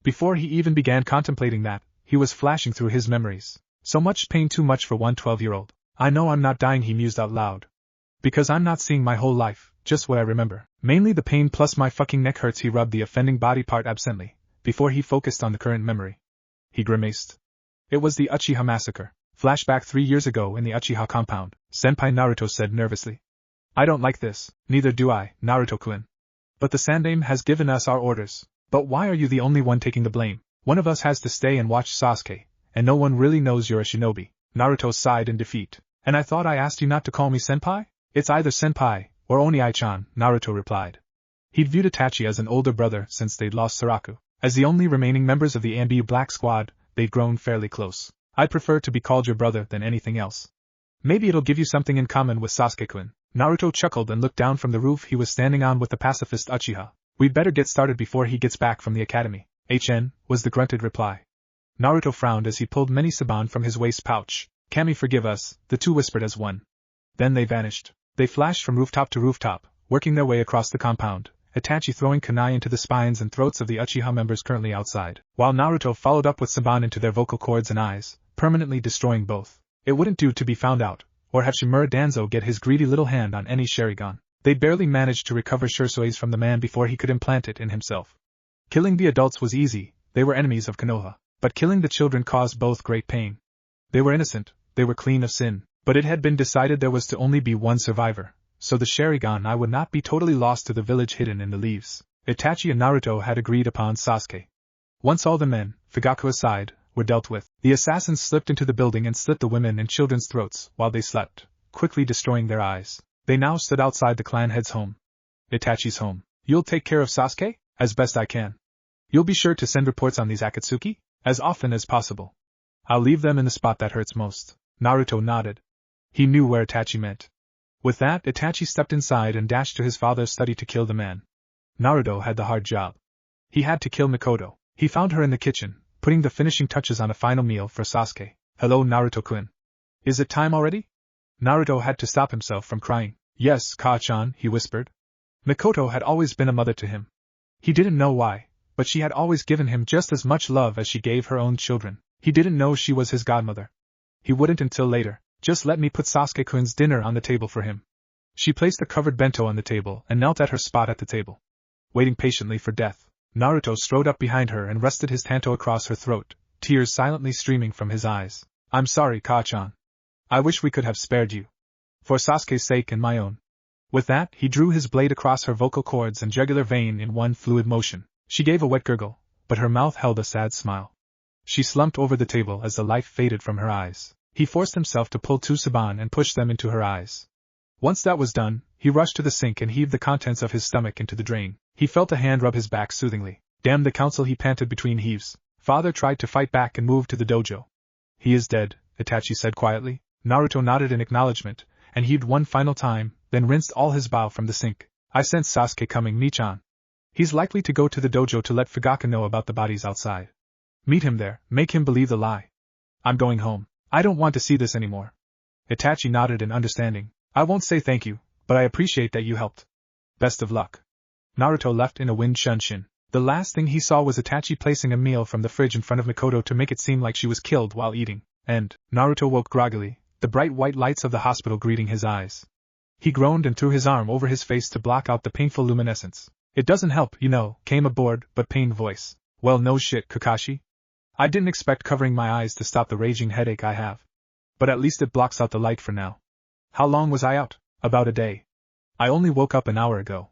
Before he even began contemplating that, he was flashing through his memories. So much pain, too much for one 12-year-old. I know I'm not dying, he mused out loud. Because I'm not seeing my whole life, just what I remember. Mainly the pain plus my fucking neck hurts. He rubbed the offending body part absently, before he focused on the current memory. He grimaced. It was the Uchiha massacre. Flashback 3 years ago in the Uchiha compound, Senpai Naruto said nervously. I don't like this. Neither do I, Naruto-kun. But the Sandaime has given us our orders. But why are you the only one taking the blame? One of us has to stay and watch Sasuke, and no one really knows you're a shinobi. Naruto sighed in defeat. And I thought I asked you not to call me senpai? It's either senpai, or Oniai-chan, Naruto replied. He'd viewed Itachi as an older brother since they'd lost Saraku. As the only remaining members of the Anbu Black Squad, they'd grown fairly close. I'd prefer to be called your brother than anything else. Maybe it'll give you something in common with Sasuke-kun. Naruto chuckled and looked down from the roof he was standing on with the pacifist Uchiha. We'd better get started before he gets back from the academy. HN, was the grunted reply. Naruto frowned as he pulled many saban from his waist pouch. Kami, forgive us, the two whispered as one. Then they vanished. They flashed from rooftop to rooftop, working their way across the compound, Itachi throwing kunai into the spines and throats of the Uchiha members currently outside, while Naruto followed up with saban into their vocal cords and eyes, permanently destroying both. It wouldn't do to be found out, or have Shimura Danzo get his greedy little hand on any Sharingan. They'd barely managed to recover Shurisui's from the man before he could implant it in himself. Killing the adults was easy, they were enemies of Konoha, but killing the children caused both great pain. They were innocent, they were clean of sin, but it had been decided there was to only be one survivor, so the Sharingan would not be totally lost to the village hidden in the leaves. Itachi and Naruto had agreed upon Sasuke. Once all the men, Fugaku aside, were dealt with, the assassins slipped into the building and slit the women and children's throats while they slept, quickly destroying their eyes. They now stood outside the clan head's home. Itachi's home. You'll take care of Sasuke? As best I can. You'll be sure to send reports on these Akatsuki? As often as possible. I'll leave them in the spot that hurts most. Naruto nodded. He knew where Itachi meant. With that, Itachi stepped inside and dashed to his father's study to kill the man. Naruto had the hard job. He had to kill Mikoto. He found her in the kitchen, putting the finishing touches on a final meal for Sasuke. Hello, Naruto-kun. Is it time already? Naruto had to stop himself from crying. Yes, Ka-chan, he whispered. Mikoto had always been a mother to him. He didn't know why, but she had always given him just as much love as she gave her own children. He didn't know she was his godmother. He wouldn't until later. Just let me put Sasuke-kun's dinner on the table for him. She placed a covered bento on the table and knelt at her spot at the table. Waiting patiently for death, Naruto strode up behind her and rested his tanto across her throat, tears silently streaming from his eyes. I'm sorry, Ka-chan. I wish we could have spared you. For Sasuke's sake and my own. With that, he drew his blade across her vocal cords and jugular vein in one fluid motion. She gave a wet gurgle, but her mouth held a sad smile. She slumped over the table as the life faded from her eyes. He forced himself to pull two saban and push them into her eyes. Once that was done, he rushed to the sink and heaved the contents of his stomach into the drain. He felt a hand rub his back soothingly. Damn the council, he panted between heaves. Father tried to fight back and moved to the dojo. He is dead, Itachi said quietly. Naruto nodded in acknowledgement, and heaved one final time, then rinsed all his bile from the sink. I sense Sasuke coming, Michan. He's likely to go to the dojo to let Fugaku know about the bodies outside. Meet him there, make him believe the lie. I'm going home. I don't want to see this anymore. Itachi nodded in understanding. I won't say thank you, but I appreciate that you helped. Best of luck. Naruto left in a wind shunshin. The last thing he saw was Itachi placing a meal from the fridge in front of Mikoto to make it seem like she was killed while eating, and Naruto woke groggily, the bright white lights of the hospital greeting his eyes. He groaned and threw his arm over his face to block out the painful luminescence. It doesn't help, you know, came a bored but pained voice. Well, no shit, Kakashi. I didn't expect covering my eyes to stop the raging headache I have. But at least it blocks out the light for now. How long was I out? About a day. I only woke up an hour ago.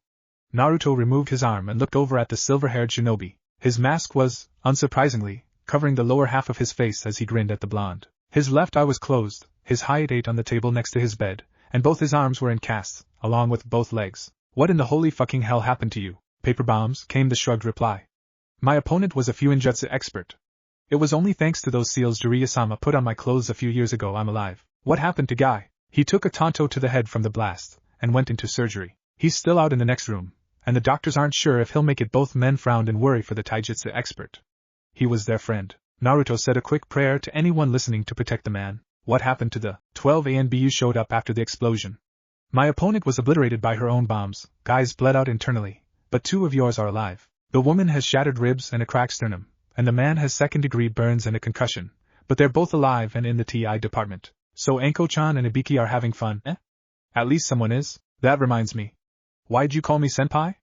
Naruto removed his arm and looked over at the silver-haired shinobi. His mask was, unsurprisingly, covering the lower half of his face as he grinned at the blonde. His left eye was closed, his hide ate on the table next to his bed, and both his arms were in casts, along with both legs. What in the holy fucking hell happened to you? Paper bombs, came the shrugged reply. My opponent was a Fuinjutsu expert. It was only thanks to those seals Jiraiya-sama put on my clothes a few years ago I'm alive. What happened to Guy? He took a tanto to the head from the blast, and went into surgery. He's still out in the next room, and the doctors aren't sure if he'll make it. Both men frowned in worry for the taijutsu expert. He was their friend. Naruto said a quick prayer to anyone listening to protect the man. What happened to the 12 anbu showed up after the explosion? My opponent was obliterated by her own bombs, guys bled out internally, but 2 of yours are alive. The woman has shattered ribs and a cracked sternum, and the man has second-degree burns and a concussion, but they're both alive and in the TI department. So Anko-chan and Ibiki are having fun, eh? At least someone is. That reminds me. Why'd you call me senpai?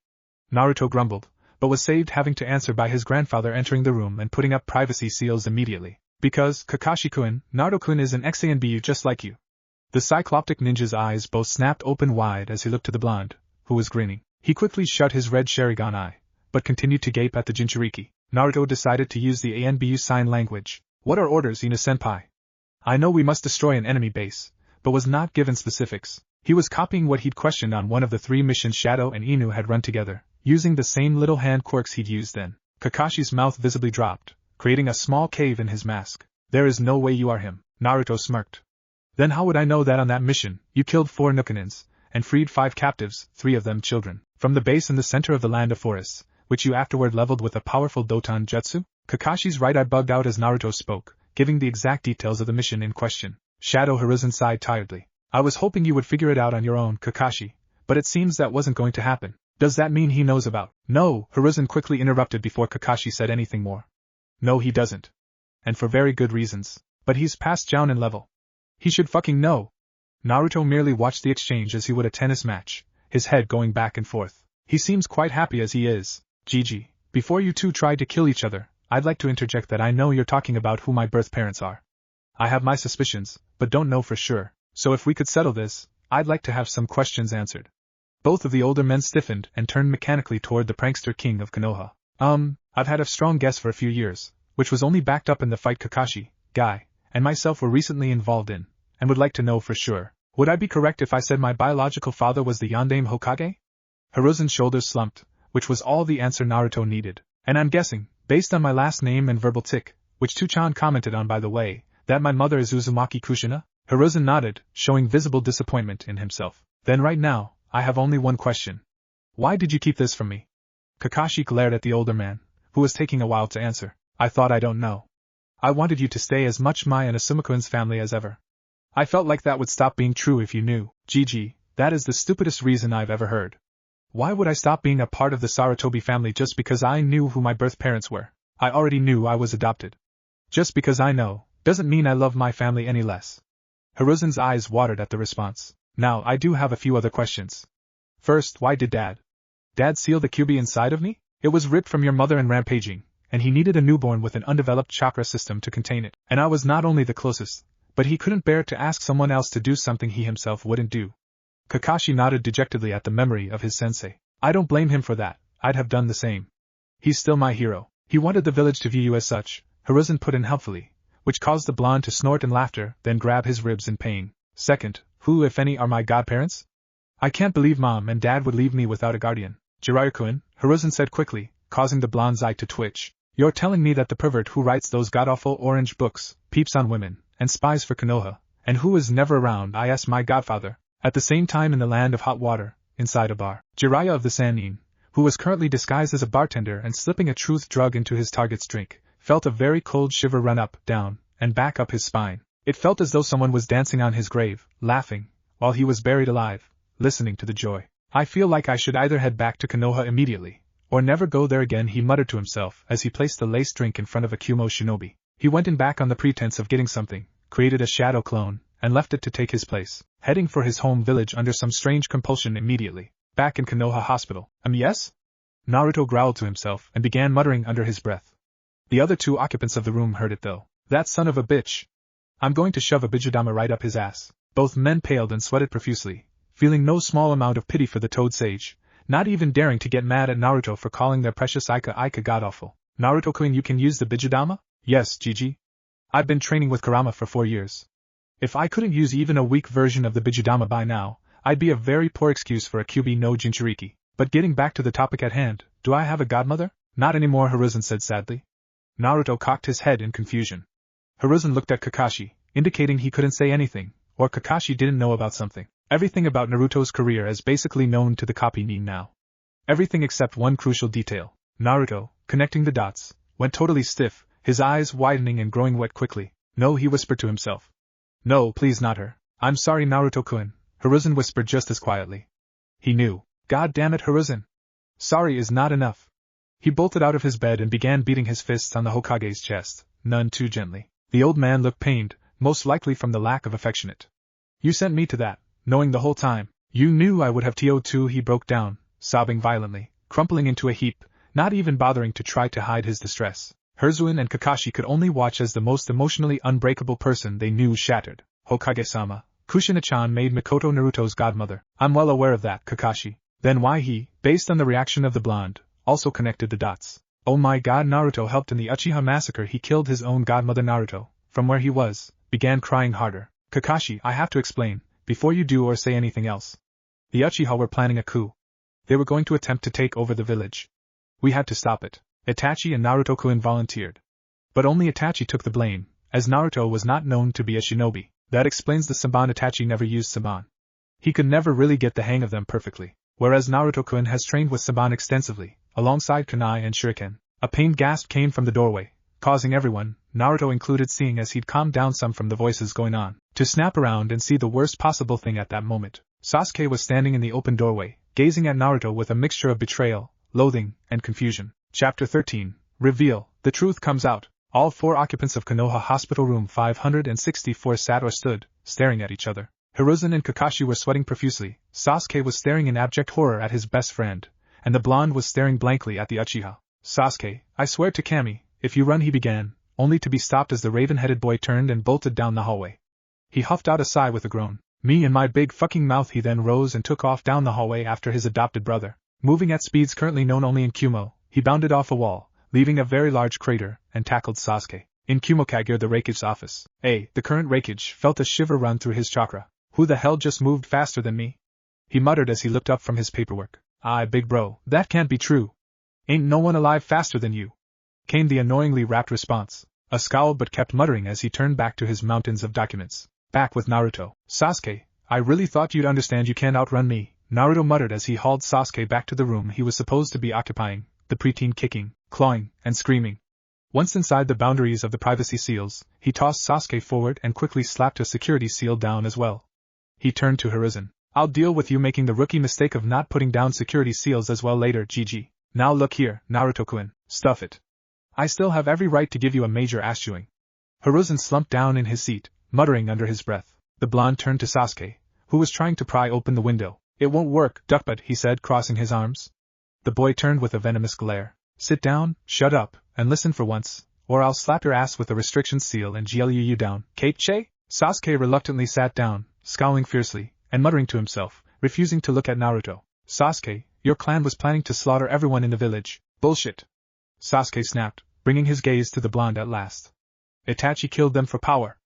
Naruto grumbled, but was saved having to answer by his grandfather entering the room and putting up privacy seals immediately. Because, Kakashi-kun, Naruto-kun is an ex-ANBU just like you. The cycloptic ninja's eyes both snapped open wide as he looked to the blonde, who was grinning. He quickly shut his red Sharingan eye, but continued to gape at the Jinchuriki. Naruto decided to use the ANBU sign language. What are orders, Ina-senpai? I know we must destroy an enemy base, but was not given specifics. He was copying what he'd questioned on one of the 3 missions Shadow and Inu had run together, using the same little hand quirks he'd used then. Kakashi's mouth visibly dropped, creating a small cave in his mask. There is no way you are him, Naruto smirked. Then how would I know that on that mission, you killed 4 Nukanins, and freed 5 captives, 3 of them children, from the base in the center of the land of forests, which you afterward leveled with a powerful Doton Jutsu? Kakashi's right eye bugged out as Naruto spoke, giving the exact details of the mission in question. Shadow Hiruzen sighed tiredly. I was hoping you would figure it out on your own, Kakashi, but it seems that wasn't going to happen. Does that mean he knows about? No, Hiruzen quickly interrupted before Kakashi said anything more. No, he doesn't. And for very good reasons. But he's past Jounin level. He should fucking know. Naruto merely watched the exchange as he would a tennis match, his head going back and forth. He seems quite happy as he is. Gigi, before you 2 tried to kill each other, I'd like to interject that I know you're talking about who my birth parents are. I have my suspicions, but don't know for sure, so if we could settle this, I'd like to have some questions answered. Both of the older men stiffened and turned mechanically toward the prankster king of Konoha. I've had a strong guess for a few years, which was only backed up in the fight Kakashi, Guy, and myself were recently involved in, and would like to know for sure. Would I be correct if I said my biological father was the Yondaime Hokage? Hiruzen's shoulders slumped, which was all the answer Naruto needed. And I'm guessing, based on my last name and verbal tick, which Tuchan commented on by the way, that my mother is Uzumaki Kushina? Hiruzen nodded, showing visible disappointment in himself. Then right now, I have only one question. Why did you keep this from me? Kakashi glared at the older man, who was taking a while to answer. I thought I don't know. I wanted you to stay as much my and Asumakuin's family as ever. I felt like that would stop being true if you knew. Gigi, that is the stupidest reason I've ever heard. Why would I stop being a part of the Sarutobi family just because I knew who my birth parents were? I already knew I was adopted. Just because I know, doesn't mean I love my family any less. Hiruzen's eyes watered at the response. Now I do have a few other questions. First, why did Dad seal the QB inside of me? It was ripped from your mother and rampaging, and he needed a newborn with an undeveloped chakra system to contain it. And I was not only the closest, but he couldn't bear to ask someone else to do something he himself wouldn't do. Kakashi nodded dejectedly at the memory of his sensei. I don't blame him for that, I'd have done the same. He's still my hero. He wanted the village to view you as such, Hiruzen put in helpfully, which caused the blonde to snort in laughter, then grab his ribs in pain. Second, who, if any, are my godparents? I can't believe Mom and Dad would leave me without a guardian. Jiraiya-kun, Hiruzen said quickly, causing the blonde's eye to twitch. You're telling me that the pervert who writes those god-awful orange books, peeps on women, and spies for Konoha, and who is never around is my godfather, at the same time in the land of hot water, inside a bar. Jiraiya of the Sannin, who was currently disguised as a bartender and slipping a truth drug into his target's drink, felt a very cold shiver run up, down, and back up his spine. It felt as though someone was dancing on his grave, laughing, while he was buried alive, listening to the joy. I feel like I should either head back to Konoha immediately, or never go there again, he muttered to himself as he placed the lace drink in front of a Kumo shinobi. He went in back on the pretense of getting something, created a shadow clone, and left it to take his place, heading for his home village under some strange compulsion immediately. Back in Konoha Hospital. Yes? Naruto growled to himself and began muttering under his breath. The other 2 occupants of the room heard it though. That son of a bitch. I'm going to shove a bijudama right up his ass. Both men paled and sweated profusely, feeling no small amount of pity for the Toad Sage, not even daring to get mad at Naruto for calling their precious Ika god-awful. Naruto-kun, you can use the bijudama? Yes, Gigi. I've been training with Kurama for 4 years. If I couldn't use even a weak version of the bijudama by now, I'd be a very poor excuse for a QB no Jinchuriki. But getting back to the topic at hand, do I have a godmother? Not anymore, Hiruzen said sadly. Naruto cocked his head in confusion. Hiruzen looked at Kakashi, indicating he couldn't say anything, or Kakashi didn't know about something. Everything about Naruto's career is basically known to the copy nin now. Everything except one crucial detail. Naruto, connecting the dots, went totally stiff, his eyes widening and growing wet quickly. No, he whispered to himself. No, please not her. I'm sorry, Naruto-kun, Hiruzen whispered just as quietly. He knew. God damn it, Hiruzen. Sorry is not enough. He bolted out of his bed and began beating his fists on the Hokage's chest, none too gently. The old man looked pained, most likely from the lack of affectionate. You sent me to that, knowing the whole time. You knew I would have TO2. He broke down, sobbing violently, crumpling into a heap, not even bothering to try to hide his distress. Hiruzen and Kakashi could only watch as the most emotionally unbreakable person they knew shattered. Hokage-sama, Kushina-chan made Mikoto Naruto's godmother. I'm well aware of that, Kakashi. Then why he, based on the reaction of the blonde, also connected the dots. Oh my god, Naruto helped in the Uchiha massacre. He killed his own godmother. Naruto, from where he was, began crying harder. Kakashi, I have to explain, before you do or say anything else. The Uchiha were planning a coup. They were going to attempt to take over the village. We had to stop it. Itachi and Naruto-kun volunteered. But only Itachi took the blame, as Naruto was not known to be a shinobi. That explains the Saban. Itachi never used Saban. He could never really get the hang of them perfectly, whereas Naruto-kun has trained with Saban extensively, alongside kunai and shuriken. A pained gasp came from the doorway, causing everyone, Naruto included, seeing as he'd calmed down some from the voices going on, to snap around and see the worst possible thing at that moment. Sasuke was standing in the open doorway, gazing at Naruto with a mixture of betrayal, loathing, and confusion. Chapter 13. Reveal. The truth comes out. All 4 occupants of Konoha Hospital Room 564 sat or stood, staring at each other. Hiruzen and Kakashi were sweating profusely, Sasuke was staring in abject horror at his best friend, and the blonde was staring blankly at the Uchiha. Sasuke, I swear to Kami, if you run, he began, only to be stopped as the raven-headed boy turned and bolted down the hallway. He huffed out a sigh with a groan. Me and my big fucking mouth. He then rose and took off down the hallway after his adopted brother. Moving at speeds currently known only in Kumo, he bounded off a wall, leaving a very large crater, and tackled Sasuke. In Kumokage, the Raikage's office, the current Raikage felt a shiver run through his chakra. Who the hell just moved faster than me? He muttered as he looked up from his paperwork. Big bro, that can't be true. Ain't no one alive faster than you, came the annoyingly rapt response. A scowl, but kept muttering as he turned back to his mountains of documents. Back with Naruto. Sasuke, I really thought you'd understand you can't outrun me, Naruto muttered as he hauled Sasuke back to the room he was supposed to be occupying, the preteen kicking, clawing, and screaming. Once inside the boundaries of the privacy seals, he tossed Sasuke forward and quickly slapped a security seal down as well. He turned to Hiruzen. I'll deal with you making the rookie mistake of not putting down security seals as well later, GG. Now look here, Naruto-kun, stuff it. I still have every right to give you a major ass-chewing. Hiruzen slumped down in his seat, muttering under his breath. The blonde turned to Sasuke, who was trying to pry open the window. It won't work, duckbutt, he said, crossing his arms. The boy turned with a venomous glare. Sit down, shut up, and listen for once, or I'll slap your ass with a restriction seal and GLU you down. Keiichi? Sasuke reluctantly sat down, scowling fiercely, and muttering to himself, refusing to look at Naruto. Sasuke, your clan was planning to slaughter everyone in the village. Bullshit. Sasuke snapped, bringing his gaze to the blonde at last. Itachi killed them for power.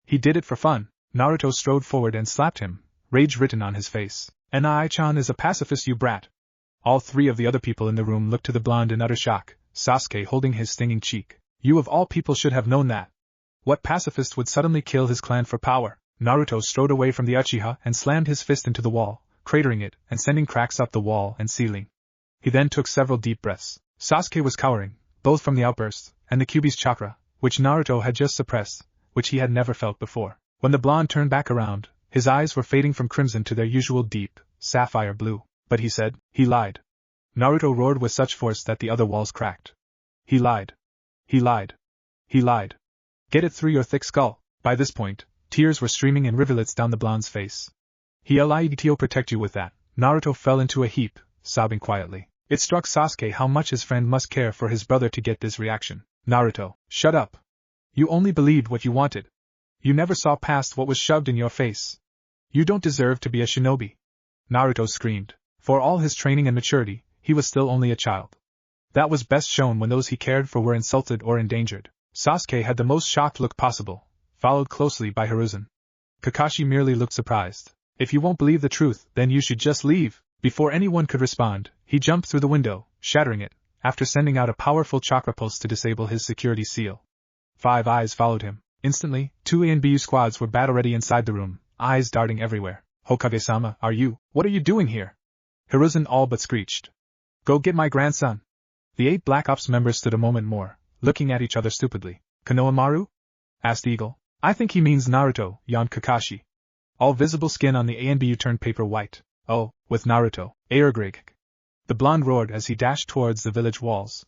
He did it for fun. Naruto strode forward and slapped him, rage written on his face. Nai-chan is a pacifist, you brat. All 3 of the other people in the room looked to the blonde in utter shock, Sasuke holding his stinging cheek. You of all people should have known that. What pacifist would suddenly kill his clan for power? Naruto strode away from the Uchiha and slammed his fist into the wall, cratering it and sending cracks up the wall and ceiling. He then took several deep breaths. Sasuke was cowering, both from the outburst and the Kyuubi's chakra, which Naruto had just suppressed, which he had never felt before. When the blonde turned back around, his eyes were fading from crimson to their usual deep, sapphire blue. But he said, he lied. Naruto roared with such force that the other walls cracked. He lied. He lied. He lied. Get it through your thick skull. By this point, tears were streaming in rivulets down the blonde's face. He lied to protect you with that. Naruto fell into a heap, sobbing quietly. It struck Sasuke how much his friend must care for his brother to get this reaction. Naruto, shut up. You only believed what you wanted. You never saw past what was shoved in your face. You don't deserve to be a shinobi. Naruto screamed. For all his training and maturity, he was still only a child. That was best shown when those he cared for were insulted or endangered. Sasuke had the most shocked look possible, followed closely by Hiruzen. Kakashi merely looked surprised. If you won't believe the truth, then you should just leave. Before anyone could respond, he jumped through the window, shattering it, after sending out a powerful chakra pulse to disable his security seal. 5 eyes followed him. Instantly, 2 ANBU squads were battle-ready inside the room, eyes darting everywhere. Hokage-sama, what are you doing here? Hiruzen all but screeched. Go get my grandson. The 8 Black Ops members stood a moment more, looking at each other stupidly. Konohamaru? Asked Eagle. I think he means Naruto, yawned Kakashi. All visible skin on the anbu turned paper white. Oh, with Naruto. Airgrig. The blonde roared as he dashed towards the village walls.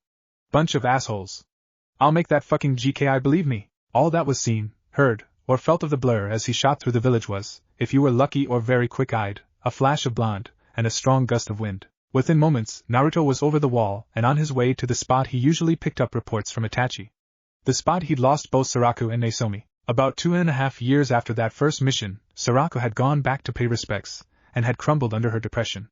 Bunch of assholes. I'll make that fucking GKI believe me. All that was seen, heard, or felt of the blur as he shot through the village was, if you were lucky or very quick-eyed, a flash of blonde, and a strong gust of wind. Within moments, Naruto was over the wall and on his way to the spot he usually picked up reports from Itachi. The spot he'd lost both Saraku and Nesomi. About 2.5 years after that first mission, Saraku had gone back to pay respects, and had crumbled under her depression.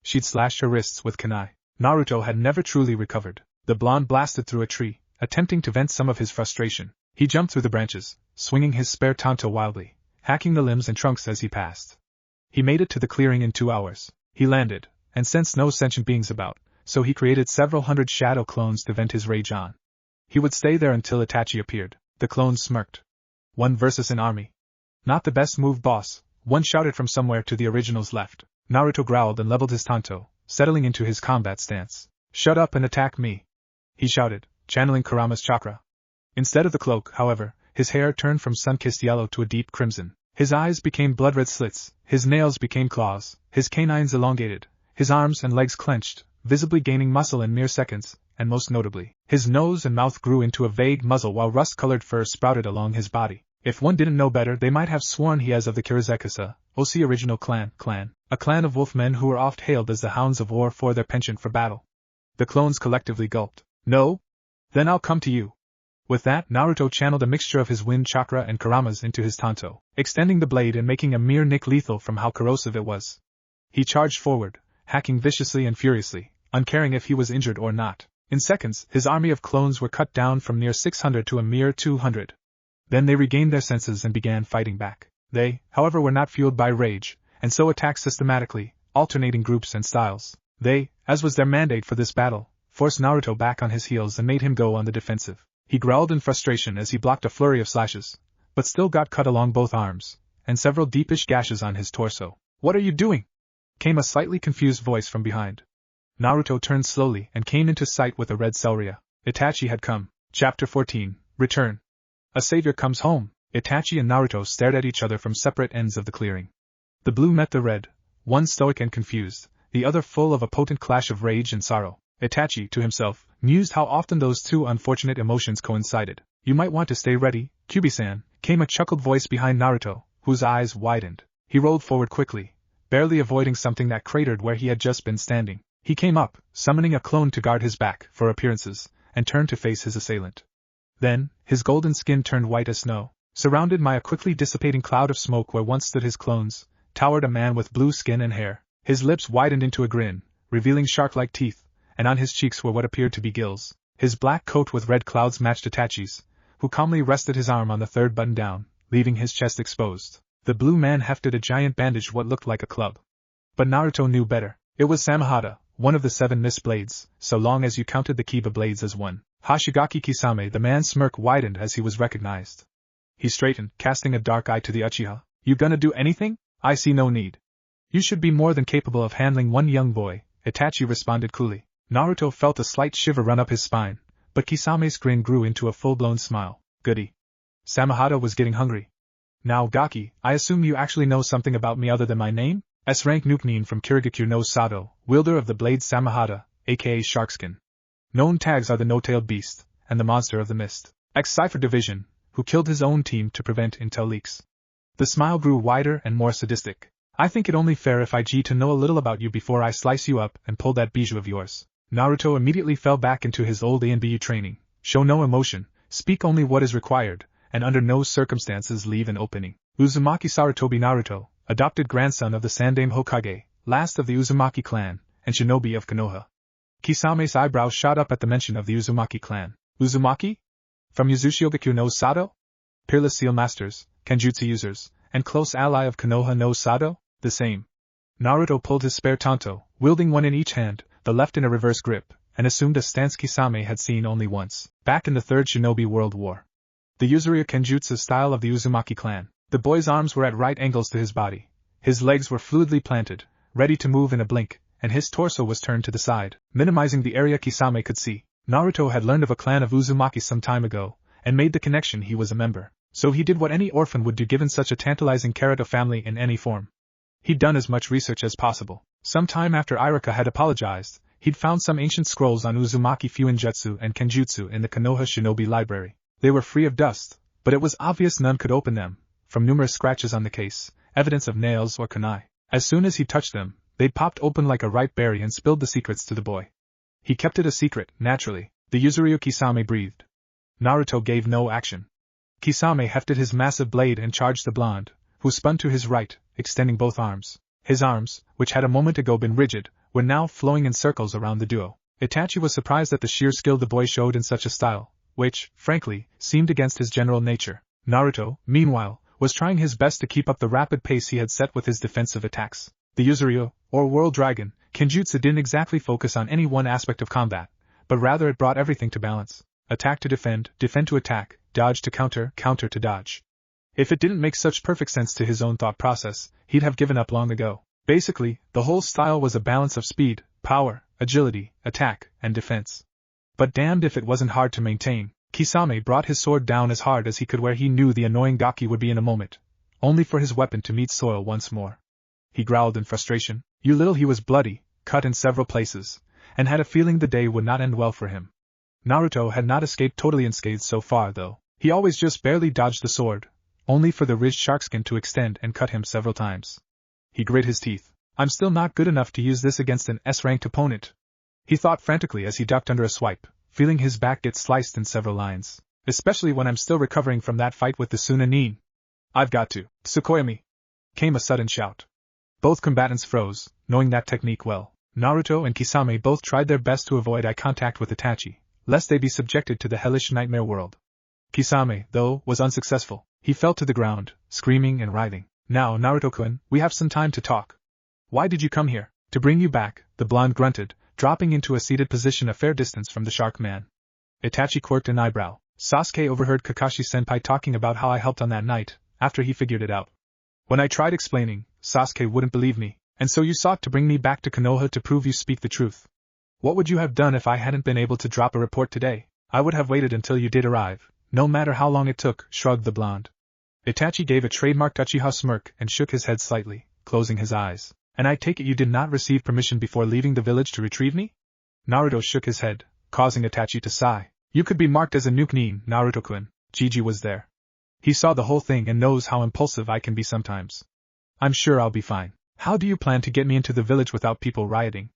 She'd slashed her wrists with kunai. Naruto had never truly recovered. The blonde blasted through a tree, attempting to vent some of his frustration. He jumped through the branches, swinging his spare tanto wildly, hacking the limbs and trunks as he passed. He made it to the clearing in 2 hours. He landed, and sensed no sentient beings about, so he created several hundred shadow clones to vent his rage on. He would stay there until Itachi appeared. The clones smirked. One versus an army. Not the best move, boss, one shouted from somewhere to the original's left. Naruto growled and leveled his tanto, settling into his combat stance. Shut up and attack me, he shouted, channeling Kurama's chakra. Instead of the cloak, however, his hair turned from sun-kissed yellow to a deep crimson. His eyes became blood-red slits, his nails became claws, his canines elongated, his arms and legs clenched, visibly gaining muscle in mere seconds, and most notably, his nose and mouth grew into a vague muzzle while rust-colored fur sprouted along his body. If one didn't know better, they might have sworn he was of the Kirizekusa, Osi original clan, a clan of wolfmen who were oft hailed as the hounds of war for their penchant for battle. The clones collectively gulped. No? Then I'll come to you. With that, Naruto channeled a mixture of his wind chakra and Kurama's into his tanto, extending the blade and making a mere nick lethal from how corrosive it was. He charged forward, hacking viciously and furiously, uncaring if he was injured or not. In seconds, his army of clones were cut down from near 600 to a mere 200. Then they regained their senses and began fighting back. They, however, were not fueled by rage, and so attacked systematically, alternating groups and styles. They, as was their mandate for this battle, forced Naruto back on his heels and made him go on the defensive. He growled in frustration as he blocked a flurry of slashes, but still got cut along both arms, and several deepish gashes on his torso. What are you doing? Came a slightly confused voice from behind. Naruto turned slowly and came into sight with a red celeria. Itachi had come. Chapter 14, Return. A savior comes home. Itachi and Naruto stared at each other from separate ends of the clearing. The blue met the red, one stoic and confused, the other full of a potent clash of rage and sorrow. Itachi, to himself, mused how often those two unfortunate emotions coincided. You might want to stay ready, Kyubi-san, came a chuckled voice behind Naruto, whose eyes widened. He rolled forward quickly, barely avoiding something that cratered where he had just been standing. He came up, summoning a clone to guard his back, for appearances, and turned to face his assailant. Then, his golden skin turned white as snow. Surrounded by a quickly dissipating cloud of smoke where once stood his clones, towered a man with blue skin and hair. His lips widened into a grin, revealing shark-like teeth, and on his cheeks were what appeared to be gills. His black coat with red clouds matched Itachi's, who calmly rested his arm on the third button down, leaving his chest exposed. The blue man hefted a giant bandage what looked like a club. But Naruto knew better. It was Samehada, one of the 7 mist blades, so long as you counted the Kiba blades as one. Hashigaki Kisame. The man's smirk widened as he was recognized. He straightened, casting a dark eye to the Uchiha. You gonna do anything? I see no need. You should be more than capable of handling one young boy, Itachi responded coolly. Naruto felt a slight shiver run up his spine, but Kisame's grin grew into a full-blown smile. Goody. Samehada was getting hungry. Now Gaki, I assume you actually know something about me other than my name? S-rank Nukenin from Kirigakure no Sato, wielder of the blade Samehada, aka Sharkskin. Known tags are the no-tailed beast, and the monster of the mist. Ex-Cypher Division, who killed his own team to prevent intel leaks. The smile grew wider and more sadistic. I think it only fair if I get to know a little about you before I slice you up and pull that bijou of yours. Naruto immediately fell back into his old anbu training. Show no emotion, speak only what is required, and under no circumstances leave an opening. Uzumaki Sarutobi Naruto, adopted grandson of the Sandaime Hokage, last of the Uzumaki clan, and shinobi of Konoha. Kisame's eyebrows shot up at the mention of the Uzumaki clan. Uzumaki? From Yuzushiogakure no Sato? Peerless seal masters, Kenjutsu users, and close ally of Konoha no Sato? The same. Naruto pulled his spare tanto, wielding one in each hand, the left in a reverse grip, and assumed a stance Kisame had seen only once, back in the Third Shinobi World War. The Yuzuriya Kenjutsu style of the Uzumaki clan. The boy's arms were at right angles to his body, his legs were fluidly planted, ready to move in a blink, and his torso was turned to the side, minimizing the area Kisame could see. Naruto had learned of a clan of Uzumaki some time ago, and made the connection he was a member. So he did what any orphan would do given such a tantalizing carrot of family in any form. He'd done as much research as possible. Some time after Iruka had apologized, he'd found some ancient scrolls on Uzumaki Fuinjutsu and Kenjutsu in the Konoha Shinobi Library. They were free of dust, but it was obvious none could open them, from numerous scratches on the case, evidence of nails or kunai. As soon as he touched them, they'd popped open like a ripe berry and spilled the secrets to the boy. He kept it a secret, naturally. The Yuzuriu Kisame breathed. Naruto gave no action. Kisame hefted his massive blade and charged the blonde, who spun to his right, extending both arms. His arms, which had a moment ago been rigid, were now flowing in circles around the duo. Itachi was surprised at the sheer skill the boy showed in such a style, which, frankly, seemed against his general nature. Naruto, meanwhile, was trying his best to keep up the rapid pace he had set with his defensive attacks. The Yuzuriu, or World Dragon, Kenjutsu didn't exactly focus on any one aspect of combat, but rather it brought everything to balance. Attack to defend to attack, dodge to counter, counter to dodge. If it didn't make such perfect sense to his own thought process, he'd have given up long ago. Basically, the whole style was a balance of speed, power, agility, attack, and defense. But damned if it wasn't hard to maintain. Kisame brought his sword down as hard as he could where he knew the annoying Gaki would be in a moment, only for his weapon to meet soil once more. He growled in frustration. He was bloody, cut in several places, and had a feeling the day would not end well for him. Naruto had not escaped totally unscathed so far though. He always just barely dodged the sword, only for the ridged sharkskin to extend and cut him several times. He grit his teeth. I'm still not good enough to use this against an S-ranked opponent, he thought frantically as he ducked under a swipe, feeling his back get sliced in several lines. Especially when I'm still recovering from that fight with the Sunanin. I've got to. Tsukuyomi! Came a sudden shout. Both combatants froze, knowing that technique well. Naruto and Kisame both tried their best to avoid eye contact with Itachi, lest they be subjected to the hellish nightmare world. Kisame, though, was unsuccessful. He fell to the ground, screaming and writhing. Now, Naruto-kun, we have some time to talk. Why did you come here? To bring you back, the blonde grunted, dropping into a seated position a fair distance from the shark man. Itachi quirked an eyebrow. Sasuke overheard Kakashi-senpai talking about how I helped on that night, after he figured it out. When I tried explaining, Sasuke wouldn't believe me, and so you sought to bring me back to Konoha to prove you speak the truth. What would you have done if I hadn't been able to drop a report today? I would have waited until you did arrive, no matter how long it took, shrugged the blonde. Itachi gave a trademark Uchiha smirk and shook his head slightly, closing his eyes. And I take it you did not receive permission before leaving the village to retrieve me? Naruto shook his head, causing Itachi to sigh. You could be marked as a nuke-nin, Naruto-kun. Jiji was there. He saw the whole thing and knows how impulsive I can be sometimes. I'm sure I'll be fine. How do you plan to get me into the village without people rioting?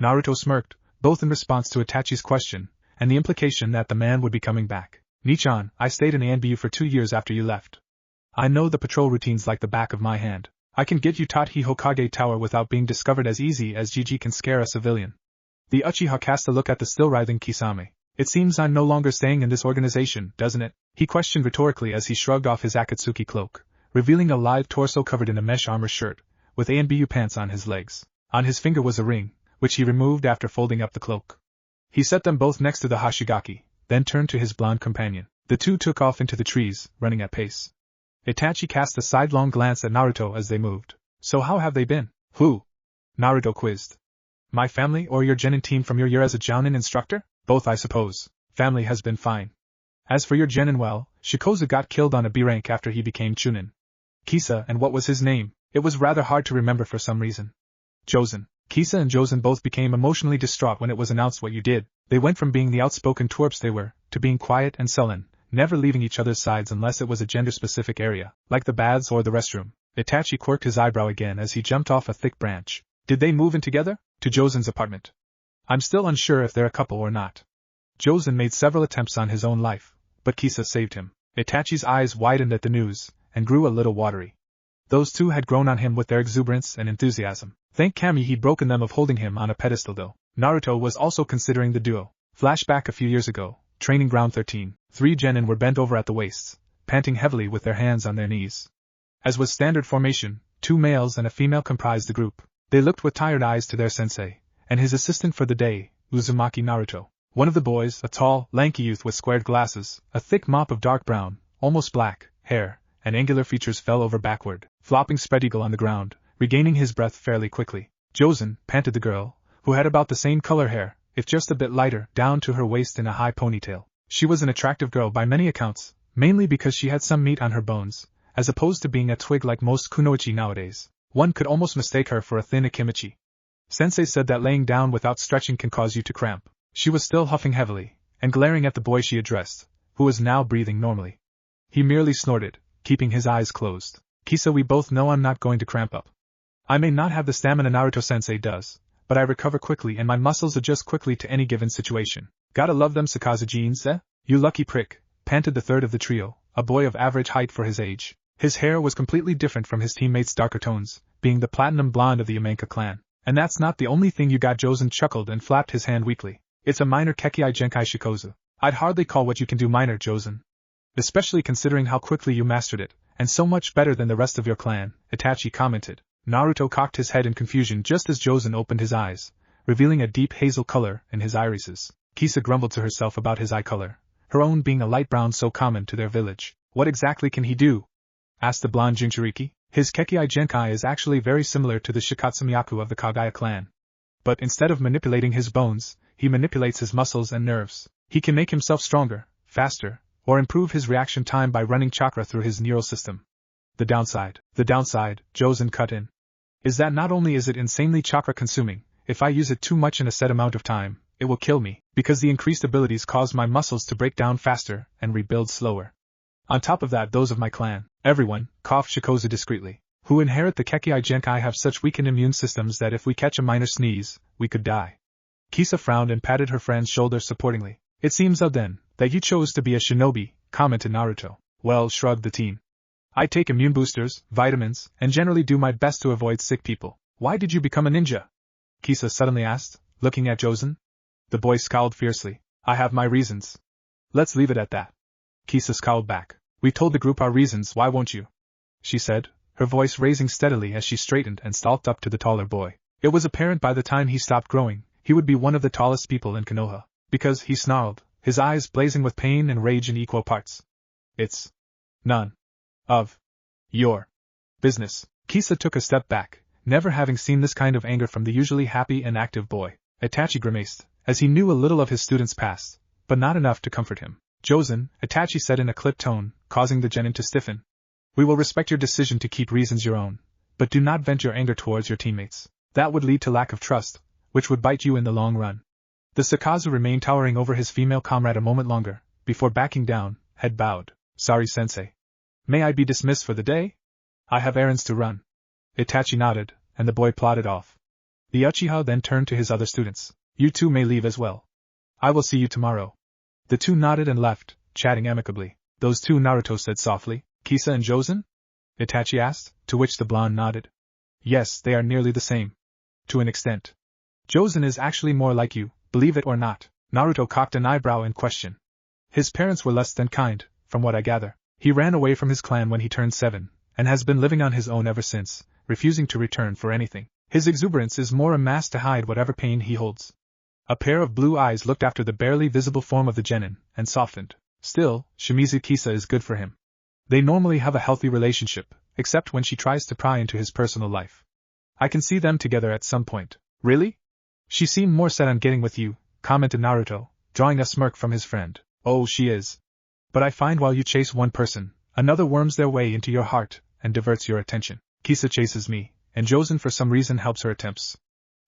Naruto smirked, both in response to Itachi's question, and the implication that the man would be coming back. Nichan, I stayed in anbu for 2 years after you left. I know the patrol routines like the back of my hand. I can get you Tachi Hokage Tower without being discovered as easy as Jiji can scare a civilian. The Uchiha cast a look at the still writhing Kisame. It seems I'm no longer staying in this organization, doesn't it? He questioned rhetorically as he shrugged off his Akatsuki cloak, revealing a lithe torso covered in a mesh armor shirt, with anbu pants on his legs. On his finger was a ring, which he removed after folding up the cloak. He set them both next to the Hashigaki, then turned to his blonde companion. The two took off into the trees, running at pace. Itachi cast a sidelong glance at Naruto as they moved. So how have they been? Who? Naruto quizzed. My family or your genin team from your year as a jounin instructor? Both, I suppose. Family has been fine. As for your genin, well, Shikozu got killed on a B rank after he became chunin. Kisa, and what was his name? It was rather hard to remember for some reason. Jozen. Kisa and Jozen both became emotionally distraught when it was announced what you did. They went from being the outspoken twerps they were, to being quiet and sullen, never leaving each other's sides unless it was a gender-specific area, like the baths or the restroom. Itachi quirked his eyebrow again as he jumped off a thick branch. Did they move in together? To Jozen's apartment. I'm still unsure if they're a couple or not. Jozen made several attempts on his own life, but Kisa saved him. Itachi's eyes widened at the news, and grew a little watery. Those two had grown on him with their exuberance and enthusiasm. Thank Kami he'd broken them of holding him on a pedestal though. Naruto was also considering the duo. Flashback a few years ago, training ground 13. 3 genin were bent over at the waists, panting heavily with their hands on their knees. As was standard formation, 2 males and a female comprised the group. They looked with tired eyes to their sensei, and his assistant for the day, Uzumaki Naruto. One of the boys, a tall, lanky youth with squared glasses, a thick mop of dark brown, almost black, hair, and angular features fell over backward, flopping spread eagle on the ground, regaining his breath fairly quickly. Jozen, panted the girl, who had about the same color hair, if just a bit lighter, down to her waist in a high ponytail. She was an attractive girl by many accounts, mainly because she had some meat on her bones, as opposed to being a twig like most kunoichi nowadays. One could almost mistake her for a thin ikimichi. Sensei said that laying down without stretching can cause you to cramp. She was still huffing heavily, and glaring at the boy she addressed, who was now breathing normally. He merely snorted, keeping his eyes closed. Kisa, we both know I'm not going to cramp up. I may not have the stamina Naruto-sensei does, but I recover quickly and my muscles adjust quickly to any given situation. Gotta love them Sakazu jeans, eh? You lucky prick, panted the third of the trio, a boy of average height for his age. His hair was completely different from his teammates' darker tones, being the platinum blonde of the Yamenka clan. And that's not the only thing you got. Josen chuckled and flapped his hand weakly. It's a minor Kekei Genkai Shikozu. I'd hardly call what you can do minor, Josen. Especially considering how quickly you mastered it, and so much better than the rest of your clan, Itachi commented. Naruto cocked his head in confusion just as Josen opened his eyes, revealing a deep hazel color in his irises. Kisa grumbled to herself about his eye color, her own being a light brown so common to their village. What exactly can he do? Asked the blonde Jinchuriki. His Kekei Genkai is actually very similar to the Shikatsumiyaku of the Kagaya clan. But instead of manipulating his bones, he manipulates his muscles and nerves. He can make himself stronger, faster, or improve his reaction time by running chakra through his neural system. The downside, Josen cut in, is that not only is it insanely chakra consuming, if I use it too much in a set amount of time, it will kill me, because the increased abilities cause my muscles to break down faster and rebuild slower. On top of that, those of my clan, everyone, coughed Shikozu discreetly, who inherit the Kekei Genkai have such weakened immune systems that if we catch a minor sneeze, we could die. Kisa frowned and patted her friend's shoulder supportingly. It seems odd then, that you chose to be a shinobi, commented Naruto. Well, shrugged the teen. I take immune boosters, vitamins, and generally do my best to avoid sick people. Why did you become a ninja? Kisa suddenly asked, looking at Josen. The boy scowled fiercely. I have my reasons. Let's leave it at that. Kisa scowled back. We told the group our reasons, why won't you? She said, her voice raising steadily as she straightened and stalked up to the taller boy. It was apparent by the time he stopped growing, he would be one of the tallest people in Konoha. Because, he snarled, his eyes blazing with pain and rage in equal parts. It's none of your business. Kisa took a step back, never having seen this kind of anger from the usually happy and active boy. Itachi grimaced, as he knew a little of his student's past, but not enough to comfort him. Josen, Itachi said in a clipped tone, causing the genin to stiffen. We will respect your decision to keep reasons your own, but do not vent your anger towards your teammates. That would lead to lack of trust, which would bite you in the long run. The Sakazu remained towering over his female comrade a moment longer, before backing down, head bowed. Sorry, sensei. May I be dismissed for the day? I have errands to run. Itachi nodded, and the boy plodded off. The Uchiha then turned to his other students. You two may leave as well. I will see you tomorrow. The two nodded and left, chatting amicably. Those two, Naruto said softly. Kisa and Josen? Itachi asked, to which the blonde nodded. Yes, they are nearly the same. To an extent. Josen is actually more like you, believe it or not. Naruto cocked an eyebrow in question. His parents were less than kind, from what I gather. He ran away from his clan when he turned 7, and has been living on his own ever since, refusing to return for anything. His exuberance is more a mask to hide whatever pain he holds. A pair of blue eyes looked after the barely visible form of the genin, and softened. Still, Shimizu Kisa is good for him. They normally have a healthy relationship, except when she tries to pry into his personal life. I can see them together at some point. Really? She seemed more set on getting with you, commented Naruto, drawing a smirk from his friend. Oh, she is. But I find while you chase one person, another worms their way into your heart, and diverts your attention. Kisa chases me, and Josen for some reason helps her attempts.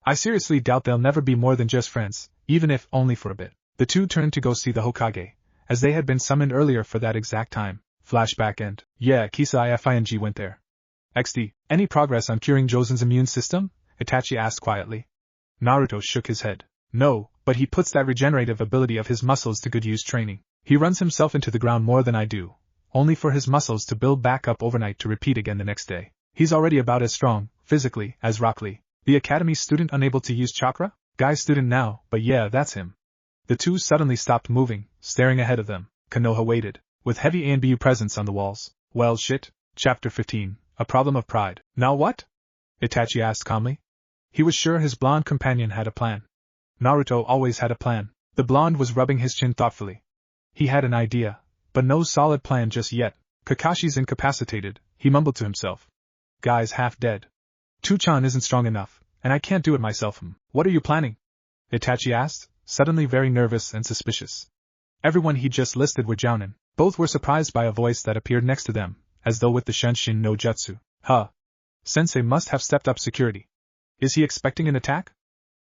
I seriously doubt they'll never be more than just friends, even if only for a bit. The two turned to go see the Hokage, as they had been summoned earlier for that exact time. Flashback end. Yeah, Kisa IFING went there. XD, any progress on curing Josen's immune system? Itachi asked quietly. Naruto shook his head. No, but he puts that regenerative ability of his muscles to good use training. He runs himself into the ground more than I do, only for his muscles to build back up overnight to repeat again the next day. He's already about as strong, physically, as Rock Lee. The academy student unable to use chakra? Guy's student now, but yeah, that's him. The two suddenly stopped moving, staring ahead of them. Konoha waited, with heavy anbu presence on the walls. Well shit. Chapter 15, A Problem of Pride. Now what? Itachi asked calmly. He was sure his blonde companion had a plan. Naruto always had a plan. The blonde was rubbing his chin thoughtfully. He had an idea, but no solid plan just yet. Kakashi's incapacitated, he mumbled to himself. Guy's half dead. Two-chan isn't strong enough, and I can't do it myself. What are you planning? Itachi asked, suddenly very nervous and suspicious. Everyone he just listed were jounin. Both were surprised by a voice that appeared next to them, as though with the Shenshin no Jutsu. Huh. Sensei must have stepped up security. Is he expecting an attack?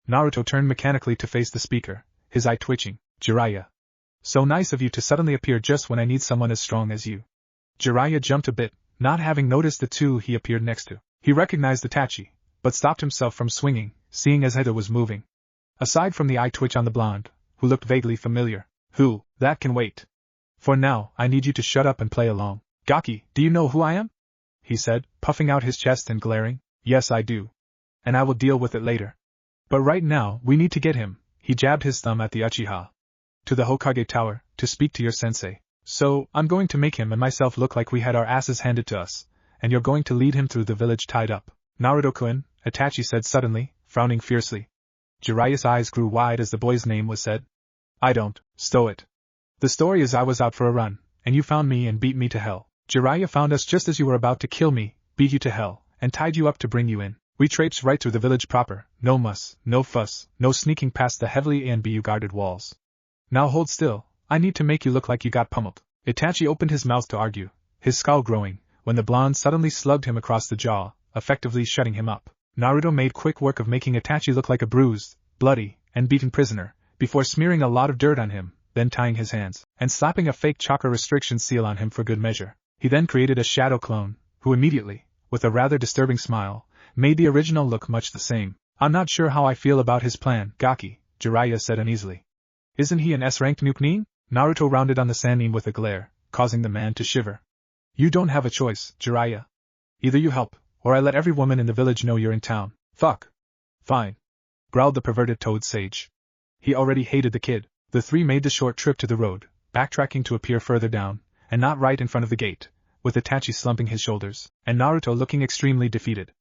Naruto turned mechanically to face the speaker, his eye twitching. Jiraiya. So nice of you to suddenly appear just when I need someone as strong as you. Jiraiya jumped a bit, not having noticed the two he appeared next to. He recognized Itachi, but stopped himself from swinging, seeing as Heather was moving. Aside from the eye twitch on the blonde, who looked vaguely familiar. Who, that can wait. For now, I need you to shut up and play along. Gaki, do you know who I am? He said, puffing out his chest and glaring. Yes, I do. And I will deal with it later. But right now, we need to get him. He jabbed his thumb at the Uchiha. To the Hokage Tower, to speak to your sensei. So, I'm going to make him and myself look like we had our asses handed to us, and you're going to lead him through the village tied up. Naruto-kun, Itachi said suddenly, frowning fiercely. Jiraiya's eyes grew wide as the boy's name was said. I don't, stow it. The story is I was out for a run, and you found me and beat me to hell. Jiraiya found us just as you were about to kill me, beat you to hell, and tied you up to bring you in. We traipsed right through the village proper, no muss, no fuss, no sneaking past the heavily anbu guarded walls. Now hold still, I need to make you look like you got pummeled. Itachi opened his mouth to argue, his scowl growing, when the blonde suddenly slugged him across the jaw, effectively shutting him up. Naruto made quick work of making Itachi look like a bruised, bloody, and beaten prisoner, before smearing a lot of dirt on him, then tying his hands, and slapping a fake chakra restriction seal on him for good measure. He then created a shadow clone, who immediately, with a rather disturbing smile, made the original look much the same. I'm not sure how I feel about his plan, Gaki, Jiraiya said uneasily. Isn't he an S-ranked nuke? Naruto rounded on the Sannin with a glare, causing the man to shiver. You don't have a choice, Jiraiya. Either you help, or I let every woman in the village know you're in town. Fuck. Fine. Growled the perverted toad sage. He already hated the kid. The three made the short trip to the road, backtracking to appear further down, and not right in front of the gate, with Itachi slumping his shoulders, and Naruto looking extremely defeated.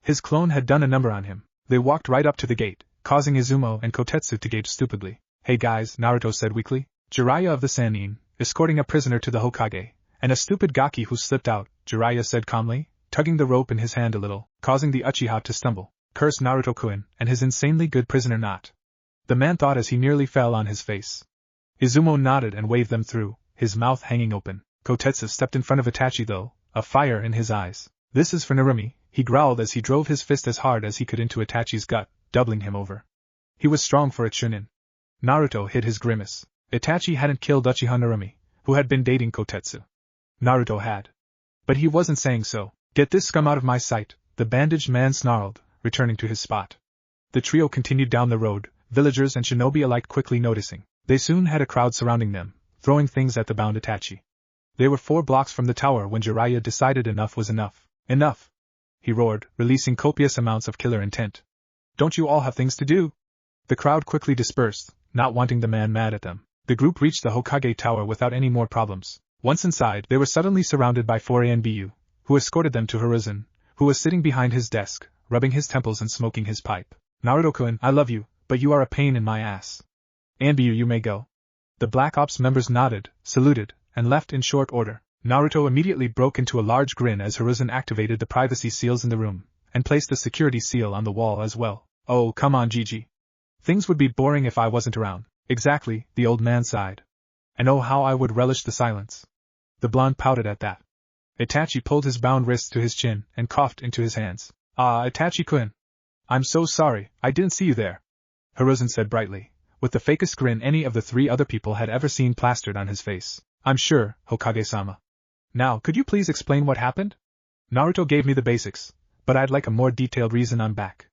His clone had done a number on him. They walked right up to the gate, causing Izumo and Kotetsu to gape stupidly. Hey guys, Naruto said weakly. Jiraiya of the Sannin, escorting a prisoner to the Hokage, and a stupid Gaki who slipped out, Jiraiya said calmly, tugging the rope in his hand a little, causing the Uchiha to stumble. Curse Naruto-kun, and his insanely good prisoner not. The man thought as he nearly fell on his face. Izumo nodded and waved them through, his mouth hanging open. Kotetsu stepped in front of Itachi though, a fire in his eyes. This is for Narumi, he growled as he drove his fist as hard as he could into Itachi's gut, doubling him over. He was strong for a chunin. Naruto hid his grimace. Itachi hadn't killed Uchiha Narumi, who had been dating Kotetsu. Naruto had. But he wasn't saying so. Get this scum out of my sight, the bandaged man snarled, returning to his spot. The trio continued down the road, villagers and shinobi alike quickly noticing. They soon had a crowd surrounding them, throwing things at the bound Itachi. They were 4 blocks from the tower when Jiraiya decided enough was enough. Enough! He roared, releasing copious amounts of killer intent. Don't you all have things to do? The crowd quickly dispersed, not wanting the man mad at them. The group reached the Hokage Tower without any more problems. Once inside, they were suddenly surrounded by 4 anbu, who escorted them to Hiruzen, who was sitting behind his desk, rubbing his temples and smoking his pipe. Naruto-kun, I love you, but you are a pain in my ass. Anbu, you may go. The Black Ops members nodded, saluted, and left in short order. Naruto immediately broke into a large grin as Hiruzen activated the privacy seals in the room, and placed the security seal on the wall as well. Oh, come on, Gigi. Things would be boring if I wasn't around. Exactly, the old man sighed. And oh how I would relish the silence. The blonde pouted at that. Itachi pulled his bound wrists to his chin and coughed into his hands. Ah, Itachi-kun. I'm so sorry, I didn't see you there. Hiruzen said brightly, with the fakest grin any of the 3 other people had ever seen plastered on his face. I'm sure, Hokage-sama. Now, could you please explain what happened? Naruto gave me the basics, but I'd like a more detailed reason I'm back.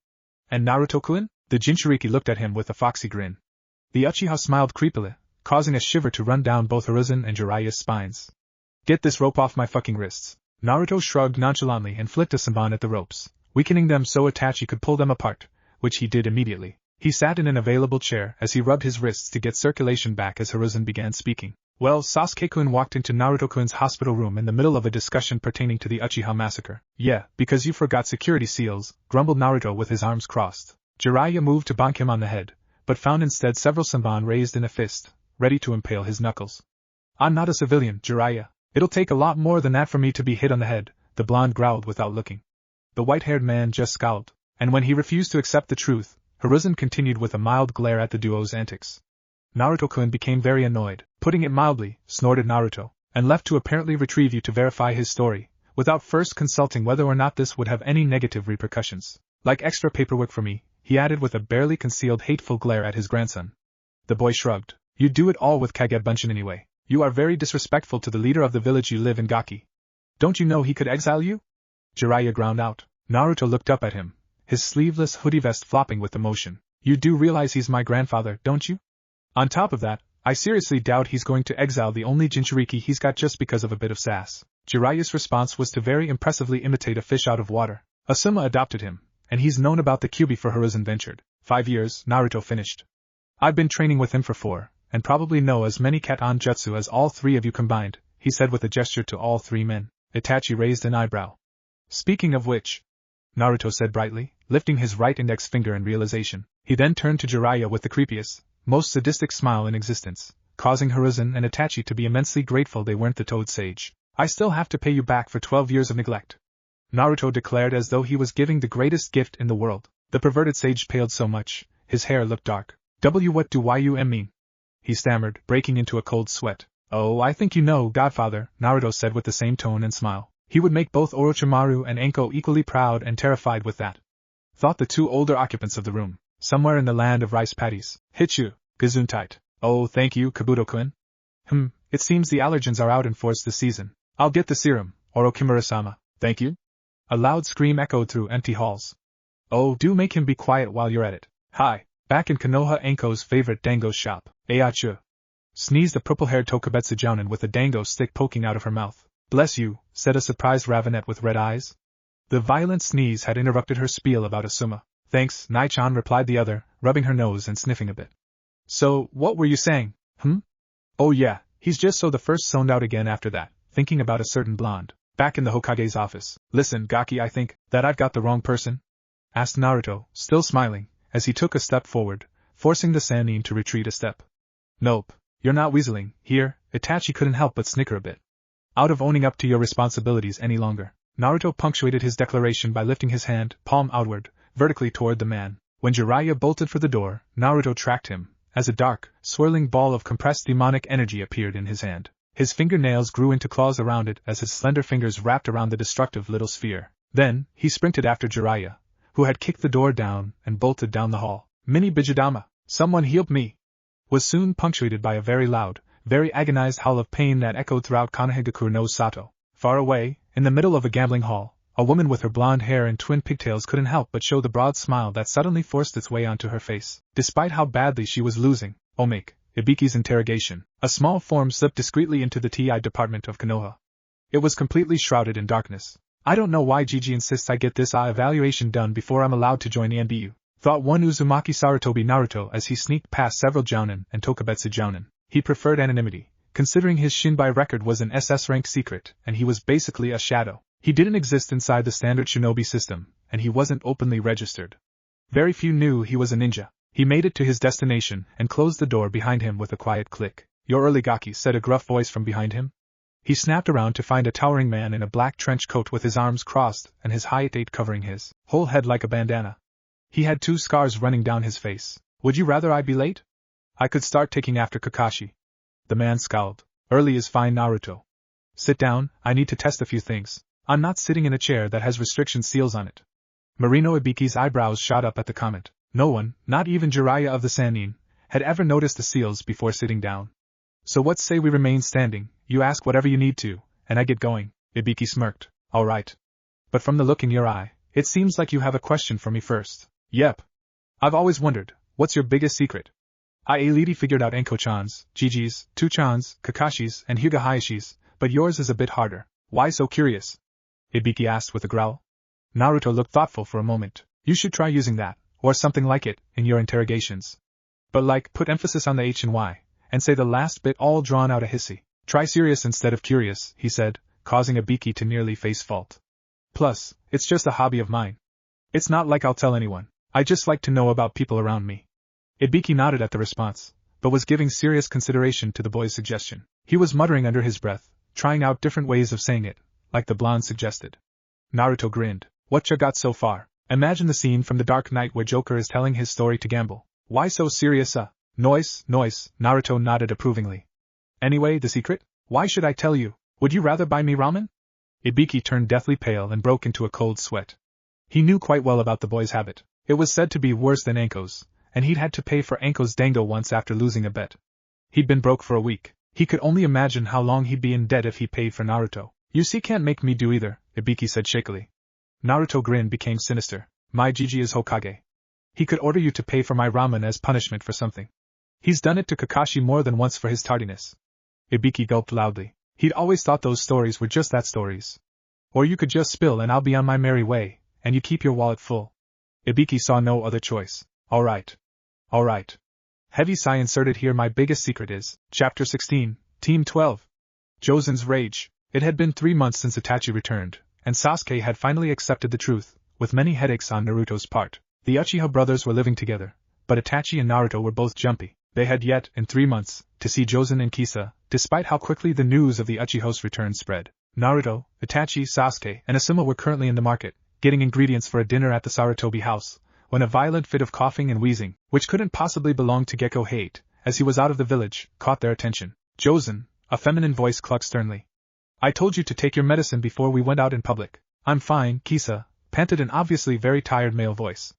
And Naruto-kun? The Jinchuriki looked at him with a foxy grin. The Uchiha smiled creepily, causing a shiver to run down both Hiruzen and Jiraiya's spines. Get this rope off my fucking wrists. Naruto shrugged nonchalantly and flicked a senbon at the ropes, weakening them so Itachi could pull them apart, which he did immediately. He sat in an available chair as he rubbed his wrists to get circulation back as Hiruzen began speaking. Well, Sasuke-kun walked into Naruto-kun's hospital room in the middle of a discussion pertaining to the Uchiha massacre. Yeah, because you forgot security seals, grumbled Naruto with his arms crossed. Jiraiya moved to bonk him on the head, but found instead several senbon raised in a fist, ready to impale his knuckles. I'm not a civilian, Jiraiya. It'll take a lot more than that for me to be hit on the head, the blonde growled without looking. The white-haired man just scowled, and when he refused to accept the truth, Hiruzen continued with a mild glare at the duo's antics. Naruto-kun became very annoyed. Putting it mildly, snorted Naruto, and left to apparently retrieve you to verify his story, without first consulting whether or not this would have any negative repercussions. Like extra paperwork for me, he added with a barely concealed hateful glare at his grandson. The boy shrugged. You do it all with Kage Bunshin anyway. You are very disrespectful to the leader of the village you live in, Gaki. Don't you know he could exile you? Jiraiya ground out. Naruto looked up at him, his sleeveless hoodie vest flopping with emotion. You do realize he's my grandfather, don't you? On top of that, I seriously doubt he's going to exile the only Jinchuriki he's got just because of a bit of sass. Jiraiya's response was to very impressively imitate a fish out of water. Asuma adopted him, and he's known about the Kyuubi for Hiruzen ventured. 5 years, Naruto finished. I've been training with him for 4, and probably know as many Kat-on jutsu as all 3 of you combined, he said with a gesture to all 3 men. Itachi raised an eyebrow. Speaking of which, Naruto said brightly, lifting his right index finger in realization. He then turned to Jiraiya with the creepiest, most sadistic smile in existence, causing Hiruzen and Itachi to be immensely grateful they weren't the Toad Sage. I still have to pay you back for 12 years of neglect, Naruto declared as though he was giving the greatest gift in the world. The perverted sage paled so much, his hair looked dark. What do you mean? He stammered, breaking into a cold sweat. Oh, I think you know, Godfather, Naruto said with the same tone and smile. He would make both Orochimaru and Enko equally proud and terrified with that. Thought the 2 older occupants of the room, somewhere in the land of rice paddies. Hitchu, Gesundheit. Oh, thank you, Kabuto-kun. It seems the allergens are out in force this season. I'll get the serum, Orochimaru-sama. Thank you. A loud scream echoed through empty halls. Oh, do make him be quiet while you're at it. Hi, back in Konoha Enko's favorite dango shop. Ayachu. Sneezed a purple-haired Tokubetsu jounin with a dango stick poking out of her mouth. Bless you, said a surprised Ravenet with red eyes. The violent sneeze had interrupted her spiel about Asuma. Thanks, Nai-chan, replied the other, rubbing her nose and sniffing a bit. So, what were you saying? Oh yeah, he's just so the first zoned out again after that, thinking about a certain blonde. Back in the Hokage's office. Listen, Gaki, I think that I've got the wrong person? Asked Naruto, still smiling, as he took a step forward, forcing the Sannin to retreat a step. Nope, you're not weaseling. Here, Itachi couldn't help but snicker a bit. Out of owning up to your responsibilities any longer. Naruto punctuated his declaration by lifting his hand, palm outward, vertically toward the man. When Jiraiya bolted for the door, Naruto tracked him, as a dark, swirling ball of compressed demonic energy appeared in his hand. His fingernails grew into claws around it as his slender fingers wrapped around the destructive little sphere. Then, he sprinted after Jiraiya, who had kicked the door down and bolted down the hall. Mini Bijidama, someone help me! Was soon punctuated by a very loud, very agonized howl of pain that echoed throughout Konohagakure no Sato. Far away, in the middle of a gambling hall, a woman with her blonde hair and twin pigtails couldn't help but show the broad smile that suddenly forced its way onto her face. Despite how badly she was losing, Omake, Ibiki's interrogation, a small form slipped discreetly into the TI department of Konoha. It was completely shrouded in darkness. I don't know why Gigi insists I get this eye evaluation done before I'm allowed to join the NBU, thought one Uzumaki Sarutobi Naruto as he sneaked past several jounin and Tokubetsu jounin. He preferred anonymity, considering his Shinbai record was an SS rank secret and he was basically a shadow. He didn't exist inside the standard shinobi system, and he wasn't openly registered. Very few knew he was a ninja. He made it to his destination and closed the door behind him with a quiet click. You're early, Gaki, said a gruff voice from behind him. He snapped around to find a towering man in a black trench coat with his arms crossed and his height covering his whole head like a bandana. He had 2 scars running down his face. Would you rather I be late? I could start taking after Kakashi. The man scowled. Early is fine, Naruto. Sit down, I need to test a few things. I'm not sitting in a chair that has restriction seals on it. Marino Ibiki's eyebrows shot up at the comment. No one, not even Jiraiya of the Sannin, had ever noticed the seals before sitting down. So what say we remain standing, you ask whatever you need to, and I get going. Ibiki smirked. All right. But from the look in your eye, it seems like you have a question for me first. Yep. I've always wondered, what's your biggest secret? I already figured out Enko-chan's, Gigi's, 2-chan's, Kakashi's, and Hyuga Hayashi's, but yours is a bit harder. Why so curious? Ibiki asked with a growl. Naruto looked thoughtful for a moment. You should try using that, or something like it, in your interrogations. But like, put emphasis on the H and Y, and say the last bit all drawn out a hissy. Try serious instead of curious, he said, causing Ibiki to nearly face fault. Plus, it's just a hobby of mine. It's not like I'll tell anyone. I just like to know about people around me. Ibiki nodded at the response, but was giving serious consideration to the boy's suggestion. He was muttering under his breath, trying out different ways of saying it, like the blonde suggested. Naruto grinned. What ya got so far? Imagine the scene from The Dark Knight where Joker is telling his story to Gamble. Why so serious? Noise, Naruto nodded approvingly. Anyway, the secret? Why should I tell you? Would you rather buy me ramen? Ibiki turned deathly pale and broke into a cold sweat. He knew quite well about the boy's habit. It was said to be worse than Anko's, and he'd had to pay for Anko's dango once after losing a bet. He'd been broke for a week. He could only imagine how long he'd be in debt if he paid for Naruto. You see, can't make me do either, Ibiki said shakily. Naruto grin became sinister. My Gigi is Hokage. He could order you to pay for my ramen as punishment for something. He's done it to Kakashi more than once for his tardiness. Ibiki gulped loudly. He'd always thought those stories were just that, stories. Or you could just spill and I'll be on my merry way, and you keep your wallet full. Ibiki saw no other choice. Alright. Heavy sigh inserted here. My biggest secret is, Chapter 16, Team 12. Jozen's rage. It had been 3 months since Itachi returned, and Sasuke had finally accepted the truth, with many headaches on Naruto's part. The Uchiha brothers were living together, but Itachi and Naruto were both jumpy. They had yet, in 3 months, to see Jozen and Kisa, despite how quickly the news of the Uchiha's return spread. Naruto, Itachi, Sasuke, and Asuma were currently in the market, getting ingredients for a dinner at the Sarutobi house, when a violent fit of coughing and wheezing, which couldn't possibly belong to Gekko Hate, as he was out of the village, caught their attention. Jozen, a feminine voice clucked sternly. I told you to take your medicine before we went out in public. I'm fine, Kisa, panted an obviously very tired male voice.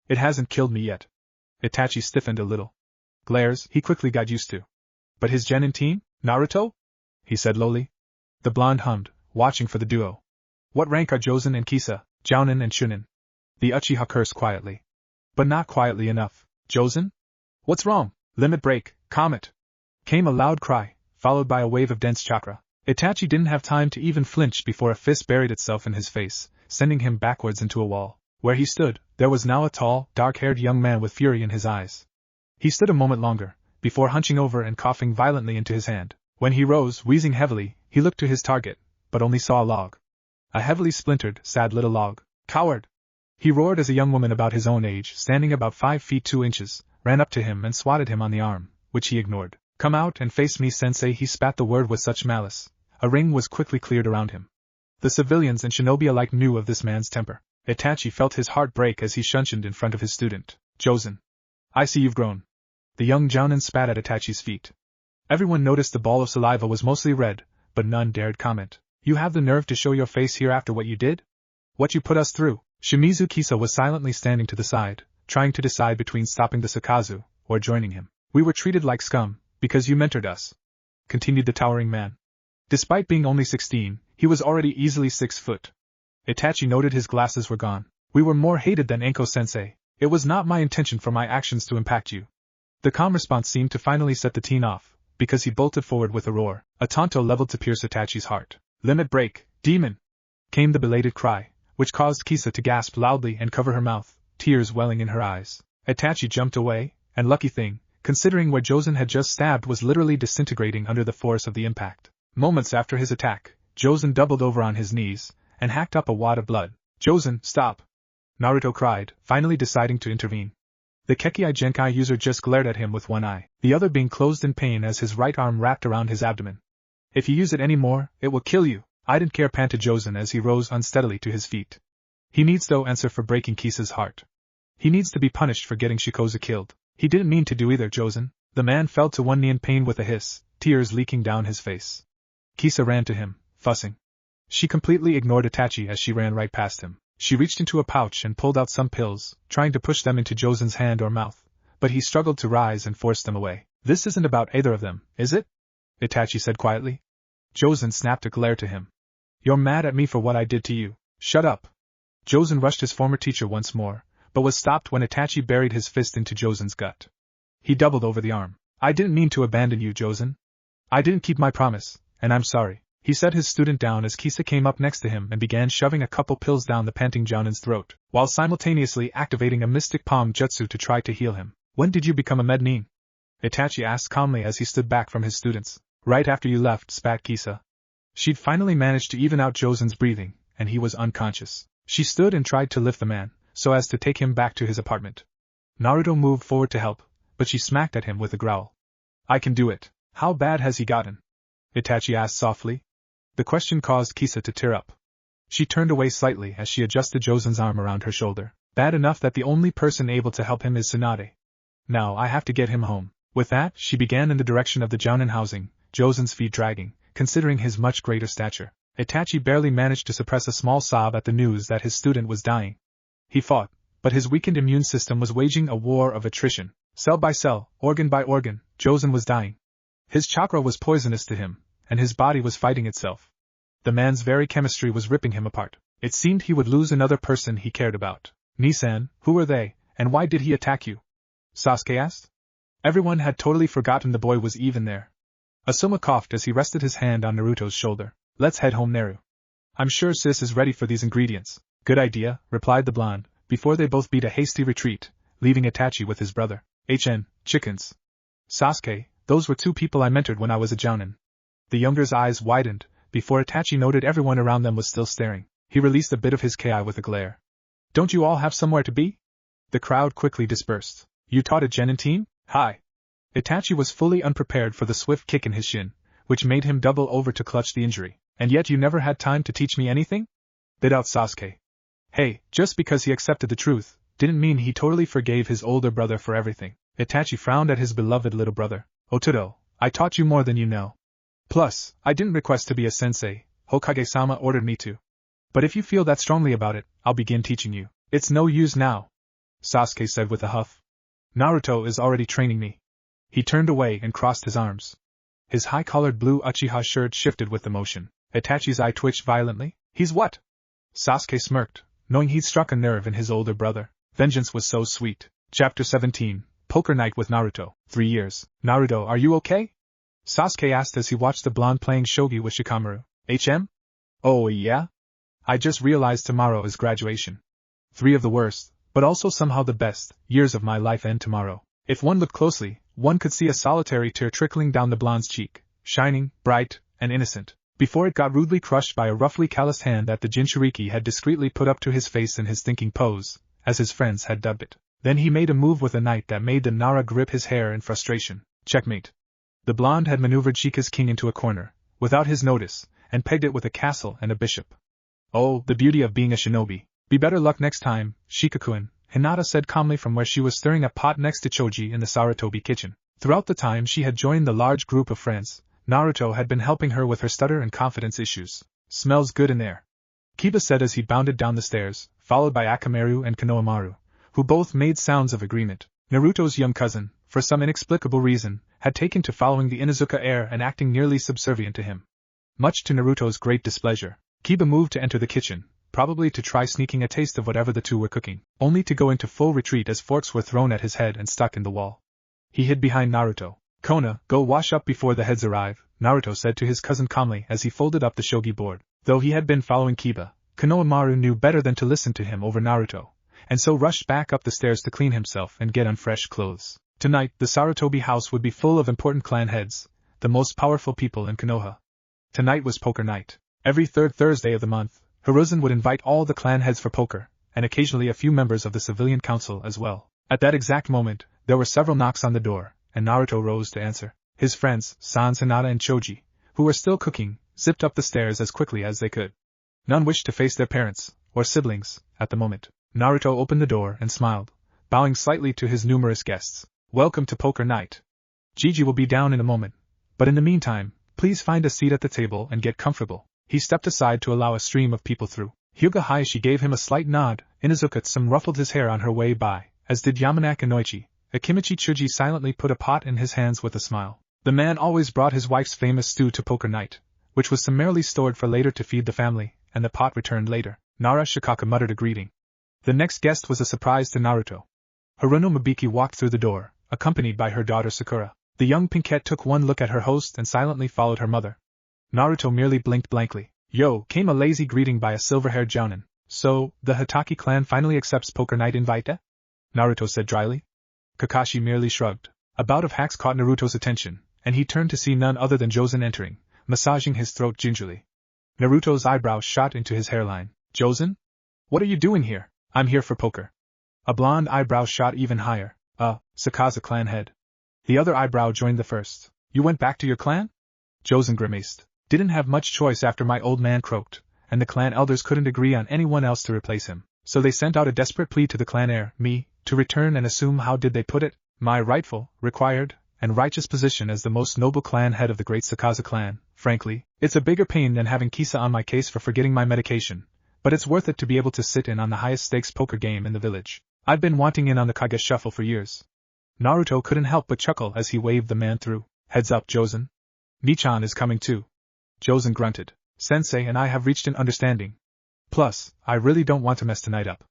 It hasn't killed me yet. Itachi stiffened a little. Glares he quickly got used to. But his genin team? Naruto? He said lowly. The blonde hummed, watching for the duo. What rank are Jozen and Kisa, Jounin and Shunin? The Uchiha cursed quietly. But not quietly enough. Jozen? What's wrong? Limit break, Comet! Came a loud cry, followed by a wave of dense chakra. Itachi didn't have time to even flinch before a fist buried itself in his face, sending him backwards into a wall. Where he stood, there was now a tall, dark-haired young man with fury in his eyes. He stood a moment longer, before hunching over and coughing violently into his hand. When he rose, wheezing heavily, he looked to his target, but only saw a log. A heavily splintered, sad little log. Coward! He roared as a young woman about his own age, standing about 5 feet 2 inches, ran up to him and swatted him on the arm, which he ignored. Come out and face me, sensei. He spat the word with such malice. A ring was quickly cleared around him. The civilians and shinobi alike knew of this man's temper. Itachi felt his heart break as he shunshined in front of his student. Jozen. I see you've grown. The young Jounin spat at Itachi's feet. Everyone noticed the ball of saliva was mostly red, but none dared comment. You have the nerve to show your face here after what you did? What you put us through? Shimizu Kisa was silently standing to the side, trying to decide between stopping the Sakazu, or joining him. We were treated like scum, because you mentored us, continued the towering man. Despite being only 16, he was already easily 6 foot. Itachi noted his glasses were gone. We were more hated than Anko-sensei. It was not my intention for my actions to impact you. The calm response seemed to finally set the teen off, because he bolted forward with a roar, a tanto leveled to pierce Itachi's heart. Limit break, demon! Came the belated cry, which caused Kisa to gasp loudly and cover her mouth, tears welling in her eyes. Itachi jumped away, and lucky thing, considering where Jozen had just stabbed was literally disintegrating under the force of the impact. Moments after his attack, Jozen doubled over on his knees, and hacked up a wad of blood. Jozen, stop! Naruto cried, finally deciding to intervene. The Kekkei Genkai user just glared at him with one eye, the other being closed in pain as his right arm wrapped around his abdomen. If you use it any more, it will kill you. I didn't care, panted Jozen as he rose unsteadily to his feet. He needs no answer for breaking Kisa's heart. He needs to be punished for getting Shikoza killed. He didn't mean to do either, Jozen. The man fell to one knee in pain with a hiss, tears leaking down his face. Kisa ran to him, fussing. She completely ignored Itachi as she ran right past him. She reached into a pouch and pulled out some pills, trying to push them into Jozen's hand or mouth, but he struggled to rise and forced them away. This isn't about either of them, is it? Itachi said quietly. Jozen snapped a glare to him. You're mad at me for what I did to you. Shut up. Jozen rushed his former teacher once more, but was stopped when Itachi buried his fist into Jozen's gut. He doubled over the arm. I didn't mean to abandon you, Jozen. I didn't keep my promise, and I'm sorry. He set his student down as Kisa came up next to him and began shoving a couple pills down the panting Jounin's throat, while simultaneously activating a mystic palm jutsu to try to heal him. When did you become a mednin? Itachi asked calmly as he stood back from his students. Right after you left, spat Kisa. She'd finally managed to even out Jozen's breathing, and he was unconscious. She stood and tried to lift the man, so as to take him back to his apartment. Naruto moved forward to help, but she smacked at him with a growl. I can do it. How bad has he gotten? Itachi asked softly. The question caused Kisa to tear up. She turned away slightly as she adjusted Josen's arm around her shoulder. Bad enough that the only person able to help him is Tsunade. Now I have to get him home. With that, she began in the direction of the Jounin housing, Josen's feet dragging, considering his much greater stature. Itachi barely managed to suppress a small sob at the news that his student was dying. He fought, but his weakened immune system was waging a war of attrition. Cell by cell, organ by organ, Josen was dying. His chakra was poisonous to him, and his body was fighting itself. The man's very chemistry was ripping him apart. It seemed he would lose another person he cared about. Nissan, who were they, and why did he attack you? Sasuke asked. Everyone had totally forgotten the boy was even there. Asuma coughed as he rested his hand on Naruto's shoulder. Let's head home, Naru. I'm sure sis is ready for these ingredients. Good idea, replied the blonde, before they both beat a hasty retreat, leaving Itachi with his brother. Chickens. Sasuke, those were two people I mentored when I was a Jounin. The younger's eyes widened, before Itachi noted everyone around them was still staring. He released a bit of his ki with a glare. Don't you all have somewhere to be? The crowd quickly dispersed. You taught a genin team? Hi. Itachi was fully unprepared for the swift kick in his shin, which made him double over to clutch the injury. And yet you never had time to teach me anything? Bit out Sasuke. Hey, just because he accepted the truth, didn't mean he totally forgave his older brother for everything. Itachi frowned at his beloved little brother. Ototo, I taught you more than you know. Plus, I didn't request to be a sensei, Hokage-sama ordered me to. But if you feel that strongly about it, I'll begin teaching you. It's no use now, Sasuke said with a huff. Naruto is already training me. He turned away and crossed his arms. His high-collared blue Uchiha shirt shifted with the motion. Itachi's eye twitched violently. He's what? Sasuke smirked, knowing he'd struck a nerve in his older brother. Vengeance was so sweet. Chapter 17, Poker Night with Naruto. 3 years. Naruto, are you okay? Sasuke asked as he watched the blonde playing shogi with Shikamaru. Oh yeah? I just realized tomorrow is graduation. 3 of the worst, but also somehow the best, years of my life end tomorrow. If one looked closely, one could see a solitary tear trickling down the blonde's cheek, shining, bright, and innocent, before it got rudely crushed by a roughly calloused hand that the Jinchuriki had discreetly put up to his face in his thinking pose, as his friends had dubbed it. Then he made a move with a knight that made the Nara grip his hair in frustration. Checkmate. The blonde had maneuvered Chika's king into a corner, without his notice, and pegged it with a castle and a bishop. Oh, the beauty of being a shinobi. Be better luck next time, Shikakuen, Hinata said calmly from where she was stirring a pot next to Choji in the Sarutobi kitchen. Throughout the time she had joined the large group of friends, Naruto had been helping her with her stutter and confidence issues. Smells good in there, Kiba said as he bounded down the stairs, followed by Akamaru and Konohamaru, who both made sounds of agreement. Naruto's young cousin, for some inexplicable reason, had taken to following the Inuzuka heir and acting nearly subservient to him. Much to Naruto's great displeasure, Kiba moved to enter the kitchen, probably to try sneaking a taste of whatever the two were cooking, only to go into full retreat as forks were thrown at his head and stuck in the wall. He hid behind Naruto. Kona, go wash up before the heads arrive, Naruto said to his cousin calmly as he folded up the shogi board. Though he had been following Kiba, Konohamaru knew better than to listen to him over Naruto, and so rushed back up the stairs to clean himself and get on fresh clothes. Tonight, the Sarutobi house would be full of important clan heads, the most powerful people in Konoha. Tonight was poker night. Every third Thursday of the month, Hiruzen would invite all the clan heads for poker, and occasionally a few members of the civilian council as well. At that exact moment, there were several knocks on the door, and Naruto rose to answer. His friends, Sans, Hinata and Choji, who were still cooking, zipped up the stairs as quickly as they could. None wished to face their parents, or siblings, at the moment. Naruto opened the door and smiled, bowing slightly to his numerous guests. Welcome to poker night. Gigi will be down in a moment, but in the meantime, please find a seat at the table and get comfortable. He stepped aside to allow a stream of people through. Hyuga Hayashi gave him a slight nod. Inuzuka-tsum ruffled his hair on her way by, as did Yamanaka Noichi. Akimichi Chuji silently put a pot in his hands with a smile. The man always brought his wife's famous stew to poker night, which was summarily stored for later to feed the family, and the pot returned later. Nara Shikaka muttered a greeting. The next guest was a surprise to Naruto. Haruno Mabiki walked through the door, accompanied by her daughter Sakura. The young pinkette took one look at her host and silently followed her mother. Naruto merely blinked blankly. Yo, came a lazy greeting by a silver-haired jounin. So, the Hitaki clan finally accepts poker night invite? Naruto said dryly. Kakashi merely shrugged. A bout of hacks caught Naruto's attention, and he turned to see none other than Josen entering, massaging his throat gingerly. Naruto's eyebrows shot into his hairline. Josen? What are you doing here? I'm here for poker. A blonde eyebrow shot even higher. Sakaza clan head. The other eyebrow joined the first. You went back to your clan? Josen grimaced. Didn't have much choice after my old man croaked, and the clan elders couldn't agree on anyone else to replace him. So they sent out a desperate plea to the clan heir, me, to return and assume, how did they put it, my rightful, required, and righteous position as the most noble clan head of the great Sakaza clan. Frankly, it's a bigger pain than having Kisa on my case for forgetting my medication, but it's worth it to be able to sit in on the highest stakes poker game in the village. I've been wanting in on the Kage shuffle for years. Naruto couldn't help but chuckle as he waved the man through. Heads up, Jozen. Michan is coming too. Jozen grunted. Sensei and I have reached an understanding. Plus, I really don't want to mess tonight up.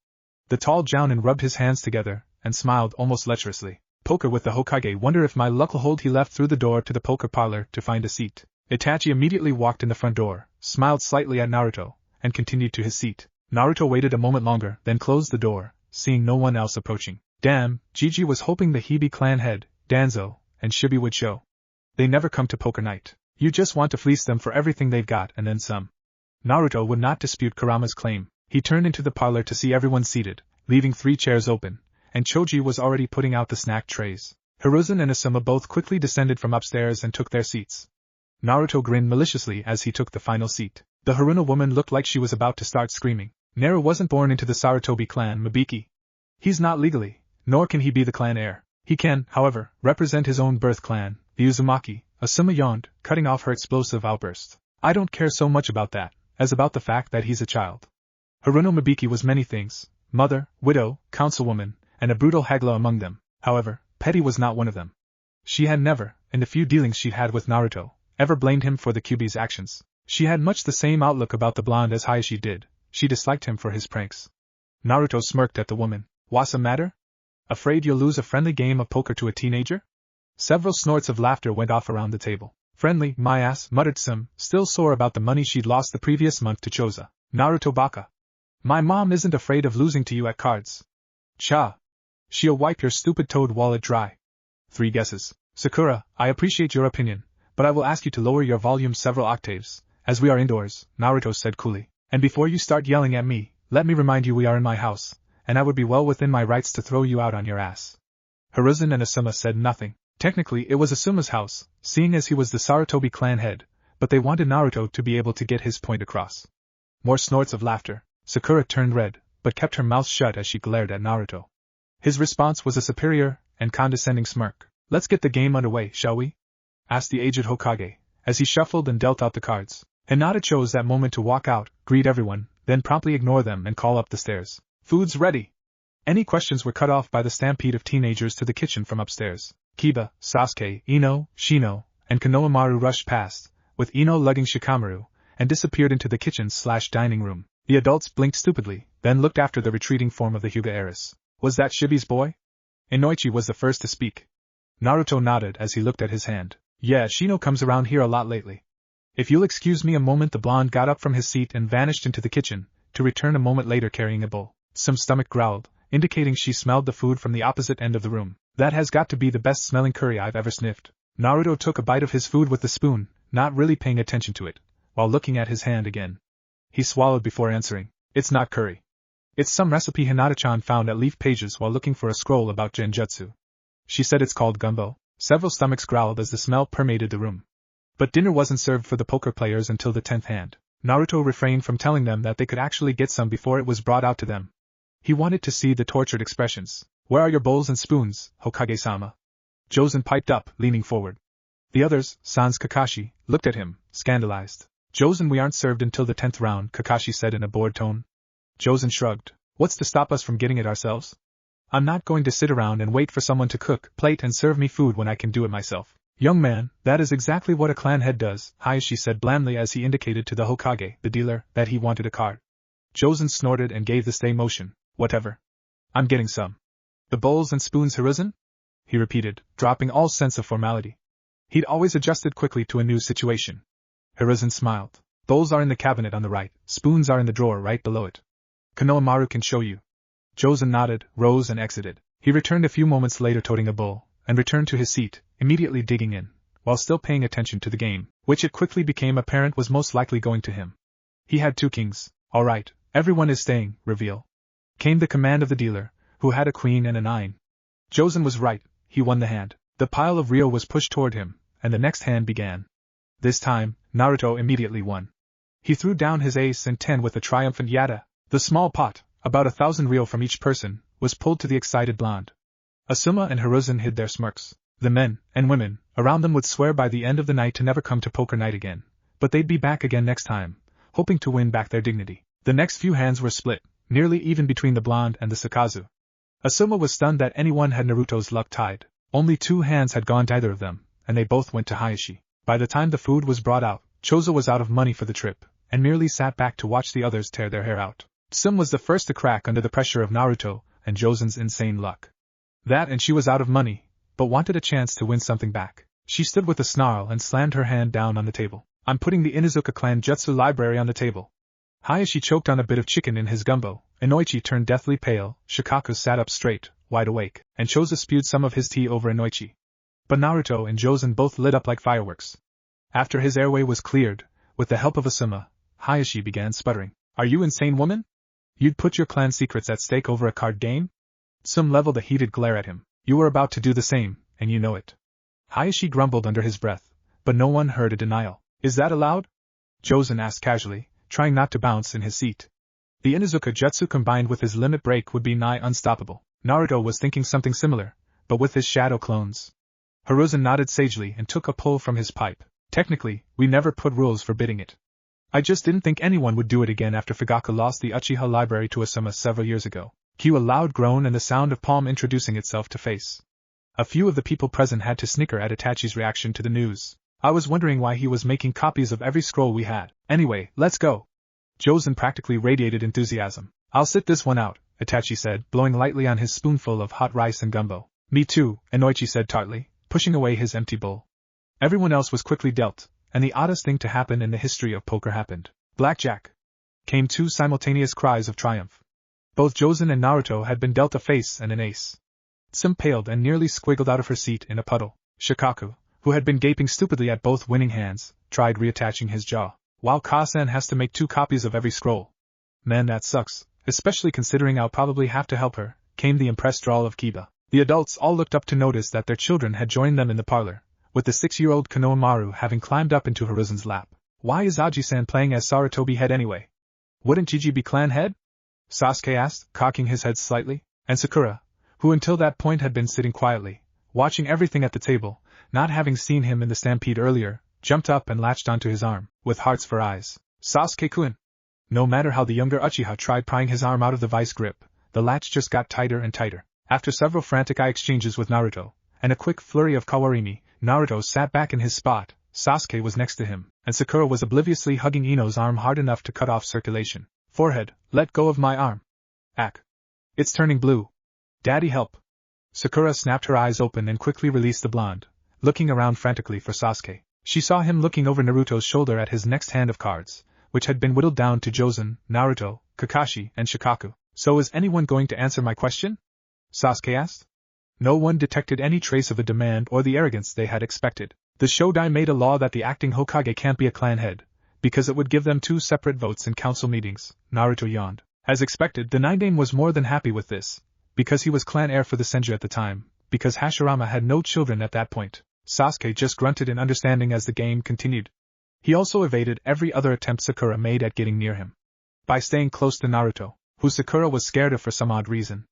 The tall Jounin rubbed his hands together and smiled almost lecherously. Poker with the Hokage, wonder if my luck will hold. He left through the door to the poker parlor to find a seat. Itachi immediately walked in the front door, smiled slightly at Naruto, and continued to his seat. Naruto waited a moment longer, then closed the door, seeing no one else approaching. Damn, Gigi was hoping the Hibi clan head, Danzo, and Shibi would show. They never come to poker night. You just want to fleece them for everything they've got and then some. Naruto would not dispute Kurama's claim. He turned into the parlor to see everyone seated, leaving 3 chairs open, and Choji was already putting out the snack trays. Hiruzen and Asuma both quickly descended from upstairs and took their seats. Naruto grinned maliciously as he took the final seat. The Haruna woman looked like she was about to start screaming. Naru wasn't born into the Sarutobi clan, Mabiki. He's not legally, nor can he be the clan heir. He can, however, represent his own birth clan, the Uzumaki. Asuma yawned, cutting off her explosive outburst. I don't care so much about that, as about the fact that he's a child. Haruno Mabiki was many things: mother, widow, councilwoman, and a brutal haggler among them. However, petty was not one of them. She had never, in the few dealings she'd had with Naruto, ever blamed him for the Kyuubi's actions. She had much the same outlook about the blonde as Hayashi did. She disliked him for his pranks. Naruto smirked at the woman. What's the matter? Afraid you'll lose a friendly game of poker to a teenager? Several snorts of laughter went off around the table. Friendly, my ass, muttered Sum, still sore about the money she'd lost the previous month to Choza. Naruto baka. My mom isn't afraid of losing to you at cards. Cha. She'll wipe your stupid toad wallet dry. 3 guesses. Sakura, I appreciate your opinion, but I will ask you to lower your volume several octaves, as we are indoors, Naruto said coolly. And before you start yelling at me, let me remind you we are in my house, and I would be well within my rights to throw you out on your ass. Hiruzen and Asuma said nothing. Technically it was Asuma's house, seeing as he was the Sarutobi clan head, but they wanted Naruto to be able to get his point across. More snorts of laughter. Sakura turned red, but kept her mouth shut as she glared at Naruto. His response was a superior and condescending smirk. Let's get the game underway, shall we? Asked the aged Hokage, as he shuffled and dealt out the cards. Hinata chose that moment to walk out, greet everyone, then promptly ignore them and call up the stairs. Food's ready. Any questions were cut off by the stampede of teenagers to the kitchen from upstairs. Kiba, Sasuke, Ino, Shino, and Konohamaru rushed past, with Ino lugging Shikamaru, and disappeared into the kitchen/dining room. The adults blinked stupidly, then looked after the retreating form of the Hyuga heiress. Was that Shibi's boy? Inoichi was the first to speak. Naruto nodded as he looked at his hand. Yeah, Shino comes around here a lot lately. If you'll excuse me a moment. The blonde got up from his seat and vanished into the kitchen, to return a moment later carrying a bowl. Some stomach growled, indicating she smelled the food from the opposite end of the room. That has got to be the best smelling curry I've ever sniffed. Naruto took a bite of his food with the spoon, not really paying attention to it, while looking at his hand again. He swallowed before answering. It's not curry. It's some recipe Hinata-chan found at Leaf Pages while looking for a scroll about genjutsu. She said it's called gumbo. Several stomachs growled as the smell permeated the room. But dinner wasn't served for the poker players until the 10th hand. Naruto refrained from telling them that they could actually get some before it was brought out to them. He wanted to see the tortured expressions. Where are your bowls and spoons, Hokage-sama? Jozen piped up, leaning forward. The others, sans Kakashi, looked at him, scandalized. Jozen, we aren't served until the 10th round, Kakashi said in a bored tone. Jozen shrugged. What's to stop us from getting it ourselves? I'm not going to sit around and wait for someone to cook, plate and serve me food when I can do it myself. Young man, that is exactly what a clan head does, Hayashi said blandly as he indicated to the Hokage, the dealer, that he wanted a card. Jozen snorted and gave the stay motion. Whatever. I'm getting some. The bowls and spoons, Hiruzen? He repeated, dropping all sense of formality. He'd always adjusted quickly to a new situation. Hiruzen smiled. Bowls are in the cabinet on the right, spoons are in the drawer right below it. Konohamaru can show you. Jozen nodded, rose and exited. He returned a few moments later toting a bowl, and returned to his seat, immediately digging in, while still paying attention to the game, which it quickly became apparent was most likely going to him. He had 2 kings. All right, everyone is staying, reveal. Came the command of the dealer, who had a queen and a 9. Jozen was right, he won the hand. The pile of Ryo was pushed toward him, and the next hand began. This time, Naruto immediately won. He threw down his ace and 10 with a triumphant yada. The small pot, about 1,000 real from each person, was pulled to the excited blonde. Asuma and Hiruzen hid their smirks. The men, and women, around them would swear by the end of the night to never come to poker night again, but they'd be back again next time, hoping to win back their dignity. The next few hands were split, nearly even between the blonde and the Sakazu. Asuma was stunned that anyone had Naruto's luck tied. Only 2 hands had gone to either of them, and they both went to Hayashi. By the time the food was brought out, Chozo was out of money for the trip, and merely sat back to watch the others tear their hair out. Tsum was the first to crack under the pressure of Naruto and Jozen's insane luck. That and she was out of money, but wanted a chance to win something back. She stood with a snarl and slammed her hand down on the table. I'm putting the Inuzuka clan jutsu library on the table. Hayashi choked on a bit of chicken in his gumbo, Inoichi turned deathly pale, Shikaku sat up straight, wide awake, and Chozo spewed some of his tea over Inoichi. But Naruto and Jozen both lit up like fireworks. After his airway was cleared, with the help of Asuma, Hayashi began sputtering. Are you insane, woman? You'd put your clan secrets at stake over a card game? Tsum leveled a heated glare at him. You were about to do the same, and you know it. Hayashi grumbled under his breath, but no one heard a denial. Is that allowed? Jozen asked casually, trying not to bounce in his seat. The Inuzuka jutsu combined with his limit break would be nigh unstoppable. Naruto was thinking something similar, but with his shadow clones. Hiruzen nodded sagely and took a pull from his pipe. Technically, we never put rules forbidding it. I just didn't think anyone would do it again after Fugaku lost the Uchiha library to Asuma several years ago. Cue a loud groan and the sound of palm introducing itself to face. A few of the people present had to snicker at Itachi's reaction to the news. I was wondering why he was making copies of every scroll we had. Anyway, let's go. Jozen practically radiated enthusiasm. I'll sit this one out, Itachi said, blowing lightly on his spoonful of hot rice and gumbo. Me too, Inoichi said tartly, pushing away his empty bowl. Everyone else was quickly dealt, and the oddest thing to happen in the history of poker happened. Blackjack! Came 2 simultaneous cries of triumph. Both Jozen and Naruto had been dealt a face and an ace. Tsum paled and nearly squiggled out of her seat in a puddle. Shikaku, who had been gaping stupidly at both winning hands, tried reattaching his jaw. Wow, Kasen has to make 2 copies of every scroll. Man, that sucks, especially considering I'll probably have to help her, came the impressed drawl of Kiba. The adults all looked up to notice that their children had joined them in the parlor, with the 6-year-old Konohamaru having climbed up into Hiruzen's lap. Why is Aji-san playing as Sarutobi head anyway? Wouldn't Gigi be clan head? Sasuke asked, cocking his head slightly, and Sakura, who until that point had been sitting quietly, watching everything at the table, not having seen him in the stampede earlier, jumped up and latched onto his arm, with hearts for eyes. Sasuke-kun! No matter how the younger Uchiha tried prying his arm out of the vice grip, the latch just got tighter and tighter. After several frantic eye exchanges with Naruto, and a quick flurry of kawarimi, Naruto sat back in his spot, Sasuke was next to him, and Sakura was obliviously hugging Ino's arm hard enough to cut off circulation. Forehead, let go of my arm. Ack. It's turning blue. Daddy, help. Sakura snapped her eyes open and quickly released the blonde, looking around frantically for Sasuke. She saw him looking over Naruto's shoulder at his next hand of cards, which had been whittled down to Jozen, Naruto, Kakashi, and Shikaku. So is anyone going to answer my question? Sasuke asked. No one detected any trace of a demand or the arrogance they had expected. The Shodai made a law that the acting Hokage can't be a clan head, because it would give them 2 separate votes in council meetings. Naruto yawned. As expected, the Nine was more than happy with this, because he was clan heir for the Senju at the time, because Hashirama had no children at that point. Sasuke just grunted in understanding as the game continued. He also evaded every other attempt Sakura made at getting near him, by staying close to Naruto, who Sakura was scared of for some odd reason.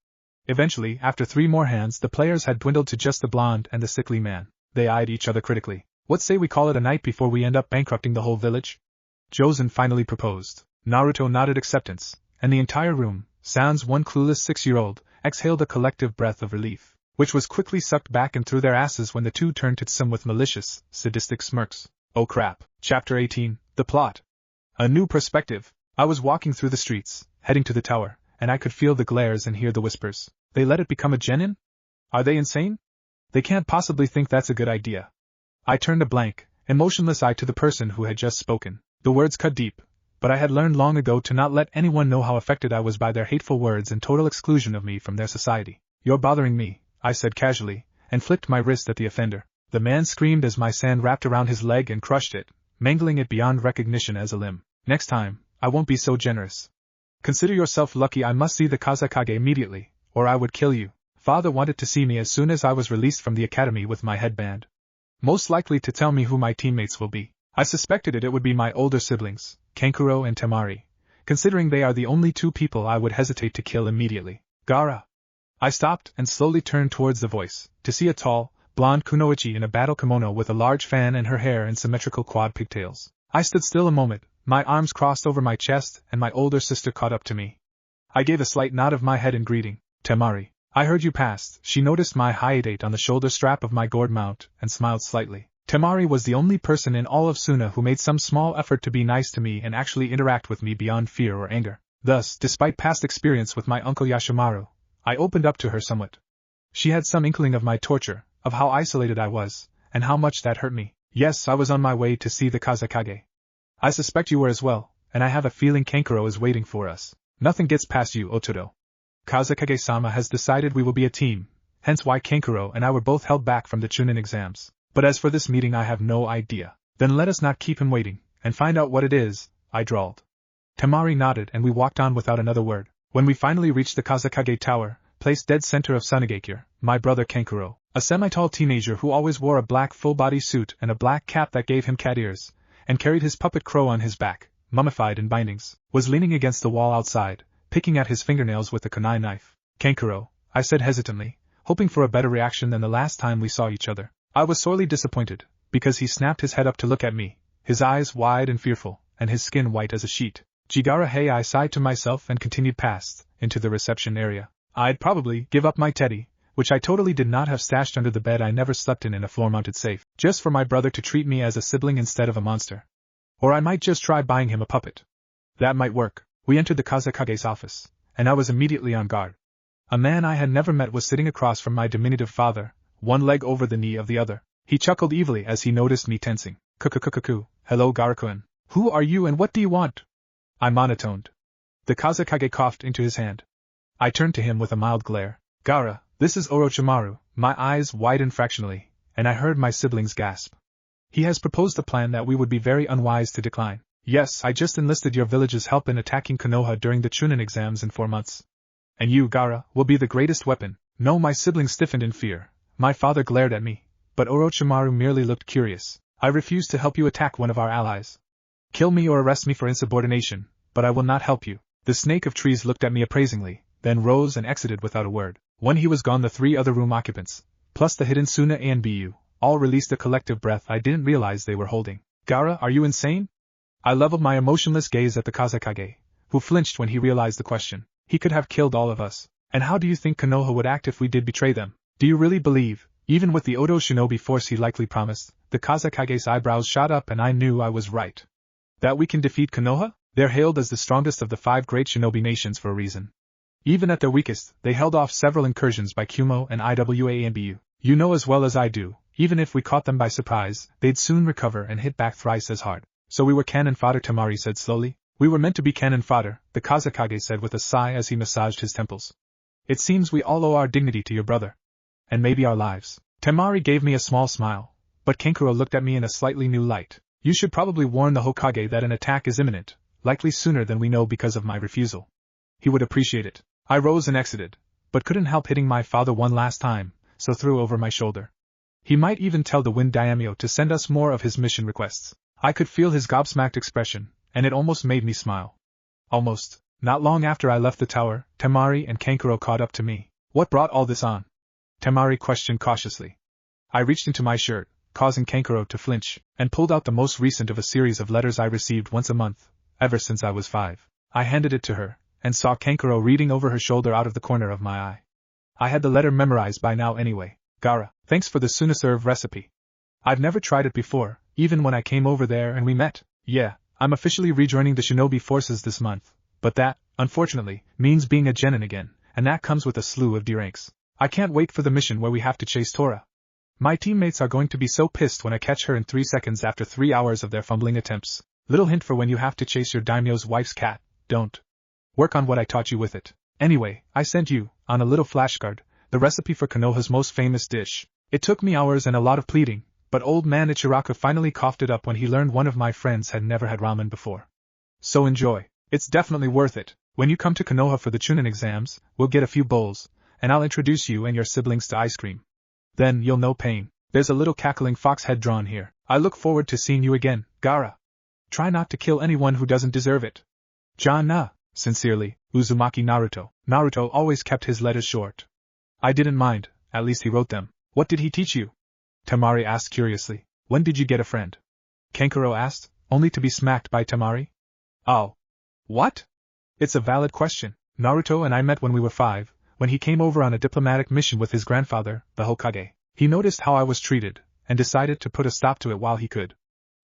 Eventually, after 3 more hands, the players had dwindled to just the blonde and the sickly man. They eyed each other critically. What say we call it a night before we end up bankrupting the whole village? Jozen finally proposed. Naruto nodded acceptance, and the entire room, sans one clueless 6-year-old, exhaled a collective breath of relief, which was quickly sucked back and through their asses when the 2 turned to Tsum with malicious, sadistic smirks. Oh crap. Chapter 18, The Plot. A new perspective. I was walking through the streets, heading to the tower, and I could feel the glares and hear the whispers. They let it become a genin? Are they insane? They can't possibly think that's a good idea. I turned a blank, emotionless eye to the person who had just spoken. The words cut deep, but I had learned long ago to not let anyone know how affected I was by their hateful words and total exclusion of me from their society. You're bothering me, I said casually, and flicked my wrist at the offender. The man screamed as my sand wrapped around his leg and crushed it, mangling it beyond recognition as a limb. Next time, I won't be so generous. Consider yourself lucky I must see the Kazakage immediately, or I would kill you. Father wanted to see me as soon as I was released from the academy with my headband. Most likely to tell me who my teammates will be. I suspected it would be my older siblings, Kankuro and Temari, considering they are the only two people I would hesitate to kill immediately. Gaara. I stopped and slowly turned towards the voice, to see a tall, blonde kunoichi in a battle kimono with a large fan and her hair in symmetrical quad pigtails. I stood still a moment, my arms crossed over my chest, and my older sister caught up to me. I gave a slight nod of my head in greeting. Temari. I heard you passed. She noticed my hiatate on the shoulder strap of my gourd mount, and smiled slightly. Temari was the only person in all of Suna who made some small effort to be nice to me and actually interact with me beyond fear or anger. Thus, despite past experience with my uncle Yashimaru, I opened up to her somewhat. She had some inkling of my torture, of how isolated I was, and how much that hurt me. Yes, I was on my way to see the Kazekage. I suspect you were as well, and I have a feeling Kankuro is waiting for us. Nothing gets past you, Otoro. Kazekage-sama has decided we will be a team, hence why Kankuro and I were both held back from the Chunin exams. But as for this meeting, I have no idea. Then let us not keep him waiting, and find out what it is, I drawled. Temari nodded and we walked on without another word. When we finally reached the Kazekage Tower, placed dead center of Sunagakure, my brother Kankuro, a semi-tall teenager who always wore a black full-body suit and a black cap that gave him cat ears, and carried his puppet crow on his back, mummified in bindings, was leaning against the wall outside, picking at his fingernails with a kunai knife. Kankuro, I said hesitantly, hoping for a better reaction than the last time we saw each other. I was sorely disappointed, because he snapped his head up to look at me, his eyes wide and fearful, and his skin white as a sheet. Jigara hey, I sighed to myself and continued past, into the reception area. I'd probably give up my teddy, which I totally did not have stashed under the bed I never slept in a floor-mounted safe, just for my brother to treat me as a sibling instead of a monster. Or I might just try buying him a puppet. That might work. We entered the Kazekage's office, and I was immediately on guard. A man I had never met was sitting across from my diminutive father, one leg over the knee of the other. He chuckled evilly as he noticed me tensing. Kukukukuku, hello Garakuen. Who are you and what do you want? I monotoned. The Kazekage coughed into his hand. I turned to him with a mild glare. Gaara, this is Orochimaru. My eyes widened fractionally, and I heard my siblings gasp. He has proposed a plan that we would be very unwise to decline. Yes, I just enlisted your village's help in attacking Konoha during the Chunin exams in 4 months. And you, Gaara, will be the greatest weapon. No, my siblings stiffened in fear. My father glared at me, but Orochimaru merely looked curious. I refuse to help you attack one of our allies. Kill me or arrest me for insubordination, but I will not help you. The snake of trees looked at me appraisingly, then rose and exited without a word. When he was gone, the 3 other room occupants, plus the hidden Suna and BU, all released a collective breath I didn't realize they were holding. Gaara, are you insane? I leveled my emotionless gaze at the Kazekage, who flinched when he realized the question. He could have killed all of us. And how do you think Konoha would act if we did betray them? Do you really believe, even with the Odo shinobi force he likely promised, the Kazekage's eyebrows shot up and I knew I was right, that we can defeat Konoha? They're hailed as the strongest of the 5 great shinobi nations for a reason. Even at their weakest, they held off several incursions by Kumo and Iwa and BU. You know as well as I do, even if we caught them by surprise, they'd soon recover and hit back thrice as hard. So we were cannon fodder, Temari said slowly. We were meant to be cannon fodder, the Kazekage said with a sigh as he massaged his temples. It seems we all owe our dignity to your brother. And maybe our lives. Temari gave me a small smile, but Kankuro looked at me in a slightly new light. You should probably warn the Hokage that an attack is imminent, likely sooner than we know because of my refusal. He would appreciate it. I rose and exited, but couldn't help hitting my father one last time, so threw over my shoulder. He might even tell the Wind Daimyo to send us more of his mission requests. I could feel his gobsmacked expression, and it almost made me smile. Almost. Not long after I left the tower, Temari and Kankuro caught up to me. What brought all this on? Temari questioned cautiously. I reached into my shirt, causing Kankuro to flinch, and pulled out the most recent of a series of letters I received once a month, ever since I was 5. I handed it to her, and saw Kankuro reading over her shoulder out of the corner of my eye. I had the letter memorized by now anyway. Gaara, thanks for the Sunaserve recipe. I've never tried it before, even when I came over there and we met. Yeah, I'm officially rejoining the shinobi forces this month, but that, unfortunately, means being a genin again, and that comes with a slew of deranks. I can't wait for the mission where we have to chase Tora. My teammates are going to be so pissed when I catch her in 3 seconds after 3 hours of their fumbling attempts. Little hint for when you have to chase your daimyo's wife's cat, don't work on what I taught you with it. Anyway, I sent you, on a little flashcard, the recipe for Konoha's most famous dish. It took me hours and a lot of pleading, but old man Ichiraka finally coughed it up when he learned one of my friends had never had ramen before. So enjoy. It's definitely worth it. When you come to Konoha for the Chunin exams, we'll get a few bowls, and I'll introduce you and your siblings to ice cream. Then you'll know pain. There's a little cackling fox head drawn here. I look forward to seeing you again, Gaara. Try not to kill anyone who doesn't deserve it. Sincerely, Uzumaki Naruto. Naruto always kept his letters short. I didn't mind, at least he wrote them. What did he teach you? Temari asked curiously. When did you get a friend? Kankuro asked, only to be smacked by Temari. Oh. What? It's a valid question. Naruto and I met when we were 5, when he came over on a diplomatic mission with his grandfather, the Hokage. He noticed how I was treated, and decided to put a stop to it while he could.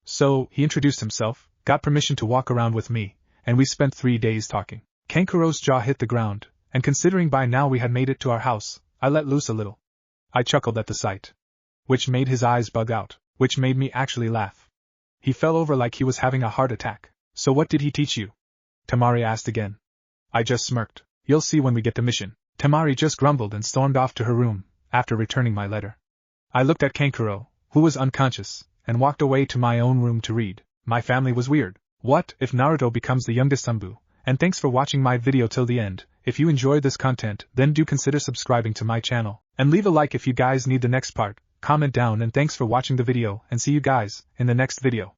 So, he introduced himself, got permission to walk around with me, and we spent 3 days talking. Kankuro's jaw hit the ground, and considering by now we had made it to our house, I let loose a little. I chuckled at the sight. Which made his eyes bug out, which made me actually laugh. He fell over like he was having a heart attack. So what did he teach you? Temari asked again. I just smirked. You'll see when we get to mission. Temari just grumbled and stormed off to her room, after returning my letter. I looked at Kankuro, who was unconscious, and walked away to my own room to read. My family was weird. What if Naruto becomes the youngest anbu? And thanks for watching my video till the end. If you enjoyed this content, then do consider subscribing to my channel, and leave a like if you guys need the next part. Comment down and thanks for watching the video, and see you guys in the next video.